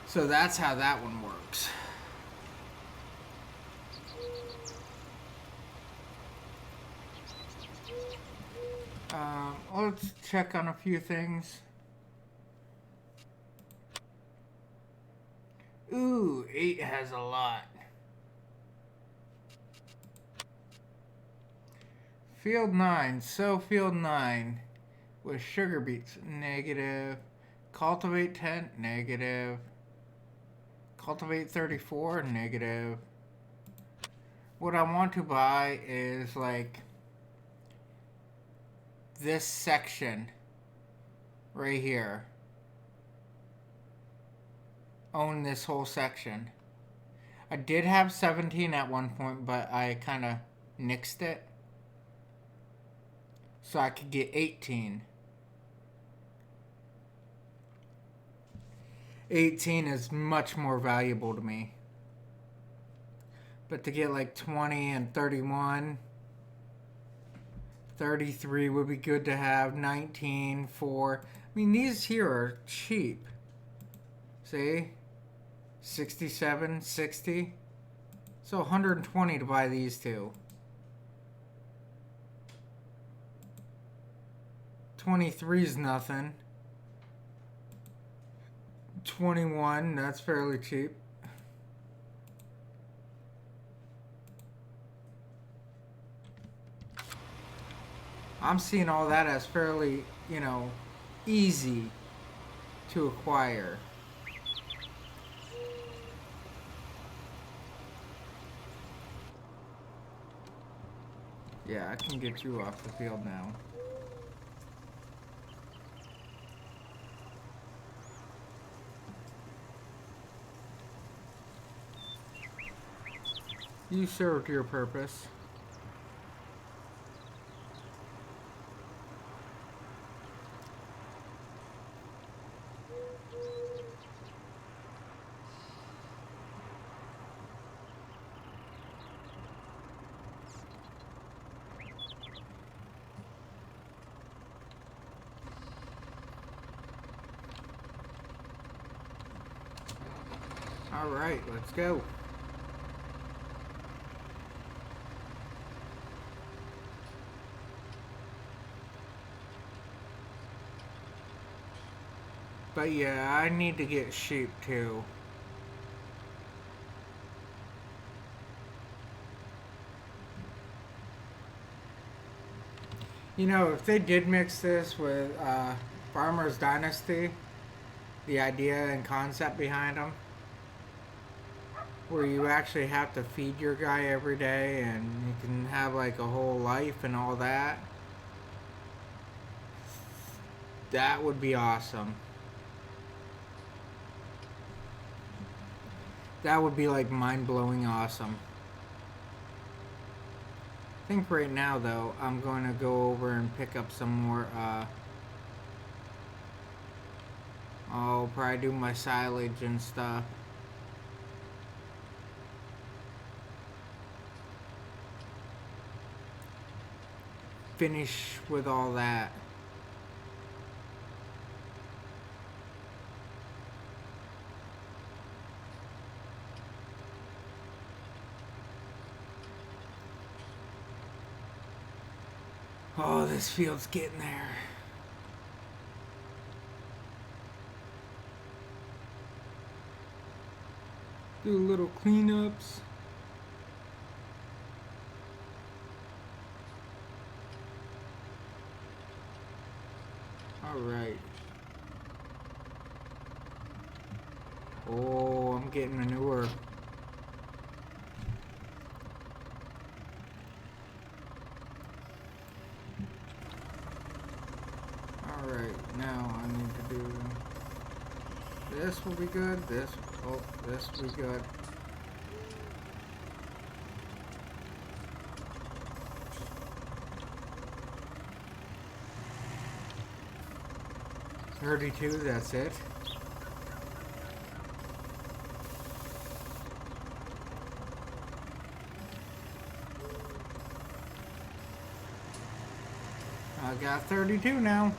So that's how that one works. Let's check on a few things. Ooh, 8 has a lot. Field 9, sow field 9 with sugar beets, negative. Cultivate 10, negative. Cultivate 34, negative. What I want to buy is like this section right here. Own this whole section. I did have 17 at one point, but I kind of nixed it. So I could get 18. 18 is much more valuable to me. But to get like 20 and 31, 33 would be good to have. 19, 4. I mean, these here are cheap. See? 67, 60. So 120 to buy these two. 23 is nothing. 21, that's fairly cheap. I'm seeing all that as fairly, easy to acquire. Yeah, I can get you off the field now. You served your purpose. Alright, let's go. But yeah, I need to get sheep too. You know, if they did mix this with Farmer's Dynasty, the idea and concept behind them, where you actually have to feed your guy every day and you can have like a whole life and all that, that would be awesome. That would be like mind-blowing awesome. I think right now though, I'm going to go over and pick up some more, I'll probably do my silage and stuff. Finish with all that. Oh, this field's getting there. Do little cleanups. Alright. Oh, I'm getting manure. Alright, now I need to do... This will be good. This will be good. $32, that's it. I got 32 now.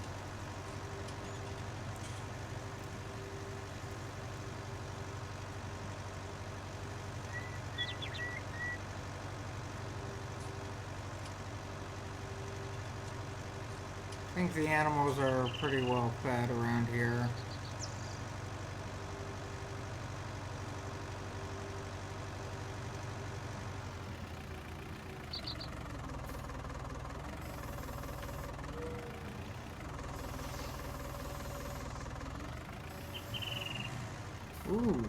I think the animals are pretty well fed around here. Ooh,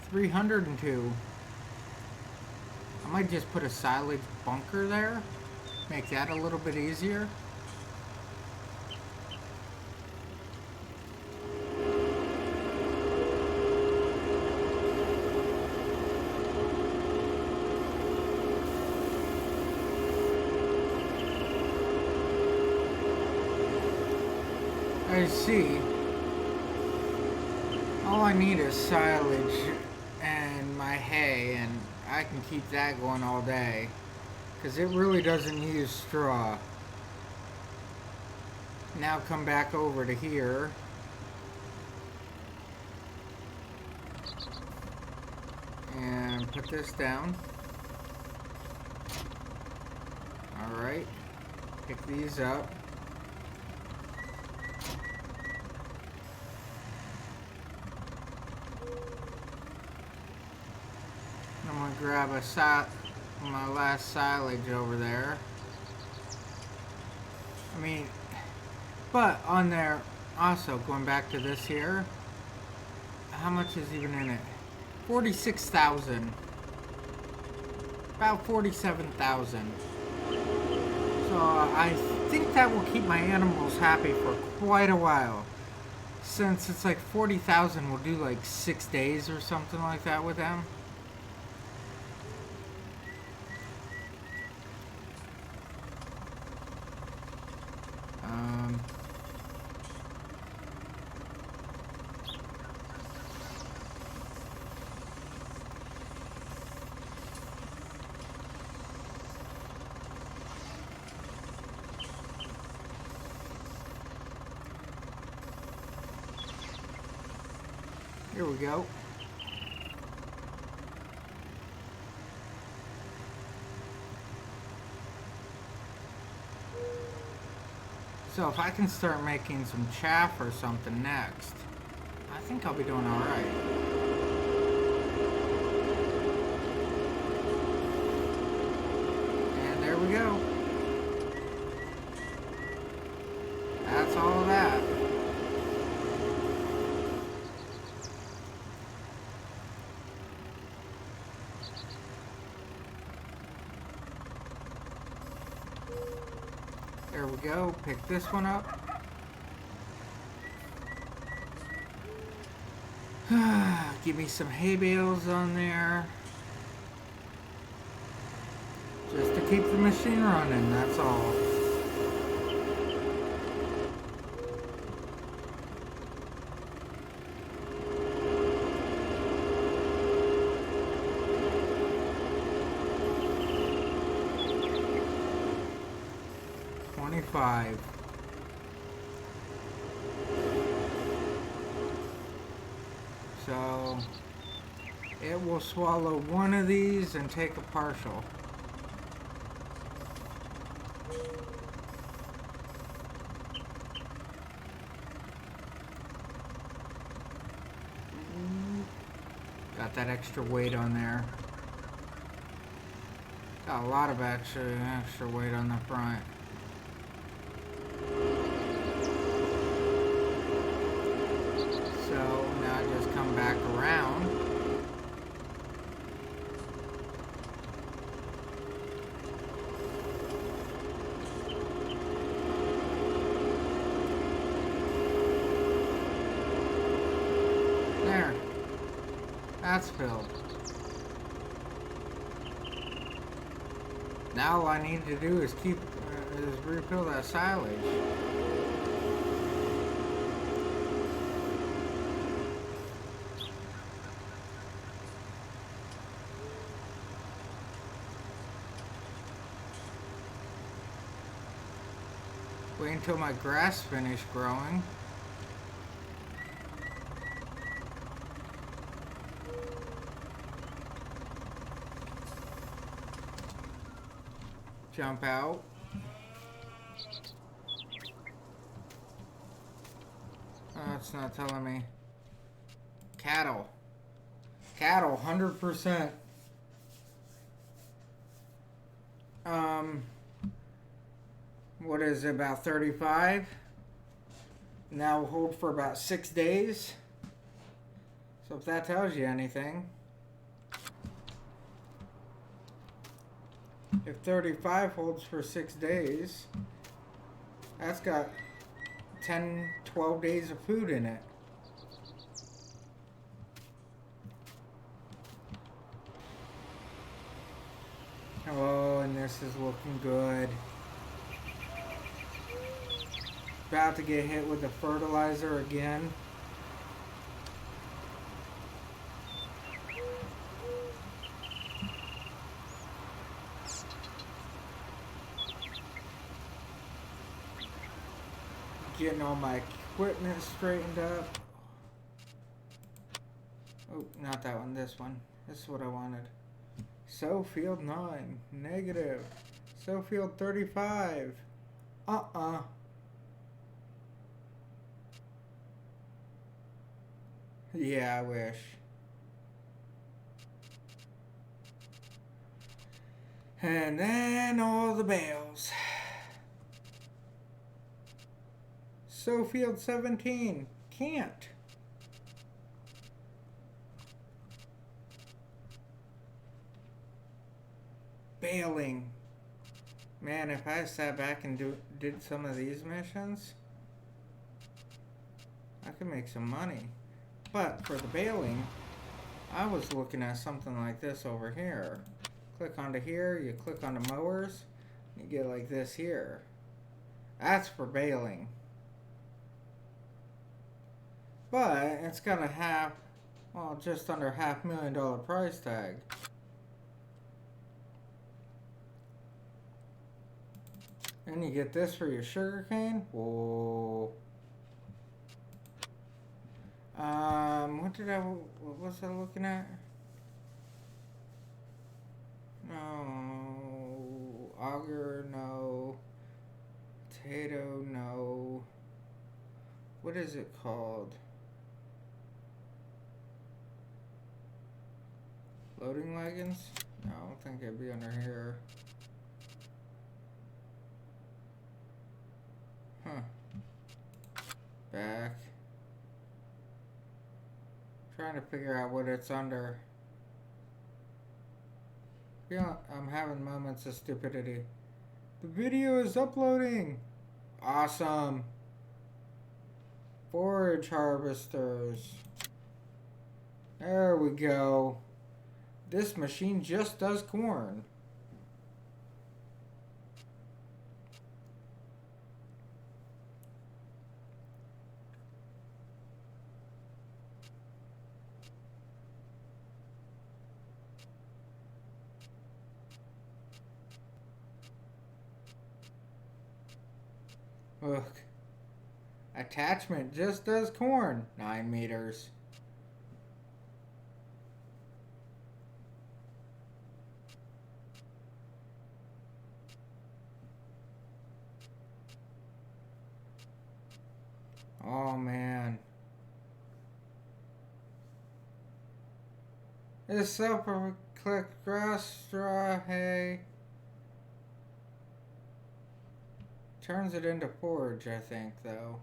302. I might just put a silage bunker there. Make that a little bit easier. I see. All I need is silage and my hay, and I can keep that going all day. Because it really doesn't use straw. Now come back over to here. And put this down. Alright. Pick these up. I'm gonna grab my last silage over there. I mean, but on there, also going back to this here, how much is even in it? 46,000. About 47,000. So I think that will keep my animals happy for quite a while. Since it's like 40,000, we'll do like 6 days or something like that with them. Um, Here we go. So if I can start making some chaff or something next, I think I'll be doing alright. And there we go. That's all of that. There we go. Pick this one up. Give me some hay bales on there. Just to keep the machine running, that's all. $25. So it will swallow one of these and take a partial. Got that extra weight on there. Got a lot of extra weight on the front. So now I just come back around. There. That's filled. Now all I need to do is refill that silage. Wait until my grass finished growing. Jump out. Oh, it's not telling me. Cattle. Cattle, 100%. What is it, about 35? Now hold for about 6 days. So if that tells you anything. If 35 holds for 6 days, that's got 10, 12 days of food in it. Oh, and this is looking good. About to get hit with the fertilizer again. Getting all my equipment straightened up. Oh, not that one, this one. This is what I wanted. So field 9, negative. So field 35. Yeah, I wish. And then all the bales. So field 17. Can't. Baling. Man, if I sat back and did some of these missions, I could make some money. But for the baling, I was looking at something like this over here. Click onto here, you click onto mowers, you get like this here. That's for baling. But it's got a just under $500,000 price tag. And you get this for your sugar cane. Whoa. What was I looking at? No. Auger, no. Potato, no. What is it called? Loading wagons? No, I don't think it'd be under here. Huh. Back. Trying to figure out what it's under. Yeah, I'm having moments of stupidity. The video is uploading! Awesome! Forage harvesters. There we go. This machine just does corn. Look. Attachment just does corn. 9 meters. Oh man. This upper click grass, straw, hay. Turns it into forage, I think, though.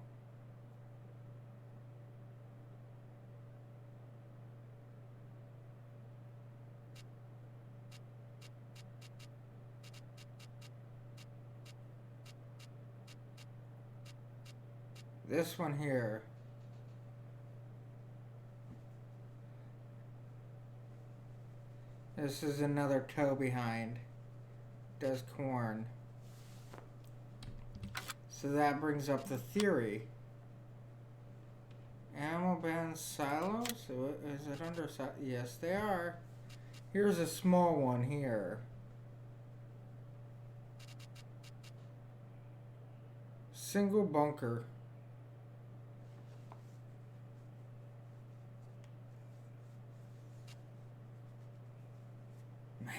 This one here. This is another toe behind. Does corn. So that brings up the theory. Animal band silos? Is it under silo? Yes, they are. Here's a small one here. Single bunker. Man.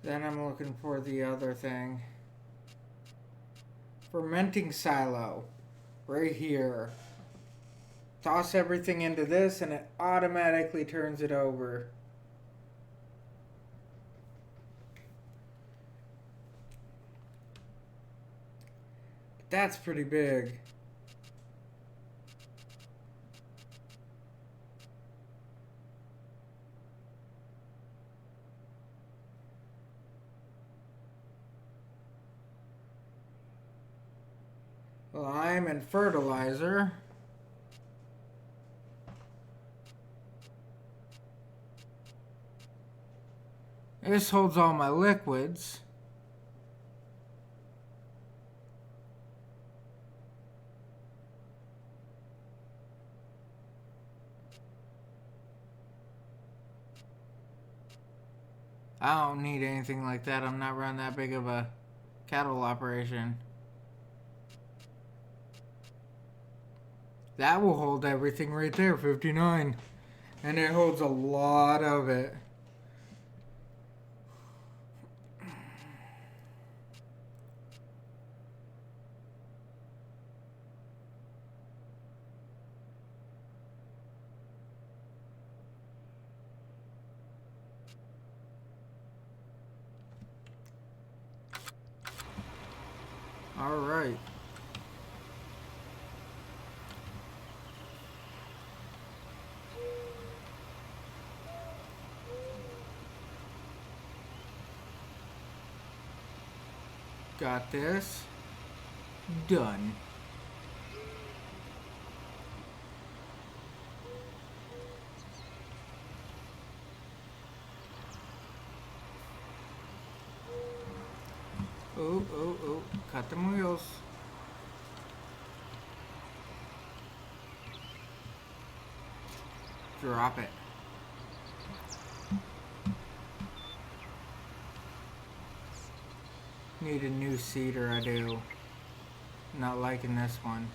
Then I'm looking for the other thing. Fermenting silo. Right here. Toss everything into this and it automatically turns it over. That's pretty big. Lime and fertilizer. This holds all my liquids. I don't need anything like that. I'm not running that big of a cattle operation. That will hold everything right there, 59. And it holds a lot of it. All right. Got this. Done. Oh, oh, oh. Cut them wheels. Drop it. Need a new seater, I do. Not liking this one.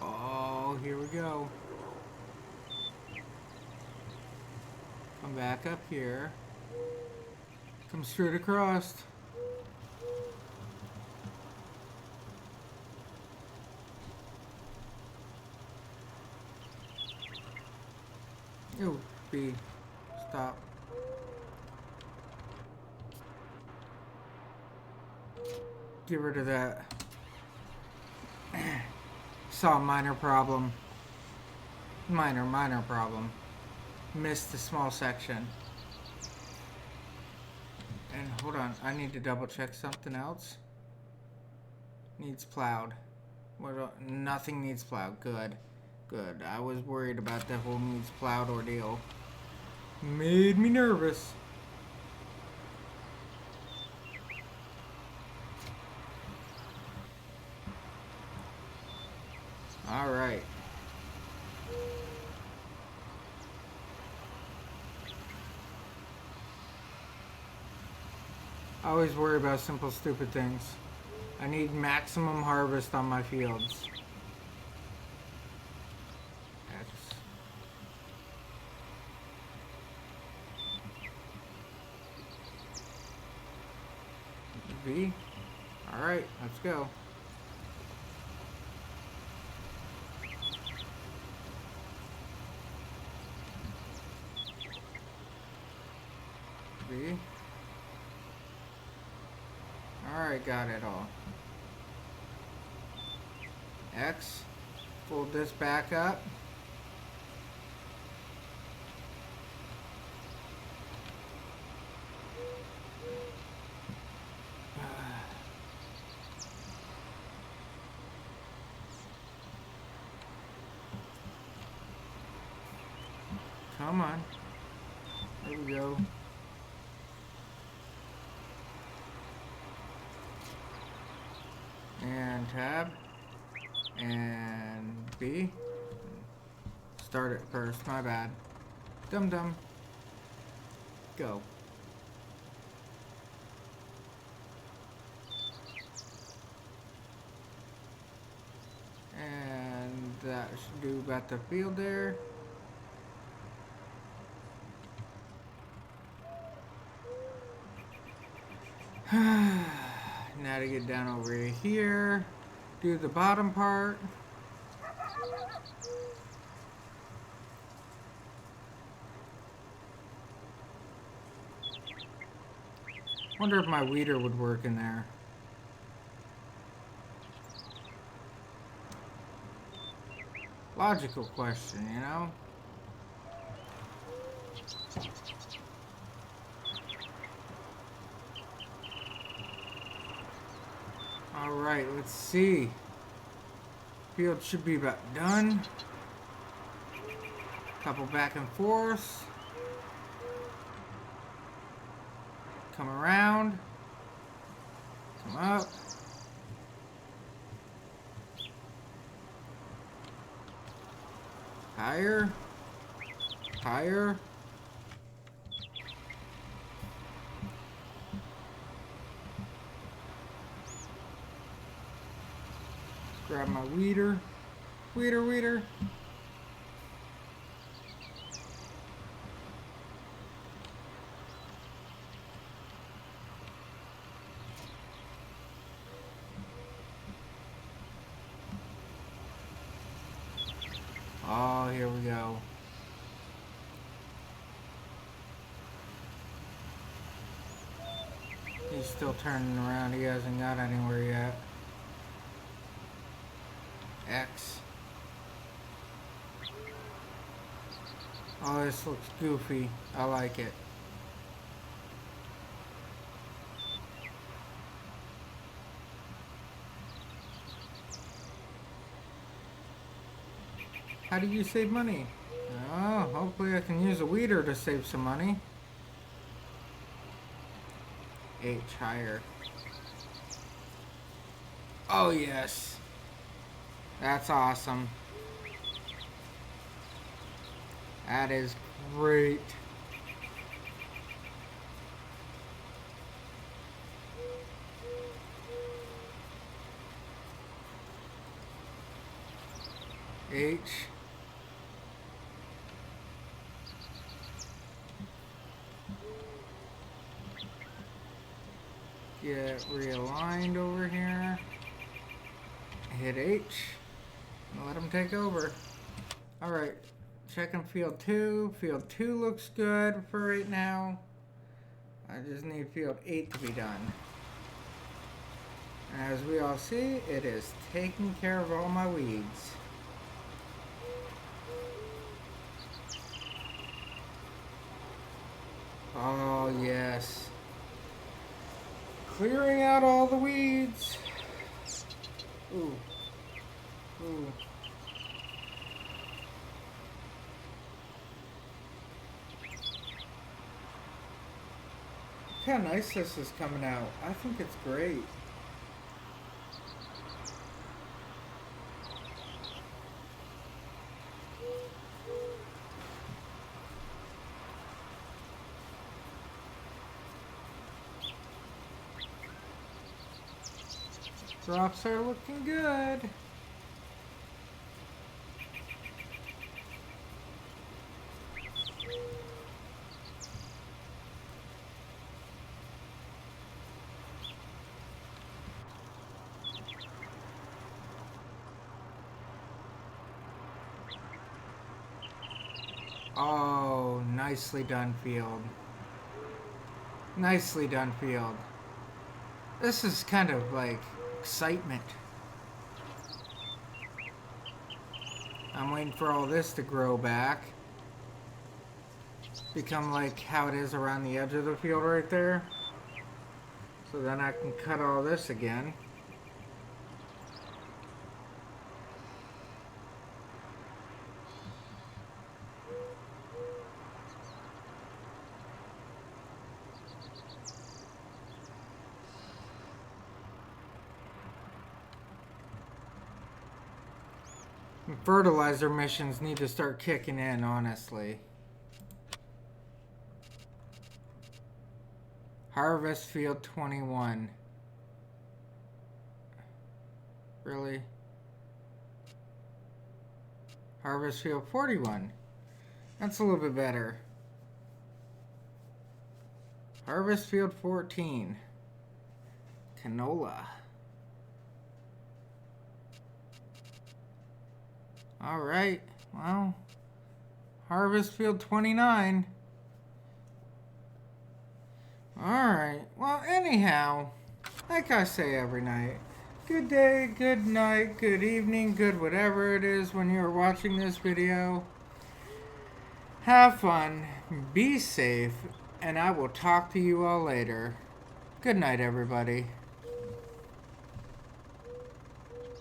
Oh, here we go. Come back up here. Come straight across. Oh, B. Stop. Get rid of that. Saw a minor problem. Minor problem. Missed the small section. And hold on, I need to double check something else. Needs plowed. Nothing needs plowed. Good. Good. I was worried about the whole needs plowed ordeal. Made me nervous. Alright. I always worry about simple, stupid things. I need maximum harvest on my fields. X. V. Alright, let's go. V. Alright, got it all. X. Fold this back up. Come on. There we go. And tab. And B. Start it first, my bad. Dum-dum. Go. And that should do about the field there. Now to get down over here, do the bottom part. Wonder if my weeder would work in there. Logical question, you know? Alright, let's see. Field should be about done. Couple back and forth. Come around. Come up. Higher. Higher. Grab my weeder. Weeder. Oh, here we go. He's still turning around. He hasn't got anywhere yet. X. Oh, this looks goofy. I like it. How do you save money? Oh, hopefully I can use a weeder to save some money. H higher. Oh, yes. That's awesome. That is great. H. Get realigned over here. Hit H. Let him take over. Alright. Checking field 2. Field 2 looks good for right now. I just need field 8 to be done. And as we all see, it is taking care of all my weeds. Oh, yes. Clearing out all the weeds. Ooh. Ooh. Look how nice this is coming out. I think it's great. Drops are looking good. Oh, nicely done, field. Nicely done, field. This is kind of like excitement. I'm waiting for all this to grow back. Become like how it is around the edge of the field right there. So then I can cut all this again. Fertilizer missions need to start kicking in, honestly. Harvest field 21. Really? Harvest field 41. That's a little bit better. Harvest field 14. Canola. Alright, well, harvest field 29. Alright, well, anyhow, like I say every night, good day, good night, good evening, good whatever it is when you're watching this video. Have fun, be safe, and I will talk to you all later. Good night, everybody.